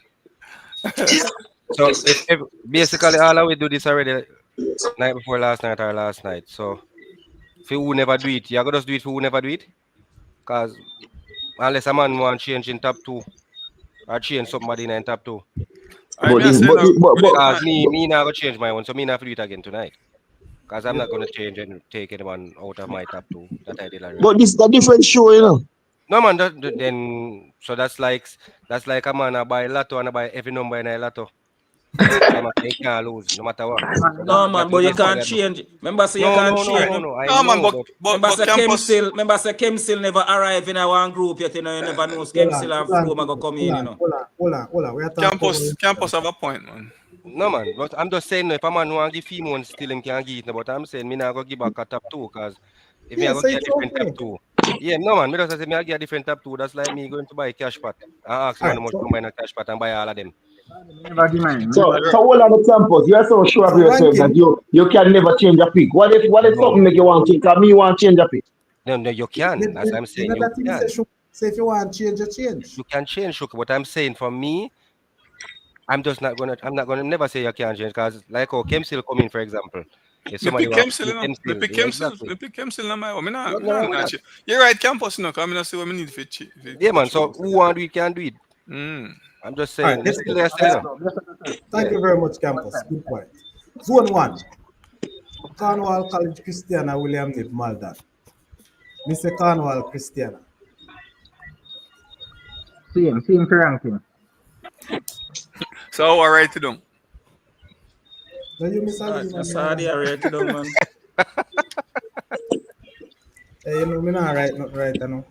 So if basically all we do this already night before last night or last night. So if who never do it, you gotta just do it for who never do it. Cause unless a man want change in top two or change somebody in top two. I But mean, I this, say but, no. but, but, Cause me not gonna change my one, so me not have to do it again tonight. Cause I'm not gonna change and take anyone out of my top two that I did already. but this is a different show, you know. No man, then so that's like a man I buy lotto and I buy every number in a lotto. And I can't lose no matter what. So No, man, but you that's what can't I do. change. Remember, say you No, can't no, no, change. no, no. I No, man, know, but Remember, say campus. Kem still never arrive in our one group yet. You know, you never know. Kem still have room I go come in. You know. Hold on. We are talking Campus have a point, man. no man, but I'm just saying if a man want to give him one still him can give it. But I'm saying me not go give back a top two because if me I go so get a it's different okay. top two. Yeah, no man, me just say me I get a different top two. That's like me going to buy a cash pot. I ask man how much to buy a cash pot and buy all of them. Never give mine. So hold on the campus. You are so sure of yourself that you can never change a pick. What if something make you want to change? Because me want to change a pick. No, you can. As I'm saying, you can. Say if you want to change, you change. You can change, Shuka. But I'm saying for me, I'm not gonna never say you can't change because like Kem still come in, for example. If Me somebody pick wants Kemsil, you know. Kem Me still, pick yeah, Kemsil. exactly. Me pick Kemsil na my own. Nothing wrong with that. You're right, campus, you know. Because I see what I need for it. Yeah, man. So who want to do it can do it. I'm just saying. Let's Still there, still Thank you very much, Campus. Good point. Zone 1. Cornwall College Christiana William Nip Maldan. Mr. Cornwall Christiana. Same for ranking. So I write it down. No, you Mr. Lee. That's how they are rated down, man. Hey, you know, me not write nothing right, you know.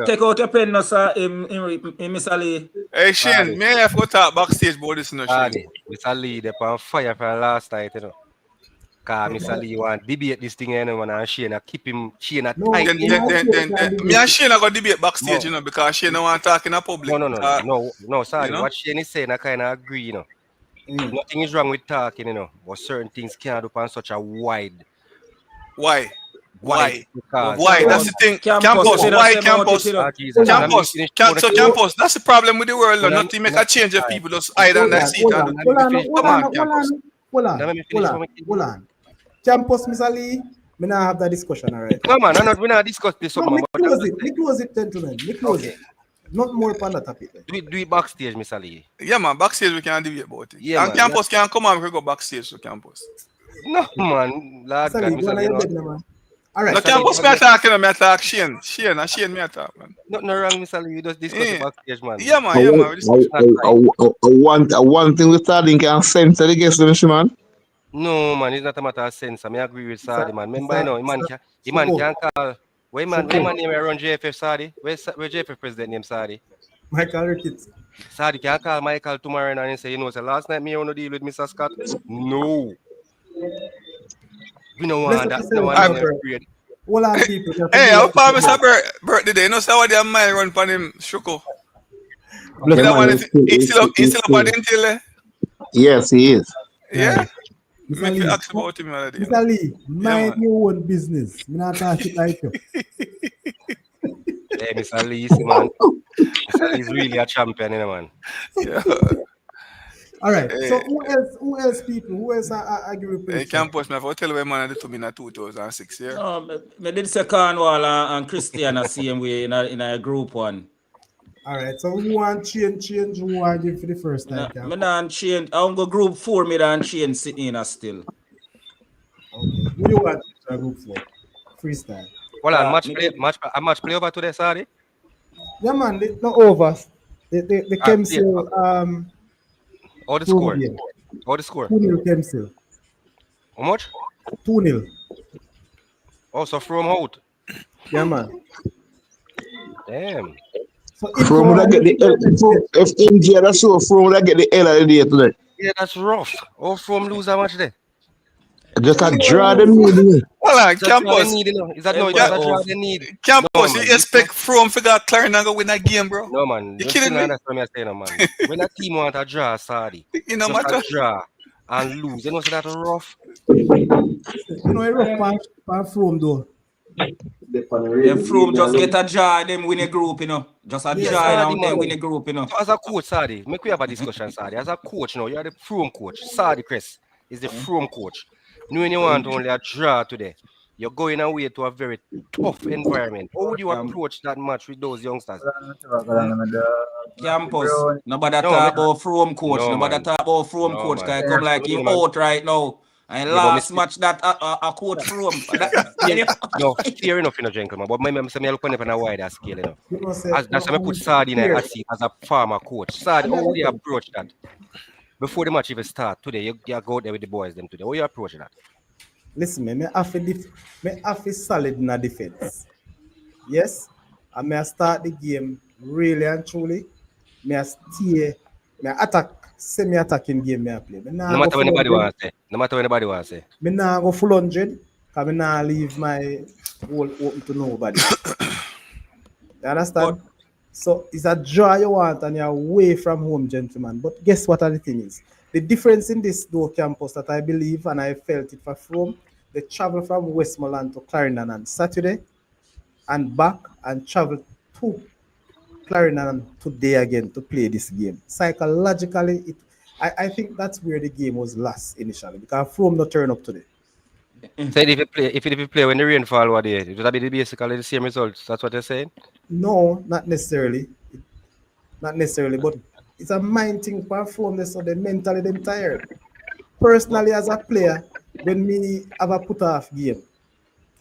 Take out your pen, no, sir, in Mr. Lee. Hey, Shane, may I have to talk backstage about this, no, Shane? Mr. Lee, they're on fire from last night, you know. Because Mr. Lee want to debate this thing, you know, and Shane keep him, Shane tight. Then me and Shane are going to debate backstage, you know, because Shane don't want to talk in the public. No, sorry. You know? What Shane is saying, I kind of agree, you know. Nothing is wrong with talking, you know, but certain things can't do on such a wide. Why? Because Why? That's the thing. Campus. Why campus? Campus. That's the problem with the world. Nothing make a change if people just hide on that seat. Hold on. Campus, Mr. Lee. Me not have that discussion, all right? No, man, we're not discuss this. No, me close it, gentlemen. Me close it. Not more upon that topic. Do it backstage, Mr. Lee. Yeah, man, backstage we can debate about it. Yeah, and man, campus can come and we go backstage to campus. No, man, Lord God, Mr. Lee, no. All right. No, campus me attack, me attack Shane me attack, man. Nothing wrong, Mr. Lee. We just discuss the backstage, man. Yeah, man. One thing with Sardine can sense the guest, man. No, man, it's not a matter of sense. I agree with Sadi, man. Remember, you know, man can call Where man name around JFF Sadi? Where JFF president name Sadi? Michael Ricketts. Sadi can call Michael tomorrow and say, you know, so last night me want to deal with Mr. Scott. No. We don't Bless want up that. We don't yourself, want Mr. them Bert. afraid. Hold on, people. We have to Hey, do how that. far Mr. Birthday day? You know, so what the mile run for him, Shuko? Bless You Yeah, know, up. man, man, it's still, he's it's, still, he's it's still still. up at until, Yes, he is. yeah? Right. Me Mr. fi Lee. ask about him the other day, you know. Mr. Lee, Yeah, mind man. your own business. Me not talk it like you. Hey, Mr. Lee, see, man. Mr. Lee's really a champion, you know, man. Yeah. All right. So Hey, who else? Who else, people? Who else are give a hey, prediction? campus, me for tell you, man, I did to me in 2006, yeah? No, me did say Cornwall and Christiana same way in a group one. All right. So who want change? Who want give for the first time? Me not change. I'm go group 4. Me don't change sitting in a still. Okay. Who you want to group for? Freestyle. Hold on, Me play, did. match play over today, Sadi? Yeah, man. They, not over. The All right, play. Kemsil All the Chrome score. game. All the score. 2-0 Kemsil. How much? 2-0. Also from out. Yeah, man. Damn. So if From would I get the if MJ that's so from would I get the L of the day today? Yeah, that's rough. All from lose how much there? Just a you draw know, them need. Hold on, Is that draw they campus. need, you know? Is that no? Is Everybody that draw off. they need? No, Campus, man. you expect from figure Clarence and go win that game, bro? No, man. You You still kidding not me? understand what I'm saying, no, man. When a team want a draw, Sadi, You know, just a matter. draw and lose, you know, so that's rough. a rough part from though. Them Froome just get a draw, them win a group, you know. Just a Yeah, draw Sadi, and they man. win a group, you know. So as a coach, Sadi, make we have a discussion, Sadi. As a coach now, you're the Froome coach. Sadi Chris is the Froome coach. Knowing you want only a draw today, you're going away to a very tough environment. How would you approach that match with those youngsters? Campus. Nobody No, talk about Froome coach. no, Nobody man. talk about Froome No, coach. man. Cause come like No, him man. out right now. And Yeah, but last match that a coach Froome. No, fair enough, you know, gentlemen. But maybe I'm look on it on a wider scale, you know. You know, say, As that's why I put Sadi in a seat as a farmer coach. Sadi, how would you approach that? Before the match even start today, you go out there with the boys them today. How you approach that? listen, me have a solid in the defense. Yes, and me I start the game really and truly. Me I stay, me I attack, semi-attacking game me I play. Me No nah go matter full what anybody 100. wants to say. No matter what anybody wants to say. Me nah go full 100. Cause me nah leave my hole open to nobody. You understand? But So it's a draw you want and you're away from home, gentlemen. But guess what the thing is? The difference in this door campus that I believe and I felt it from, they travel from Westmoreland to Clarendon on Saturday and back and travel to Clarendon today again to play this game. Psychologically, I think that's where the game was lost initially because From not turn up today. So if you play when the rainfall was there, it would be basically the same results. That's what you're saying? No, not necessarily. Not necessarily, but it's a mind thing for From this so they mentally them tired. Personally, as a player, when me have a put off game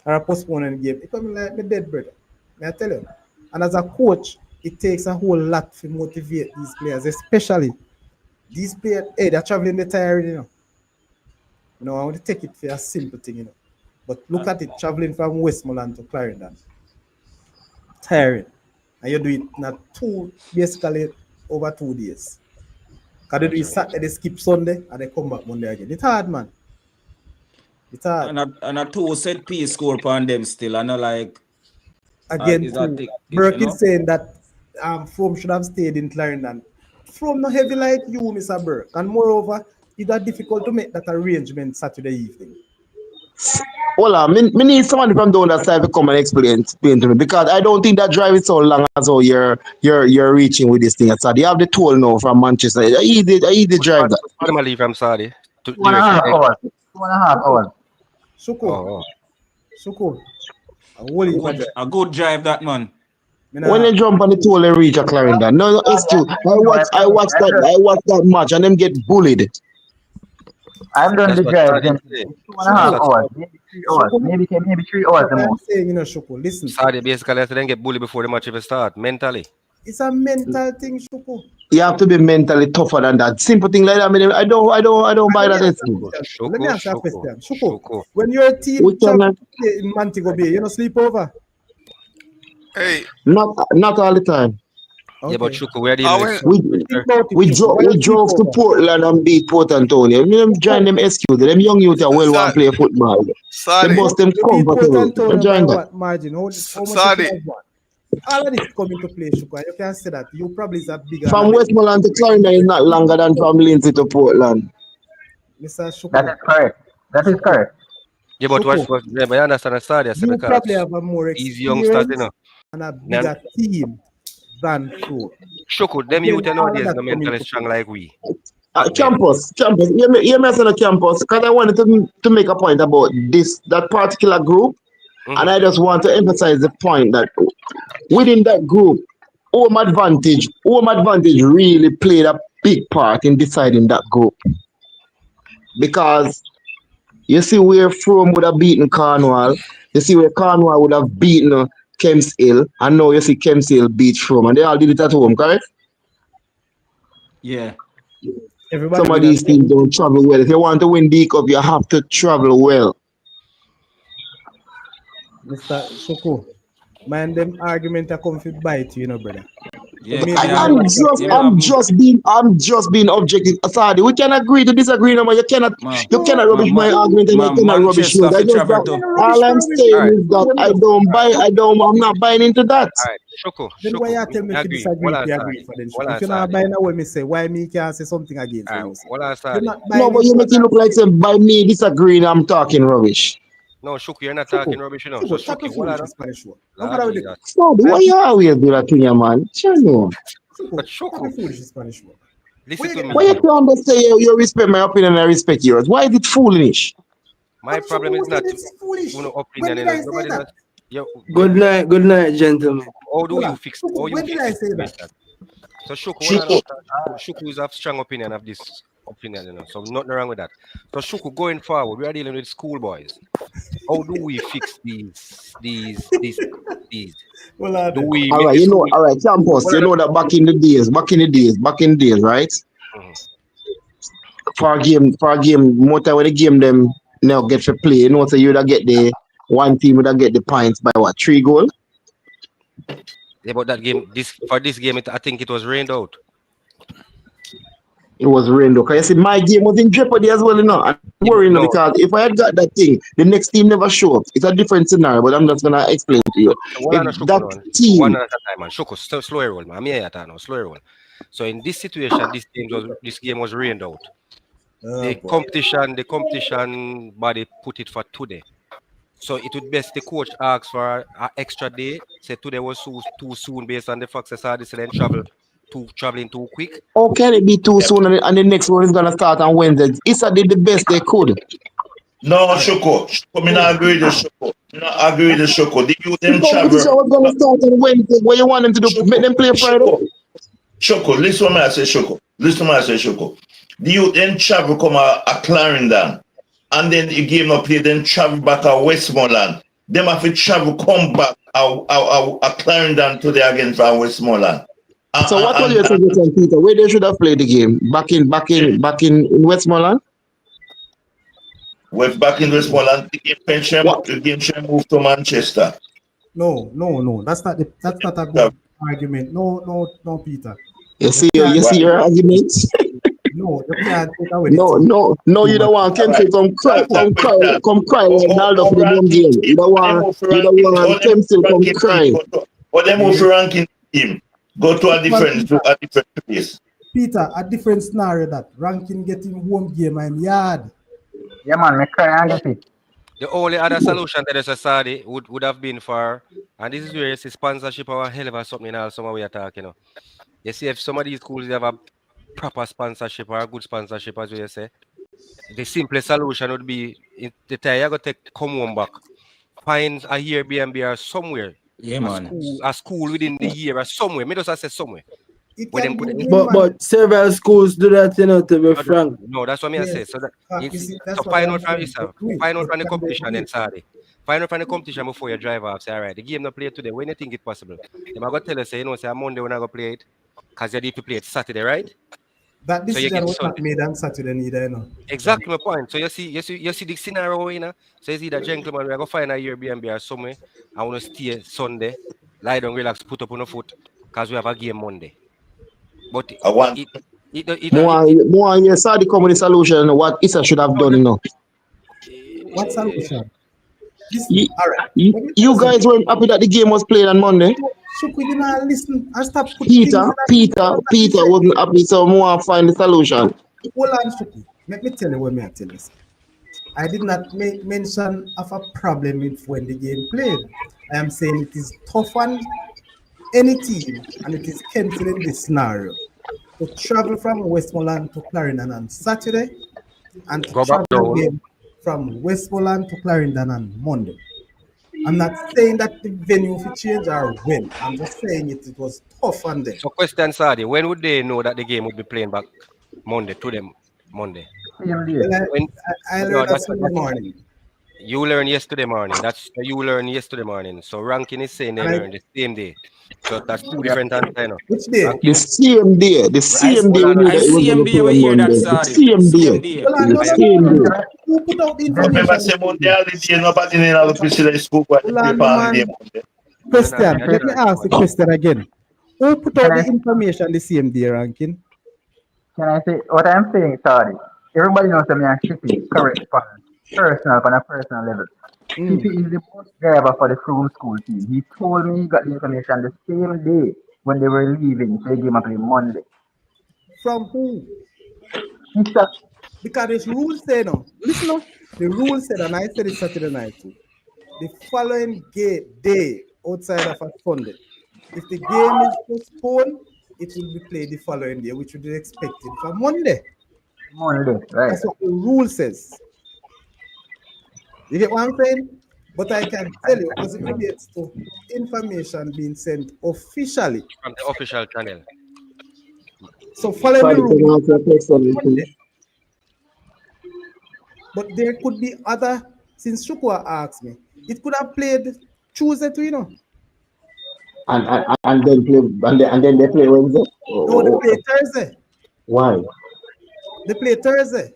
or a postponement game, it come like my dead brother. May I tell you? And as a coach, it takes a whole lot to motivate these players, especially these players. Hey, they're traveling the tired, you know. You know, I want to take it for a simple thing, you know. But look at it, traveling from Westmoreland to Clarendon. Tiring. And you do it not basically over 2 days. Because they do it Saturday, they skip Sunday, and they come back Monday again. It's hard, man. It's hard. and a 2 set piece score upon them still. I know like Again, is that too. it, Burke you know? is saying that From should have stayed in Clarendon. From not heavy like you, Mr. Burke. And moreover, it's that difficult to make that arrangement Saturday evening. Well, me need somebody from down that side to come and explain to me because I don't think that drive is so long as how you're reaching with this thing. So you have the toll now from Manchester. I easy drive that. I'm leave from Saudi. 2.5 hours. 2.5 hours. Shuko. Shuko. A good drive that man. When they jump on the toll, they reach a Clarendon. No, it's true. I watched that match and them get bullied. I've done That's the what drive. Saudi Then say. 2.5 hours, maybe 3 hours, maybe 3 hours the I'm most. saying, you know, Shuko, listen. Saudi basically has to then get bullied before the match even start, mentally. It's a mental thing, Shuko. You have to be mentally tougher than that. Simple thing like that. I mean, I don't buy that. Let me ask you a question. Shuko, when your team Which one, travel man? to play in Montego Bay, you know sleep over? Hey, Not all the time. Yeah, but Okay. Shuku, we are I dealing with went. some We Think about it, we Chuku. drove Why you we sleep drove to over? Portland and beat Port Antonio. Them join them SQ. Them young youth that well want Sa- to play football. They Sadi, bust them You beat Port comfortable. We Antonio by join that. what margin? How much if you Sadi, have won? All of this coming to play, Chuku. You can say that. You probably is a bigger and a From better Westmoreland to Clarendon is not longer than from Lindsay to Portland. Mr. That Shuku. is correct. That is Shuku. correct. yeah, but Shuku. yeah, but I understand the study, I say, You probably because have a more these youngsters, experience and a then bigger team than Ford. Shuku, them Again, youth all of nowadays that no coming mentally to strong play. like we back then. Campus. You may say the campus because I wanted to make a point about that particular group, and Mm-hmm. I just want to emphasize the point that within that group, home advantage really played a big part in deciding that group because you see where Frome would have beaten Cornwall, you see where Cornwall would have beaten Kemps Hill, and now you see Kemps Hill beat Frome, and they all did it at home, correct? Yeah. Everybody Some of win at these teams don't travel well. If you want to win the cup, you have to travel well. Mr. Shuku. Man, them argument are come to bite you, brother. So Yeah, maybe him you have never I'm just, him trust have I'm just being, I'm just being objective. Asadi, we can agree to disagree, no, but man, you cannot rubbish man, my argument and you man, cannot rubbish Manchester yours. I for just travel that to. all I'm All saying right, is that I'm not buying into that. all right. Shuku, Then why you me tell me to agree. disagree Well if you answered. agree for them? Well If you're not answered. buying what me say, why me can't say something against All what right, you say? well You're answered. not No, buying but you into make what it I'm look like saying. say by me disagreeing, I'm talking rubbish. No, Shuku, you're not talking Shuku, rubbish, So Shuku, chat Shuki, no what I foolish know? in Spanish word. Don't Lord bother with it. Jesus. Asadi, I why you always do that to your man? Sure no. Shuku, chat no Shuku, foolish in Spanish word. listen Where you to get me, that Why you from? Shuku. can't just say you respect my opinion and I respect yours? Why is it foolish? My But problem Shuku, is who said not it's foolish? uno When opinion, did I say Nobody that? does. Good night, gentlemen. How do Hold you on. fix? How Shuku, you when did fix I the say that? situation? So Shuku, what I know, Shuko, Shuku is have strong opinion of this opinion, So nothing wrong with that. So Shuku, going forward, we are dealing with schoolboys. How do we fix these? Well, Do we All make right, the school? all right, campus, Well, you know that back in the days, right? Mhm. For a game, more time when the game them now get to play, so you would get the one team would get the points by what 3 goal? Yeah, but that game, this game, I think it was rained out. It was rained out. 'Cause you see, my game was in jeopardy as well, I'm Yeah, but worrying no, because if I had got that thing, the next team never show up. It's a different scenario, but I'm just gonna explain to you. so what If I know, Shuku, that no, one team, at a time, man. Shuku, slow roll, man. I'm here at now, slow roll. So in this situation, this game was rained out. oh The boy. competition body put it for today. So it would best the coach ask for an extra day. Say today was too soon based on the fact that this then traveling too quick. how can it be too soon and the next one is gonna start on Wednesday? ISSA did the best they could. no, All right. Shoko, me So not agree with the Shoko. Me not agree with that's the Shoko. The youth The them competition travel. was gonna start on Wednesday. What you want them to do? Make Shoko, them play Friday? Shoko, listen to me I say Shoko. Listen to me I say Shoko. The youth then travel come a Clarendon. And then the game not play, then travel back a Westmoreland. Them have to travel, come back a Clarendon today again from Westmoreland. So what was your And suggestion, Peter? Where they should have played the game? Back in Westmoreland? we're back in Westmoreland. What? The game should move to Manchester. no. That's not a good argument. No, Peter. You You see can't you see Why? your arguments? you can't take away the No, team no, no, too you much. don't want All Kempsey right. come That's a question. cry like Naldo for the dumb Ranking game. team. You don't want Kempsey come cry. But them move Yeah. for ranking team. Go to a Well, different place. Peter, a different scenario that ranking getting home game and yard. Yeah, man, me cry and get it. The only other solution that is a Saudi would have been for, and this is where you see sponsorship or a hell of a something else. Some we are talking. You see, if some of these schools have a proper sponsorship or a good sponsorship, as you say, the simplest solution would be the time you go take come home back, find a Airbnb or somewhere, Yeah, a man. school within the year or somewhere. Me just say somewhere It where can them be put it. win, man. But several schools do that, to be frank. No, that's what me I say. Yes. So that You it's see, so that's what find I'm out from saying. yourself, But do it. find out But from the can they competition do then it? Saturday. Find out from the competition before you drive off. Say, all right, the game not play today. When you think it possible? Them I go tell you, say, say on Monday when I go play it, because you need to play it Saturday, right? That So you decision get was not Sunday. made on Saturday either. Exactly my point. So you see the scenario, So you see that gentleman, we go find a Airbnb or somewhere. I want to stay Sunday, lie down, relax, put up on the foot, because we have a game Monday. But I want More you saw the comedy solution what ISSA should have done, you know. What solution? Listen, You, all right. you, Let me tell you you something. guys weren't happy that the game was played on Monday. Shukri, you know, listen and stop putting things in Peter wasn't happy, so more find the solution. Hold on, Shukri. Let me tell you what me I tell you. I did not make mention of a problem with when the game played. I am saying it is tough on any team, and it is Kensington in this scenario to travel from Westmoreland to Clarendon on Saturday and to Go back travel down. again from Westmoreland to Clarendon on Monday. I'm not saying that the venue will change or when. I'm just saying it was tough on them. So question, Sadi, when would they know that the game would be playing back Monday to them Monday? Same day. Well, When I no, learned that that's Sunday morning. you learned yesterday morning. That's you learned yesterday morning. So ranking is saying they And I, learned the same day. So that's two different answers, you know. which day? The Ranking, same day. The I same day hold we on, knew I that it was going to CMD play we on hear that Monday. The sorry. same day. CMD. Well, The no, I no, have no, same no. day. Who put out the remember information? say Monday holiday, nobody in the official school but Hold they on, play no, holiday man. Monday. no, no, Question. me I Let me charge ask the Monday. question again. Who put Can out the I information the same day ranking? can I say what I'm saying, sorry. Everybody knows that me and Chippy correspond on a personal level. Mm. Chippy is the bus driver for the Froome school team. He told me he got the information the same day when they were leaving, so he gave up on Monday. From who? He said, Because the rule said no. Listen up. The rule said, and I said it Saturday night too. The following day outside of a Sunday. If the game is postponed, it will be played the following day, which would be expected for Monday. Monday, right? That's what the rule says. You get what I'm saying? But I can tell you, as it relates to information being sent officially. From the official channel. So following the Sorry, can rule, I ask you a question? Monday. But there could be other, since Shukwa asked me, it could have played Tuesday too, you know. And then play and then they play Wednesday? No, they play Thursday. Why? They play Thursday.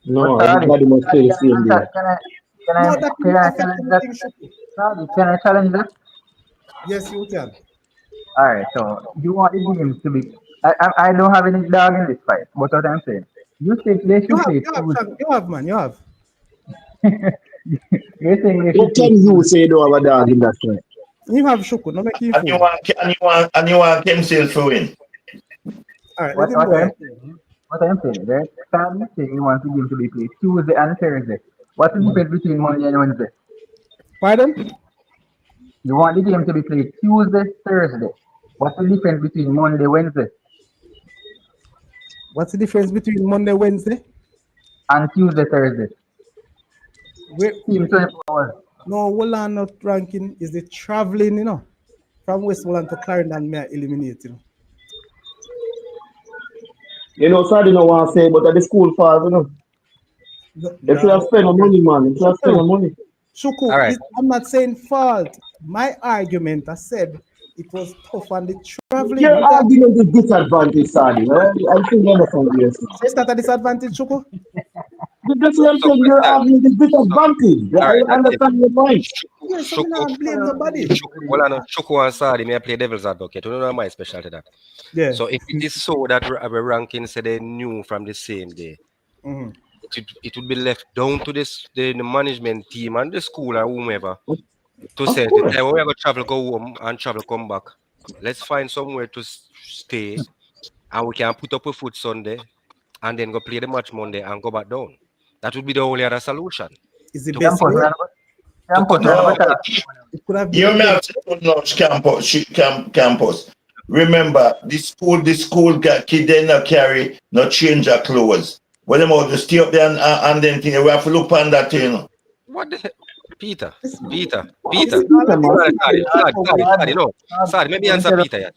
But No, sorry, everybody must play sorry, the same day. No, that can will I affect challenge that? anything, Shukwa. Sorry, can I challenge that? Yes, you can. All right, so you want the games to be. I don't have any dog in this fight, but what I'm saying, you think they You should have, play you have, Tuesday. Shank, you have, man, you have. You're saying they How should play can you Tuesday. say you don't have a dog in that fight? You have Shukwa, no make you And you fool. want Kensale to win. All right, let What him what go I'm ahead. saying, what I'm saying, right? Sam saying he wants the game to be played Tuesday and Thursday. What's the difference between Monday and Wednesday? Pardon? You want the game to be played Tuesday, Thursday. What's the difference between Monday, Wednesday, What's the difference between Monday, Wednesday? and Tuesday, Thursday? Where, Team 24 hours. no, Wolan not ranking is the traveling, you know, from Westmoreland to Clarendon, may I eliminate, you know. You know, so I don't know what I say, but at the school falls, you know. No, If you have no, spent the money, man, if you have spent the Shuku, money. All right. I'm not saying fault. My argument, I said it was tough on the traveling. Your argument is disadvantage, Sadi. I think you understand what you're saying. Is that a disadvantage, Shuku? That's what I'm So saying. Your question. argument is So disadvantage. all right, I that's it. understand your point. Yes, I mean, Shuku, I blame nobody. Well, I know Shuku and Sadi may I play devil's advocate. You know my specialty that. Yeah. So if it is so that our ranking say they knew from the same day, Mhm. it would be left down to the management team and the school or whomever to Of say the course. time when we are going to travel go home and travel come back. Let's find somewhere to stay and we can put up a foot Sunday and then go play the match Monday and go back down. That would be the only other solution Is the to best cut Campus, way. out, to campus, cut out No, the It could have been you the may best. have to launch campus. Remember, the school got kid they not carry, no change of clothes. When them out to stay up there and then thing, we have to look on that, you know. what the hell? Peter, Listen, Peter, listen, Peter. all Peter, of Hold this man. on, is Sorry, going sorry, forward. sorry, sorry. No, sorry, maybe let me answer tell you, Peter yet.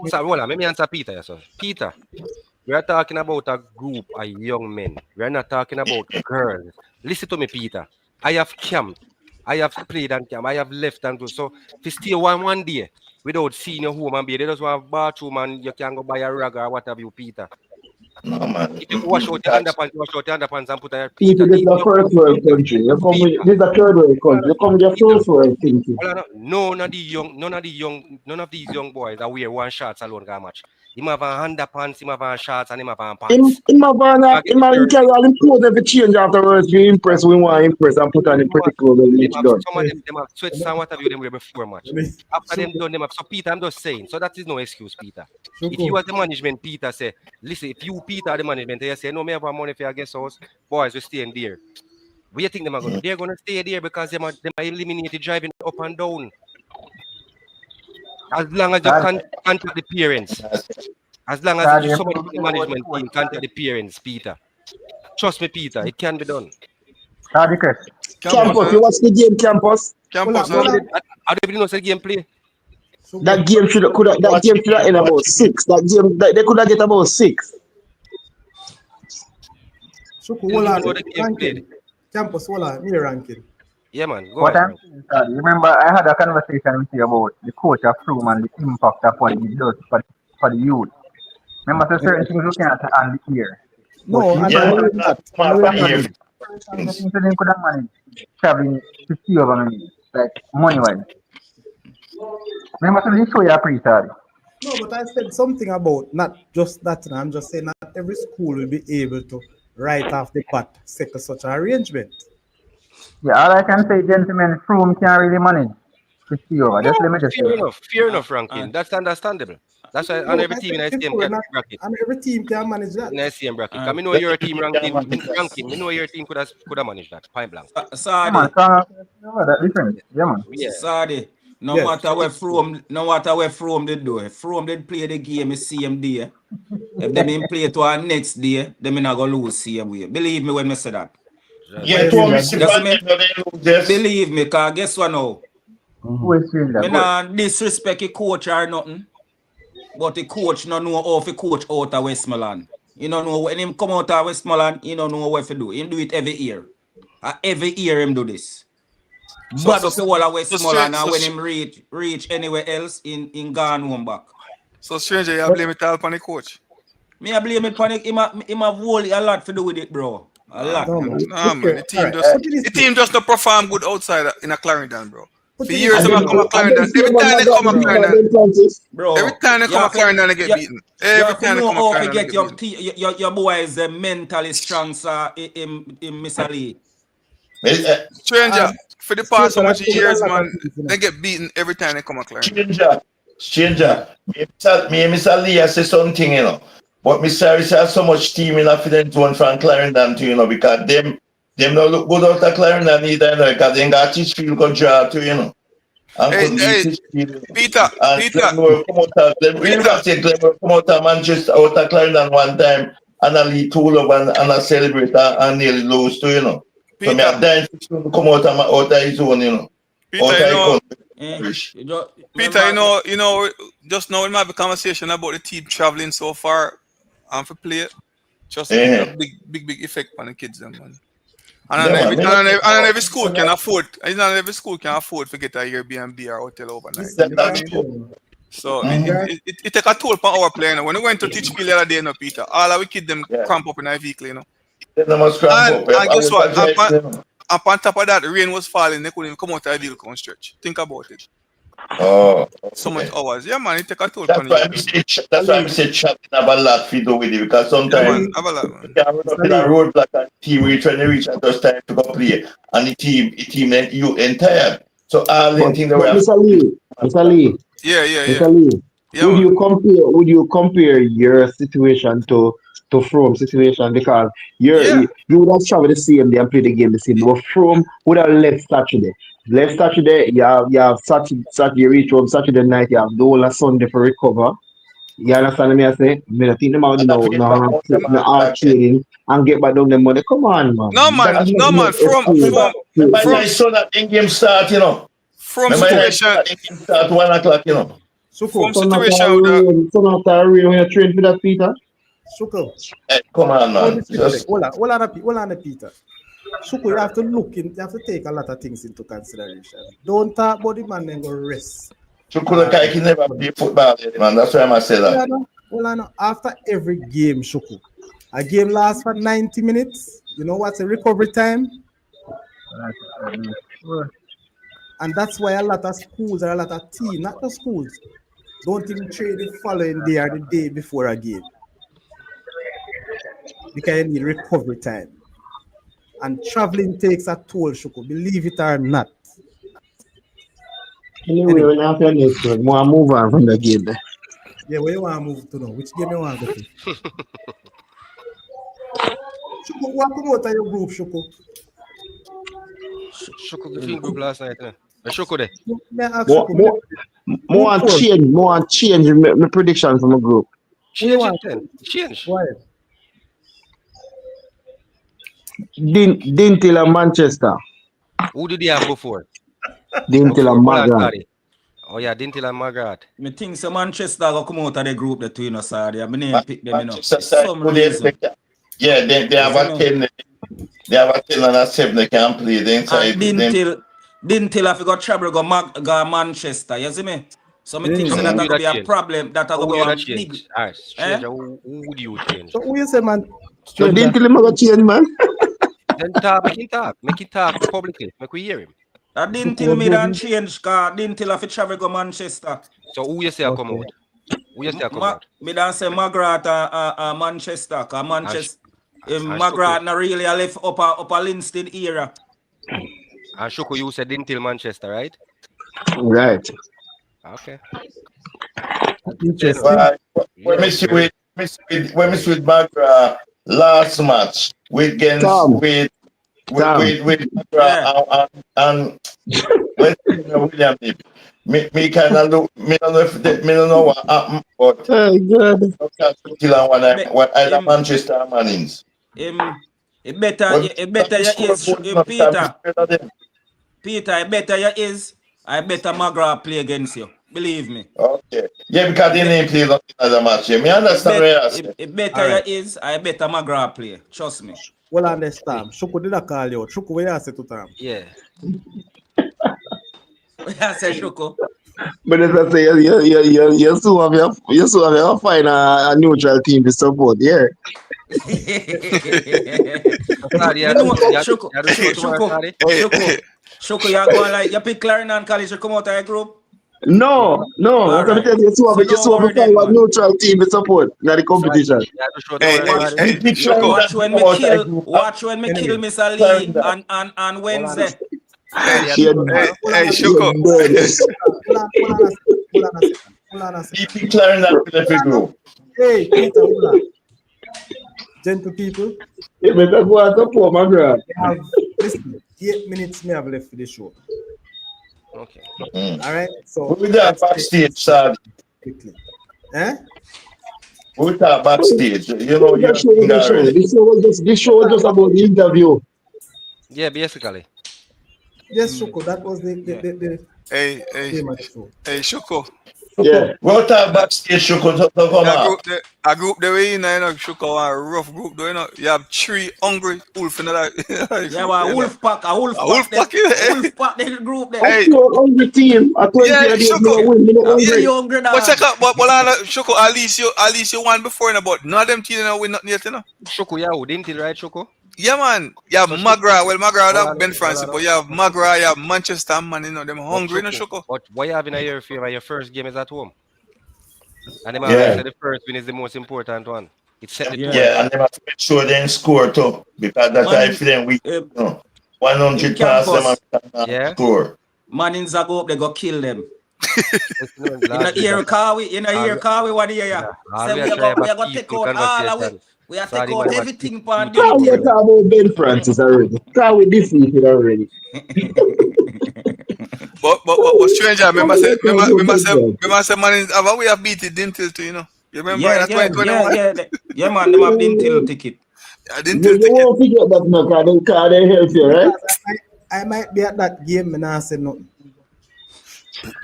Sorry, hold on, maybe answer Peter yet. So, Peter, we are talking about a group of young men. We are not talking about girls. Listen to me, Peter. I have camped. I have played and camp. I have left and go. So, if you stay one day without seeing your home and be, they just want a bathroom and you can go buy a rag or whatever you, Peter. No, man. If you wash out your underpants and put on your Peter, Peter, this is leave a no first world country. You come with, Peter. this is a third world country. You come with your Peter. first world thinking. Well, none of these young boys that wear one shorts alone got match. Him have a underpants, him have a shorts, and him have a pants. Him have I get the third. carry all him clothes every change afterwards. You impress, we want to impress and put on him pretty clothes when Them it's have done. some of them have sweats and what have you them wear before match. After them done them have so Peter, I'm just saying. So that is no excuse, Peter. If you as the management, Peter say, listen, if you Peter are the management, you say, no, me have money for your guest house, boys we staying there. What do you think them are gonna do? They're gonna stay there because them are eliminated driving up and down. As long as you contact the parents. As long as you somebody from the management team contact the parents, Peter. Trust me, Peter, it can be done. Chris. Campus, you watch the game, Campus? Campus, I don't even know the game play. That game should have end about 6. They could have get about 6. Shuku, hold on. Ranking. Campus, hold on. Me ranking. Yeah, man. Go What ahead. I'm saying, sir, you remember I had a conversation with you about the coach of Froome and the impact of what he does for the youth. Remember, so certain things we can't handle here. No, But I you know can't that. things that they could have managed traveling to see over me, like money wise. Remember, so they show you a pre-study. No, but I said something about not just that. I'm just saying not every school will be able to write off the bat second such an arrangement. Yeah, all I can say, gentlemen, Froome can't really manage to see over. Just let me just say. Fair enough, Rankin. That's understandable. That's why on every team in the same bracket. And every team can manage that. In the same bracket. Because I know your team ranking. I know your team could have managed that. Point blank. Yeah, man, that different. Yeah, man. Yeah. Sadi, no matter where Froome did do it. Froome did play the game the same day. If them in play to our next day, them not gonna lose same way. Believe me when I say that. Yeah, believe me, cause guess what now? Who is doing that? Me not disrespect the coach or nothing. But the coach no know how to coach out of Westmoreland. You don't know when him come out of Westmoreland, he don't know what to do. He do it every year. Every year him do this. But up the whole of Westmoreland and when him reach anywhere else in gone home back. So stranger, you blame it all upon the coach. Me I blame it upon it. Him have a lot to do with it, bro. A lot. No, man. The team just not perform good outside in a Clarendon, bro. For years, they come to Clarendon. Every time they come to Clarendon, every time they come to Clarendon, they get beaten. Every time they come to Clarendon, they get beaten. Your boy is mentally strong, sir, in Mr. Lee. Stranger, for the past so much years, man, they get beaten every time they come to Clarendon. Stranger, me and Mr. Lee, I say something, you know. But Mr. Harris has so much team in affident one from Clarendon too, you know, because them don't look good out of Clarendon either, you know, because they got teach field go draw too, you know. And Peter. Glenmore come out of Manchester, out of Clarendon one time, and I lead two up and I celebrate and nearly lose too, you know. So me have dying to come out of his own, you know. Peter, you know, just now we might have a conversation about the team traveling so far and for play. Just a big effect on the kids, them, man. And every school can afford. Not every school can afford to get a Airbnb or hotel overnight. So it take a toll on our player. When we went to teach people the other day, no, Peter, all our kids them cramp up in a vehicle, you know. And guess what? And on top of that, the rain was falling. They couldn't even come out of the vehicle and stretch. Think about it. Oh, so much hours. Yeah, man, it take a toll. That's why I say chat have a lot to do with it, because sometimes you can run up in a roadblock and the team we trying to reach at those time to go play, and the team then you entire. So all the things that Mr. Lee. Yeah. Mr. Lee. Yeah, would you compare your situation to Froome situation, because you would have traveled the same day and played the game the same day, but Froome would have left Saturday. You have Saturday reach home, Saturday night, you have the whole of Sunday for recover. You understand me? I say, I think them out no hard trading and get back down the money. Come on, man. No man. From so that in game start, you know. From situation start 1 o'clock, you know. From situation with so not a real when you train for that, Peter. Come on, man. Hold on, Peter. Shuku, you have to you have to take a lot of things into consideration. Don't talk about the man and go rest. Shuku the can never play football, man. That's why I say that. After every game, Shuku, A game lasts for 90 minutes. You know what's a recovery time? And that's why a lot of schools or a lot of teams, not just schools, don't even train the following day or the day before a game. Because you need recovery time. And traveling takes a toll, Shoko, believe it or not. Anyway, we're not finished. We want to move on from the game. Yeah, where you want to move to now? Which game you want to go to? Shoko, what promote your group, Shoko? Shoko between group last night. Shoko there. May I ask Shoko? More change my prediction from a group. Change it then. Change. Why? Dintil and Manchester. Who did they have before? Dintil and Margaret. Oh yeah, Dintil and Margaret. Me think so Manchester go come out of the group the two, you know, Saudi. I name pick them, you know. Some reason. Yeah, they have a 10. They have a 10 and a 7 they can play the inside. Dintil if you got trouble go Manchester, you see me? So me think so that will be a problem that I go be a big. Alright, stranger, who would you change? So who you say, man? So Dintil go change, man. Then make it talk publicly, make we hear him. That Dintil me don't change, cause Dintil if you travel go Manchester. So who you say come out? Who you say come out? Me don't say Margaret Manchester, cause Manchester Margaret not really a left upper Linstead era. And Shoko, you said Dintil Manchester, right? Right. Okay. When we see with Margaret last match with Margaret and William. Me kind of look. Me don't know what happened, but what either Manchester Mannings. It better you is Peter. Peter, it better you is. I better Margaret play against you. Believe me. Okay. Yeah, because they didn't play another match. Yeah, me understand where you say. It better you is. I better Margaret play. Trust me. Well, understand. Shoko did I call you? Shoko, where you say to time? Yeah. I say Shoko. But as I say, you still have to find a neutral team to support, yeah. Shoko, you're going like you pick Clarendon College to come out of your group? No. What I'm telling you, you still have to find a neutral team to support in the competition. Watch when me kill Mr. Lee on Wednesday. Hey, Shoko. Hold on a second. Keep Clarendon with every group. Hey, Peter, hold on. Gentle people. You better go and support my girl. Listen, 8 minutes may have left for the show. Okay. All right. So we that backstage, sir. Quickly. Eh? We that backstage. You know, this show was just about the interview. Yeah, basically. Yes, Shoko. That was the Hey, Shoko. Yeah. What that backstage, Shoko, to come out. A group the way you know, Shoko, a rough group, though, you know. You have 3 hungry wolf in that. Yeah, well, wolf pack, a wolf pack, the group there. Hey, hungry team. Hungry now. But check out, but Shoko, at least you won before, but none of them teams win nothing yet, you know. Shoko, yeah, didn't it, right, Shoko? Yeah, man. You have Magra. Well, Magra have Ben Francis, but you have Magra, you have Manchester, man. You know, them hungry, you know, Shoko. But what you have in your favor, your first game is at home. And the first win is the most important one. It's set the tone. Yeah, and they must make sure they score too. Because that's why I feel we 100 pass them and score. Man in Zago, they go kill them. In the year Kawi, what do you hear? Say we are going to take out all of it. We have to take out everything for the we're talking about Ben Francis already. We defeated already. But stranger, remember say man, have we have beat it Dintil too, you know? You remember that 2021? Yeah, man, them have Dintil ticket. Yeah, Dintil ticket. You won't forget that no car they help you, right? I might be at that game and I say nothing.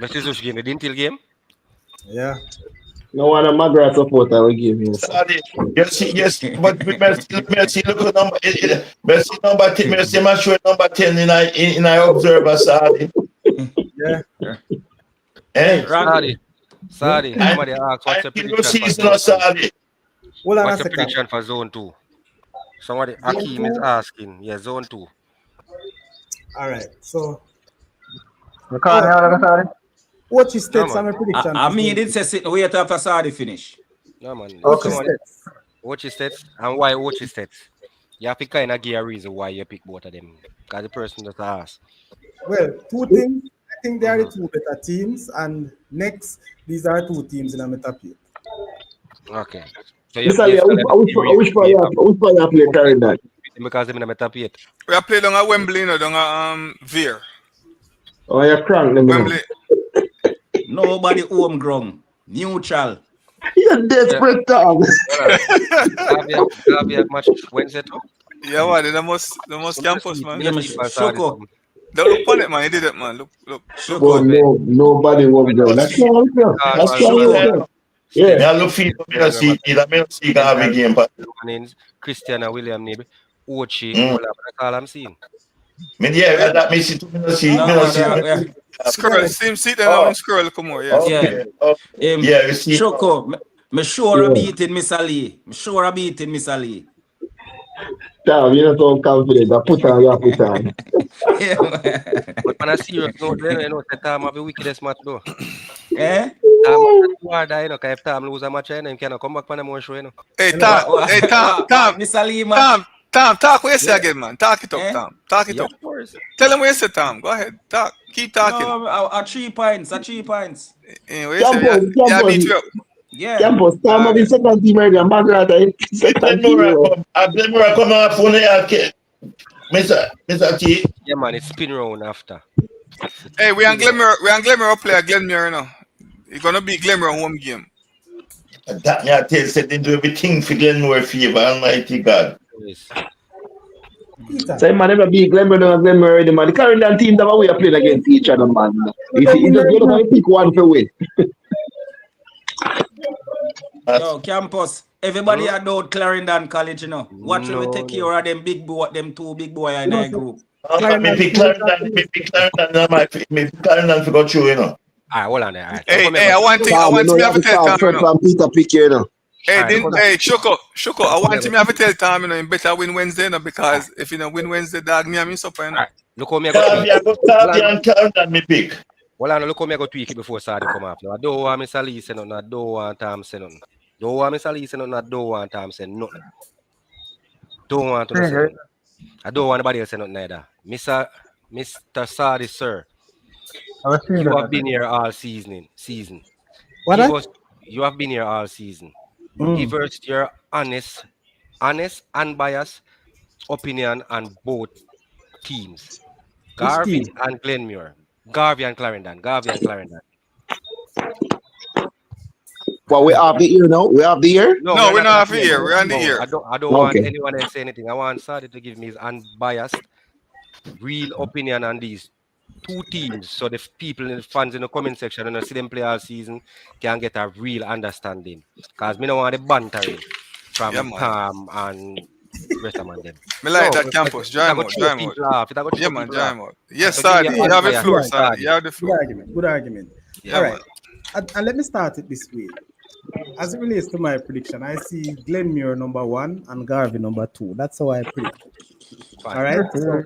But this which game? The Dintil game? Yeah. No one of Margaret supporter will give you. Yes, but Messi look at number. Messi number 10. Messi man show number 10 in I observer Saudi. Yeah. Hey, Saudi. Somebody asked what's the prediction for Hold on a what's the second. prediction for zone 2? Somebody Zone Akeem is 2. asking. Yeah, zone 2. All right. So, You call me oh, all of a sudden? watch his No stats and man. my prediction I for mean, zone it 2. says sit wait after Saudi finish. No man. Watch his Okay. Somebody stats. watch his stats. And why watch his stats? You have to kind of give a reason why you pick both of them. Because the person just asked. Well, two things. I think they are the Mm-hmm. two better teams, and next, these are two teams in a meta pit. Okay. So you Mr. Lee, basically have the reason for you have which player play carrying that? because they're in a top 8. We are playing on a Wembley, no, down a Veer. Oh, you're crank, let me know. Wembley. Nobody home ground. Neutral. You're Yeah. desperate, dog. Well, Gavi have match Wednesday too. Yeah, man, the most campus, man. Me Yeah, just me see it pass out Shoko. something. Don't look on it, man. He did it, man. Look But good. Shoko. no, nobody won't When go. I That's see all, sir. Carl That's Van all, Sure, Loonen, sir. me Yeah. Stephen I look for me William, see it. Me see Stephen Garvey game, but Warnings, Christiana William Nib, Ochi, mm. all that. That's all I'm seeing. Me Wait, that me see me see All me No, right, not no, see. so no, yeah. we're scroll. gonna Same seat and now Oh, when scroll come on. Yes. Yeah. okay. Oh, yeah, you see. Shoko. Me sure I Yeah. beating Mr. Lee. Me sure I beating Mr. Lee. Damn, you're not so confident. I put on, you put on. Yeah. But on a serious note, the Tom have the wickedest match though. Eh? Tom have to do or die, 'cause if Tom lose a match, he cannot come back for the more show, Hey, you know. Tom. What, Hey, Tom. what Tom. Mr. Lee match? Tom. Tom. Talk what you say Yeah. again, man. Talk it up, Eh? Tom. Talk it Yeah, up. of course. Tell him what you say, Tom. Go ahead. Talk. Keep talking. No, a 3 points. A 3 points. What you say? Yeah, Campos, yeah, beat Campos, you up. Yeah. Campos, time of Uh, the second team already. I'm back right in second team. Glenmore come off on the Mr. T. Yeah, man, it's spin round after. It's hey, we on spin round. Glenmere. We on Glenmere player Glenmere, you know. It's gonna be Glenmere home game. That me I tell said they do everything for Glenmore favor, Almighty God. Yes. Peter. So, man, never be Glenmore and Glenmore already, man. The current team that we are playing against each other, man. If you just get up and pick one for win. Yo, campus. Everybody Hmm? had out Clarendon College, you know. Watch when we No, take no. care of them big boy, them two big boy in You know, our so group. Me pick Clarendon, me pick Clarendon for go through, you know. All right, hold on there. All right. Look Hey, what me hey, go I do. want to, I Tom, you want know, to me you have have to to tell start Tom, you first know. from Peter pick, you know. Hey, All right, look didn't what hey Shoko, I look what me want go to me do. have to tell Tom, you know, him better win Wednesday, you know, All right, because if you know win Wednesday, dog me and me supper, you all know. right. Look how me go tweak. Hold Garvey on. and Clarendon me pick. Hold on. Look how me go tweak it before Saturday come off. Now, I don't want Mr. Lee say nothing. I don't want Tom say nothing. Don't want Mr. Lee say nothing. I don't want Tom say nothing. Don't want to say Stranger. nothing. I don't want anybody else say nothing either. Mr. Sadi, sir, I was seeing you that. have been here all season. what Give that? us, you have been here all season. Give Mm. us your honest, unbiased opinion on both teams. Which Garvey team? and Glenmuir. Garvey and Clarendon. Garvey and Clarendon. Well, we have the year now. We have the year. No, No, we're we're not not off for here here. now. We're on the No, ear. I don't want Okay. anyone else say anything. I want Sadi to give me his unbiased, real opinion on these two teams, so the people and the fans in the comment section and see them play all season can get a real understanding. Cause me don't want the bantering Yeah, from man. Tom and rest of them. Me like No, that campus. it Dry I go out, throw dry out. people off. It I go Yeah, throw man, people dry off. out. Yes, So give me Sadi. your You have the unbiased, floor, Good Sadi. Sadi. You have the Good floor. argument. Good argument. Yeah, All man. right. And let me start it this way. As it relates to my prediction, I see Glenmuir number 1 and Garvey number 2. That's how I predict. All Fine. right. So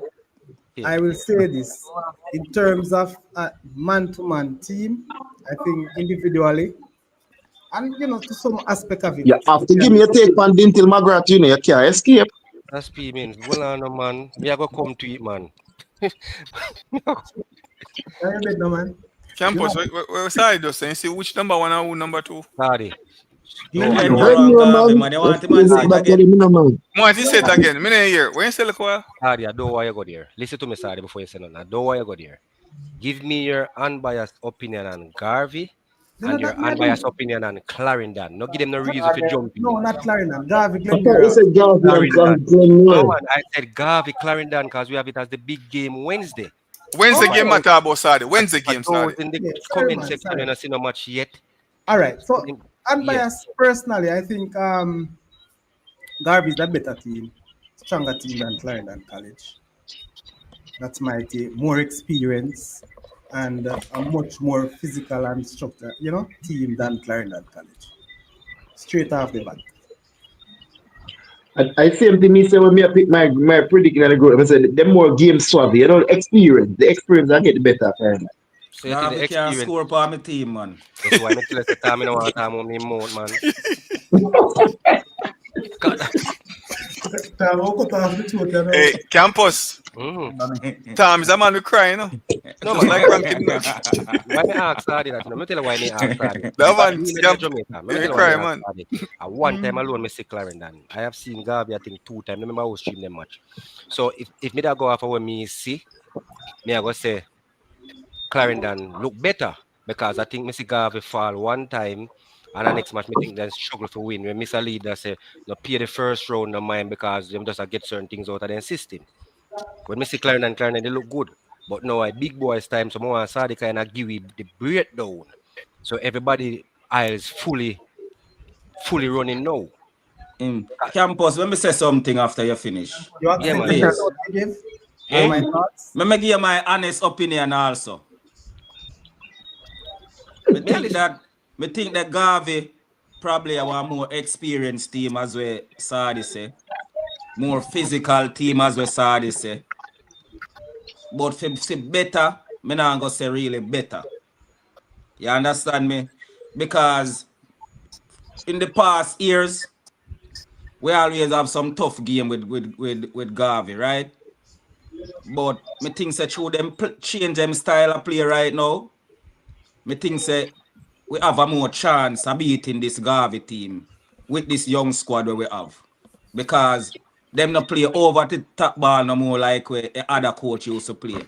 Yeah. I will say this in terms of a man-to-man team. I think individually, and to some aspect of it, You have we to give me can. a take on Dintil McGrath, you know, you can't escape. That's P means. Well on no man. Me I go come to it, man. I bet no man. You Campus, know, where Sadi just saying, see which number one and who number two. Sadi. Glen No, I Glenn don't Muir. want Muir Glenmore, Garvey, man. man. You Let's want him give and say it it back to again. the man. Want to say it again. Me not hear. When you say look what? Sadi, I don't want you go there. Listen to me, Sadi, before you say nothing. I don't want you go there. Give me your unbiased opinion on Garvey You know and your that me I unbiased do. opinion on Clarendon. No give them no reason for jumping No, in. not Clarendon. Garvey I thought you Glenmuir. said Garvey Clarendon. and No, Glenmore. man, I said Garvey, Clarendon, because we have it as the big game Wednesday. Wednesday For game Oh, those, matter about Sadi. Wednesday for game, those Sadi. in the yeah. Sorry, comment man. section, Sorry. you don't see no much yet. All right. So Yeah. unbiased personally, I think Garvey is a better team, stronger team than Clarendon College. That's my take. More experience and a much more physical and structured, team than Clarendon College. Straight off the bat. I same thing me say when me I pick my prediction in the group. I said them more game savvy, experience. The experience I get better kind. So you think the Garvey can't experience? score for my team, man. That's why me tell us the time I don't want to talk about me mouth, man. God. Tom, I'll cut off the throat, you know. Hey, campus. Tom is a man who cry, you know. No, Just man. like Rankin. You know. Why me ask Sardi that? Let me tell you why me ask Sardi. That man, Me in camp, Jamaica. Let me he tell you why me cry, ask man. Sardi. One time alone, me see Clarendon. I have seen Garvey, I think 2 times. I remember I was stream them much. So if me that go off of what me see, me I go say Clarendon look better because I think me see Garvey fall 1 time. And the next match, me think they struggle to win. When Mr. Leader say, no pay the first round no mind because them just get certain things out of their system. When me see Clarendon, they look good. But now a big boys time, so more Sadi kind of give it the breakdown. So everybody is fully running now. Campus, let me say something after you finish. You Yeah, accept man. the Please. shout I give? All my thoughts? Let me give you my honest opinion also. Me think that Garvey probably have a more experienced team as we Sadi say. More physical team as we Sadi say. But for better, me not gonna say really better. You understand me? Because in the past years, we always have some tough game with Garvey, right? But me think say through them change them style of play right now, me think say we have a more chance of beating this Garvey team with this young squad where we have. Because them not play over the top ball no more like where the other coach used to play.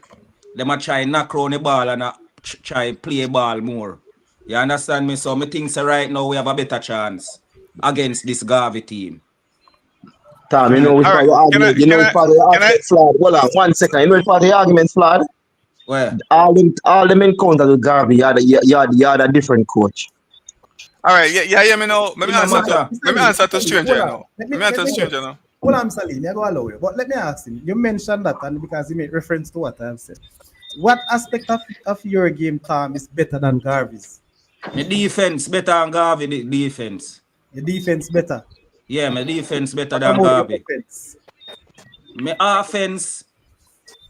Them a try knock round the ball and try play ball more. You understand me? So me think say right now we have a better chance against this Garvey team. Tom, All which right. part of the Can I? argument, Can I? part of the Can I? argument flawed. Hold on, 1 second. Which part of the argument flawed? Where? All them encounters with Garvey, you had a different coach. All right. Yeah. Me know. Let It me no answer to. matter. Let me answer to Hold stranger on. now. Let Let me me answer to just. stranger now. Hold on, Salim. I go allow you. But let me ask him. You mentioned that, and because he made reference to what I've said. What aspect of your game, Tom, is better than Garvey's? My defense better than Garvey defense. Your defense better. Yeah, my defense better What than about your Garvey. offense? My offense,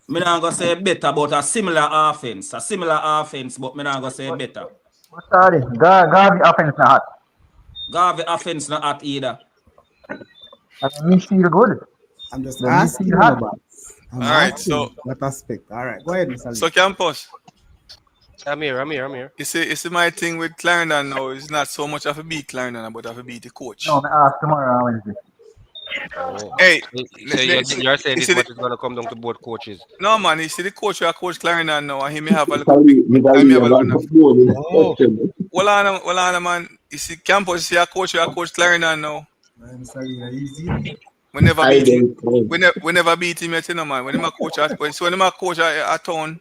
me not gonna say better, but a similar offense. A similar offense, but me not gonna say better. Sorry, Garvey offense not hot. Garvey offense not hot either. And the midfield good. I'm just The asking midfield you hot. about. I'm All right. asking what aspect. All right, go ahead, Mr. Lee. So campus. I'm here. You see my thing with Clarendon now is not so much of a beat Clarendon, but of a beat the coach. No, I ask tomorrow on Wednesday. Oh. Hey, So you're saying you this see the, match is gonna come down to both coaches. no man, you see the coach who coach Clarendon now, and he may have a little big, Mr. I may Lee, have a I'm little not enough. going in Oh. question. Hold on, man. You see campus, you see a coach Clarendon now. Mr. Lee, easy. We never I beat him. don't. We never beat him yet, you know, man. When him a coach at town,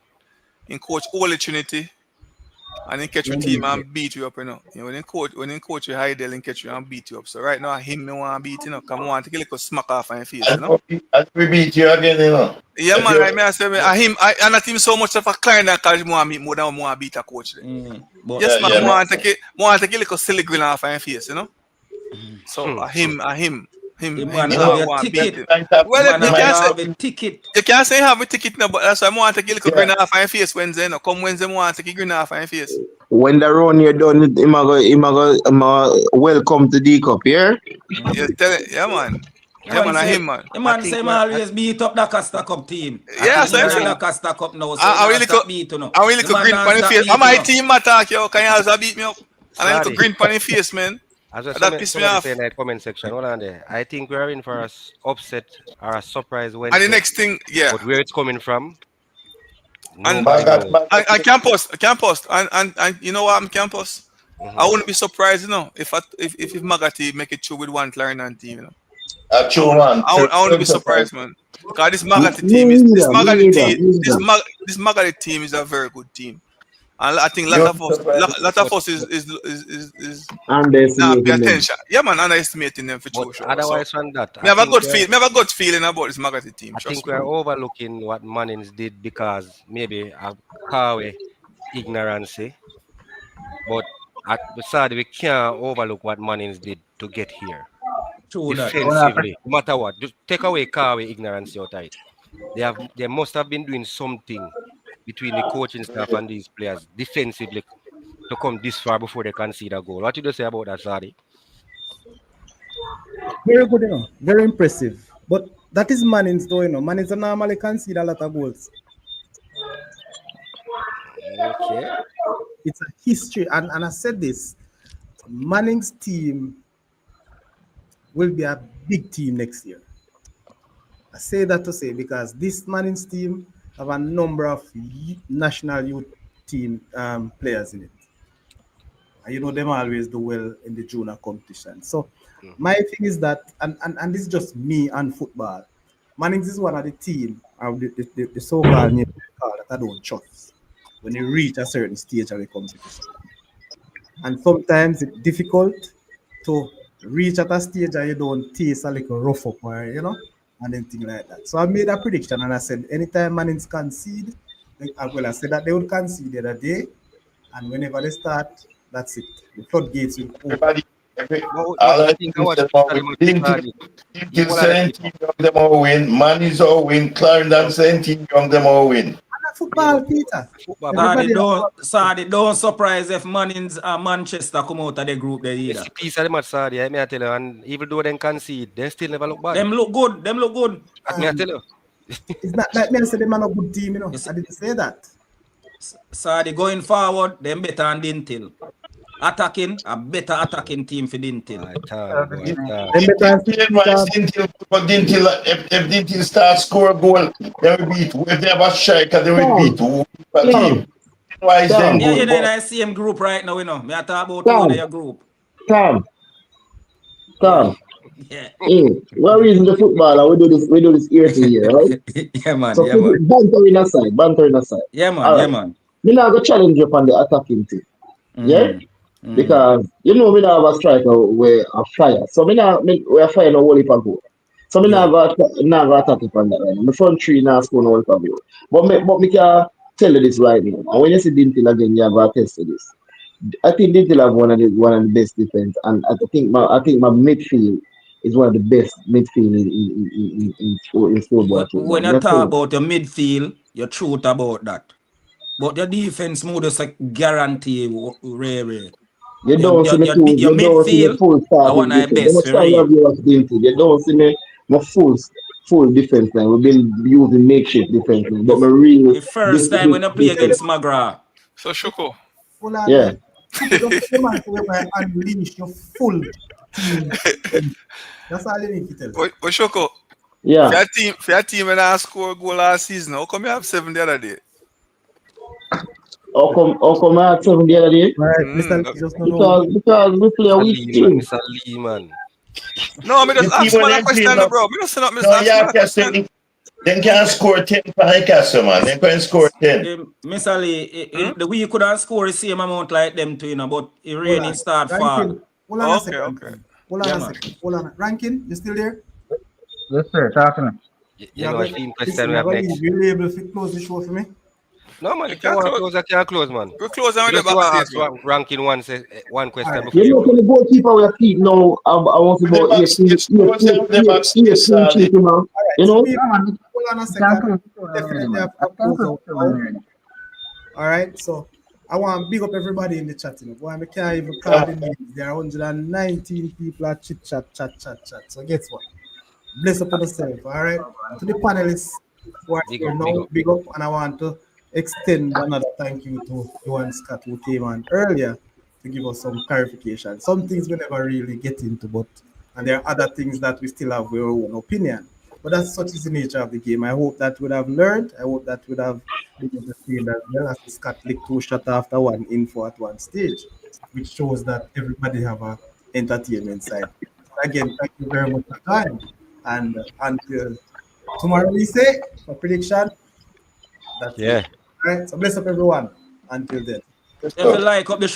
in coach Holy Trinity, and he catch your team and beat you up, you know. When he coach you Heidel and catch you and beat you up. So right now him me want to beat, you know, come on, take a little smack off on your face, you know. And we beat you again, you know. Yeah, If man, you- I may say I not him so much of a client that cause more meet more than more beat a coach. But Yes, man, yeah, want to take a little silly grin off on your face, you know. So him the him man me have your want beat ticket. him. The Well, man have a ticket. you can't say you have a ticket now, but that's why I want to take a little grin off on your face Wednesday. No, come Wednesday, I want to take a grin off on your face. When the run you're done, him a welcome to D Cup, yeah? You tell it, yeah, man. Yeah, man, and him, man. The man say him always beat up the Costa Cup team. Yeah, And so him I'm not saying. the Costa Cup now, so I he really not stop beat you know. I really The could man grin not on your stop face. beat And you my know. team attack, yo. Can you also beat me up? And I little Sorry. grin on your face, man. As well, That pissed me somebody off. say in that comment section, hold on there. I think we're in for a upset or a surprise And the Wednesday. next thing, yeah. But where it's coming from, And nobody knows. I campus, and you know what, I'm campus. I wouldn't be surprised, you know, if Magati make it through with one Clarendon team, you know. A true man. I wouldn't be surprised, man. Because this Magati Me team is neither, me neither. this Magati team is a very good team. And I think You're lot of But us is not pay Underestimating them. attention. Yeah, man, underestimating them for but sure. So otherwise from that, me have a good feeling about this Magati team. I Trust think me. we're overlooking what Mannings did because maybe a Kawe ignorance. But at the side we can't overlook what Mannings did to get here. True that. defensively, no matter what. Just take away Kawe ignorance out of it. They must have been doing something between the coaching staff and these players defensively to come this far before they concede a goal. What do you say about that, Sadi? Very good, very impressive. But that is Manning's though, Manning's normally concede a lot of goals. Okay. It's a history, and I said this, Manning's team will be a big team next year. I say that to say because this Manning's team have a number of national youth team players in it. And them always do well in the junior competition. So my thing is that, and this is just me and football, Manning's is one of the team of the so-called name that I don't trust when you reach a certain stage of the competition. And sometimes it's difficult to reach at a stage that you don't taste a little rough up or, and anything like that. So I made a prediction and I said, anytime Manning's concede, I said that they would concede the other day, and whenever they start, that's it. The floodgates will open. Everybody, But I think I watched Dintil 17 young them all win, Manny's all win, Clarendon 17 young them all win. Football, Peter. Sadi, don't surprise if Manning's Manchester come out of the group there either. It's a piece of the match, Sadi. I tell you, and even though they concede, they still never look bad. Them look good. I tell you. It's not like me say them are a good team, I didn't say that. Sadi, going forward, them better than Dintil. Attacking, a better attacking team for Dintil. If Dintil start score a goal, they will beat. If they have a striker, they will beat a team. Why is them Yeah, good? you're in the same group right now, Me I talk about one of your group. Tom. Yeah. Where is the footballer? We do this year to year, right? Yeah, man. So bantering aside. Yeah, man. All right. Yeah, man. Me now go challenge you on the attacking team. Yeah? Because me now have a striker with a fire. So we are fire no whole heap of goal. So me now go attack it on that right now. My front three now score no whole heap of goal. But me can tell you this right now. And when you see Dintil again, you have to test this. I think Dintil have one of the best defense, and I think my midfield is one of the best midfield in football. When you talk about your midfield, you're truth about that. But your defense mode is a guarantee, Ray. You don't see me your midfield, full I want my best for real. You don't see me my full defense line. We've been using makeshift defense line. But The first time when I play against Magra. So Shoko. Yeah. Unleash your full team. That's all you need to tell. But Shoko. Yeah. For your team when I score a goal last season, how come you have 7 the other day? How come I had 7 the other day? Right, Mr. Just know. Because we play a weak team. Mr. Lee, man. No, I just ask one question, bro. Me just say nothing. No, they can score 10 for Newcastle, man. They can score 10. Mr. Lee, the way you could have scored the same amount like them too, but it really start fall. Hold on a second. Hold on. Ranking, you still there? Yes, sir. Talk to me. You know, team question we have next. Will you able to close the show for me? No, man, if you want to close, I can't close, man. We're closing on the Just back. ask ranking one question Alright. before You know, the goalkeeper we have keep now, I want to go 18 now. You know? Hold on a second. Definitely have to close out now. All right, so I want to big up everybody in the chat. Boy, I can't even call the names. There are 119 people at chat. So guess what? Bless up on yourself, all right? To the panelists who are here now, big up, and I want to extend another thank you to Ewan Scott who came on earlier to give us some clarification. Some things we never really get into, and there are other things that we still have our own opinion. But that's such is the nature of the game. I hope that would have learned. I hope that would have been able to feel that well as Scott licked 2 shots after one info at one stage, which shows that everybody have a entertainment side. Again, thank you very much for your time. And until tomorrow we say for prediction. That's it. All right. So bless up everyone. Until then. If you like up the show.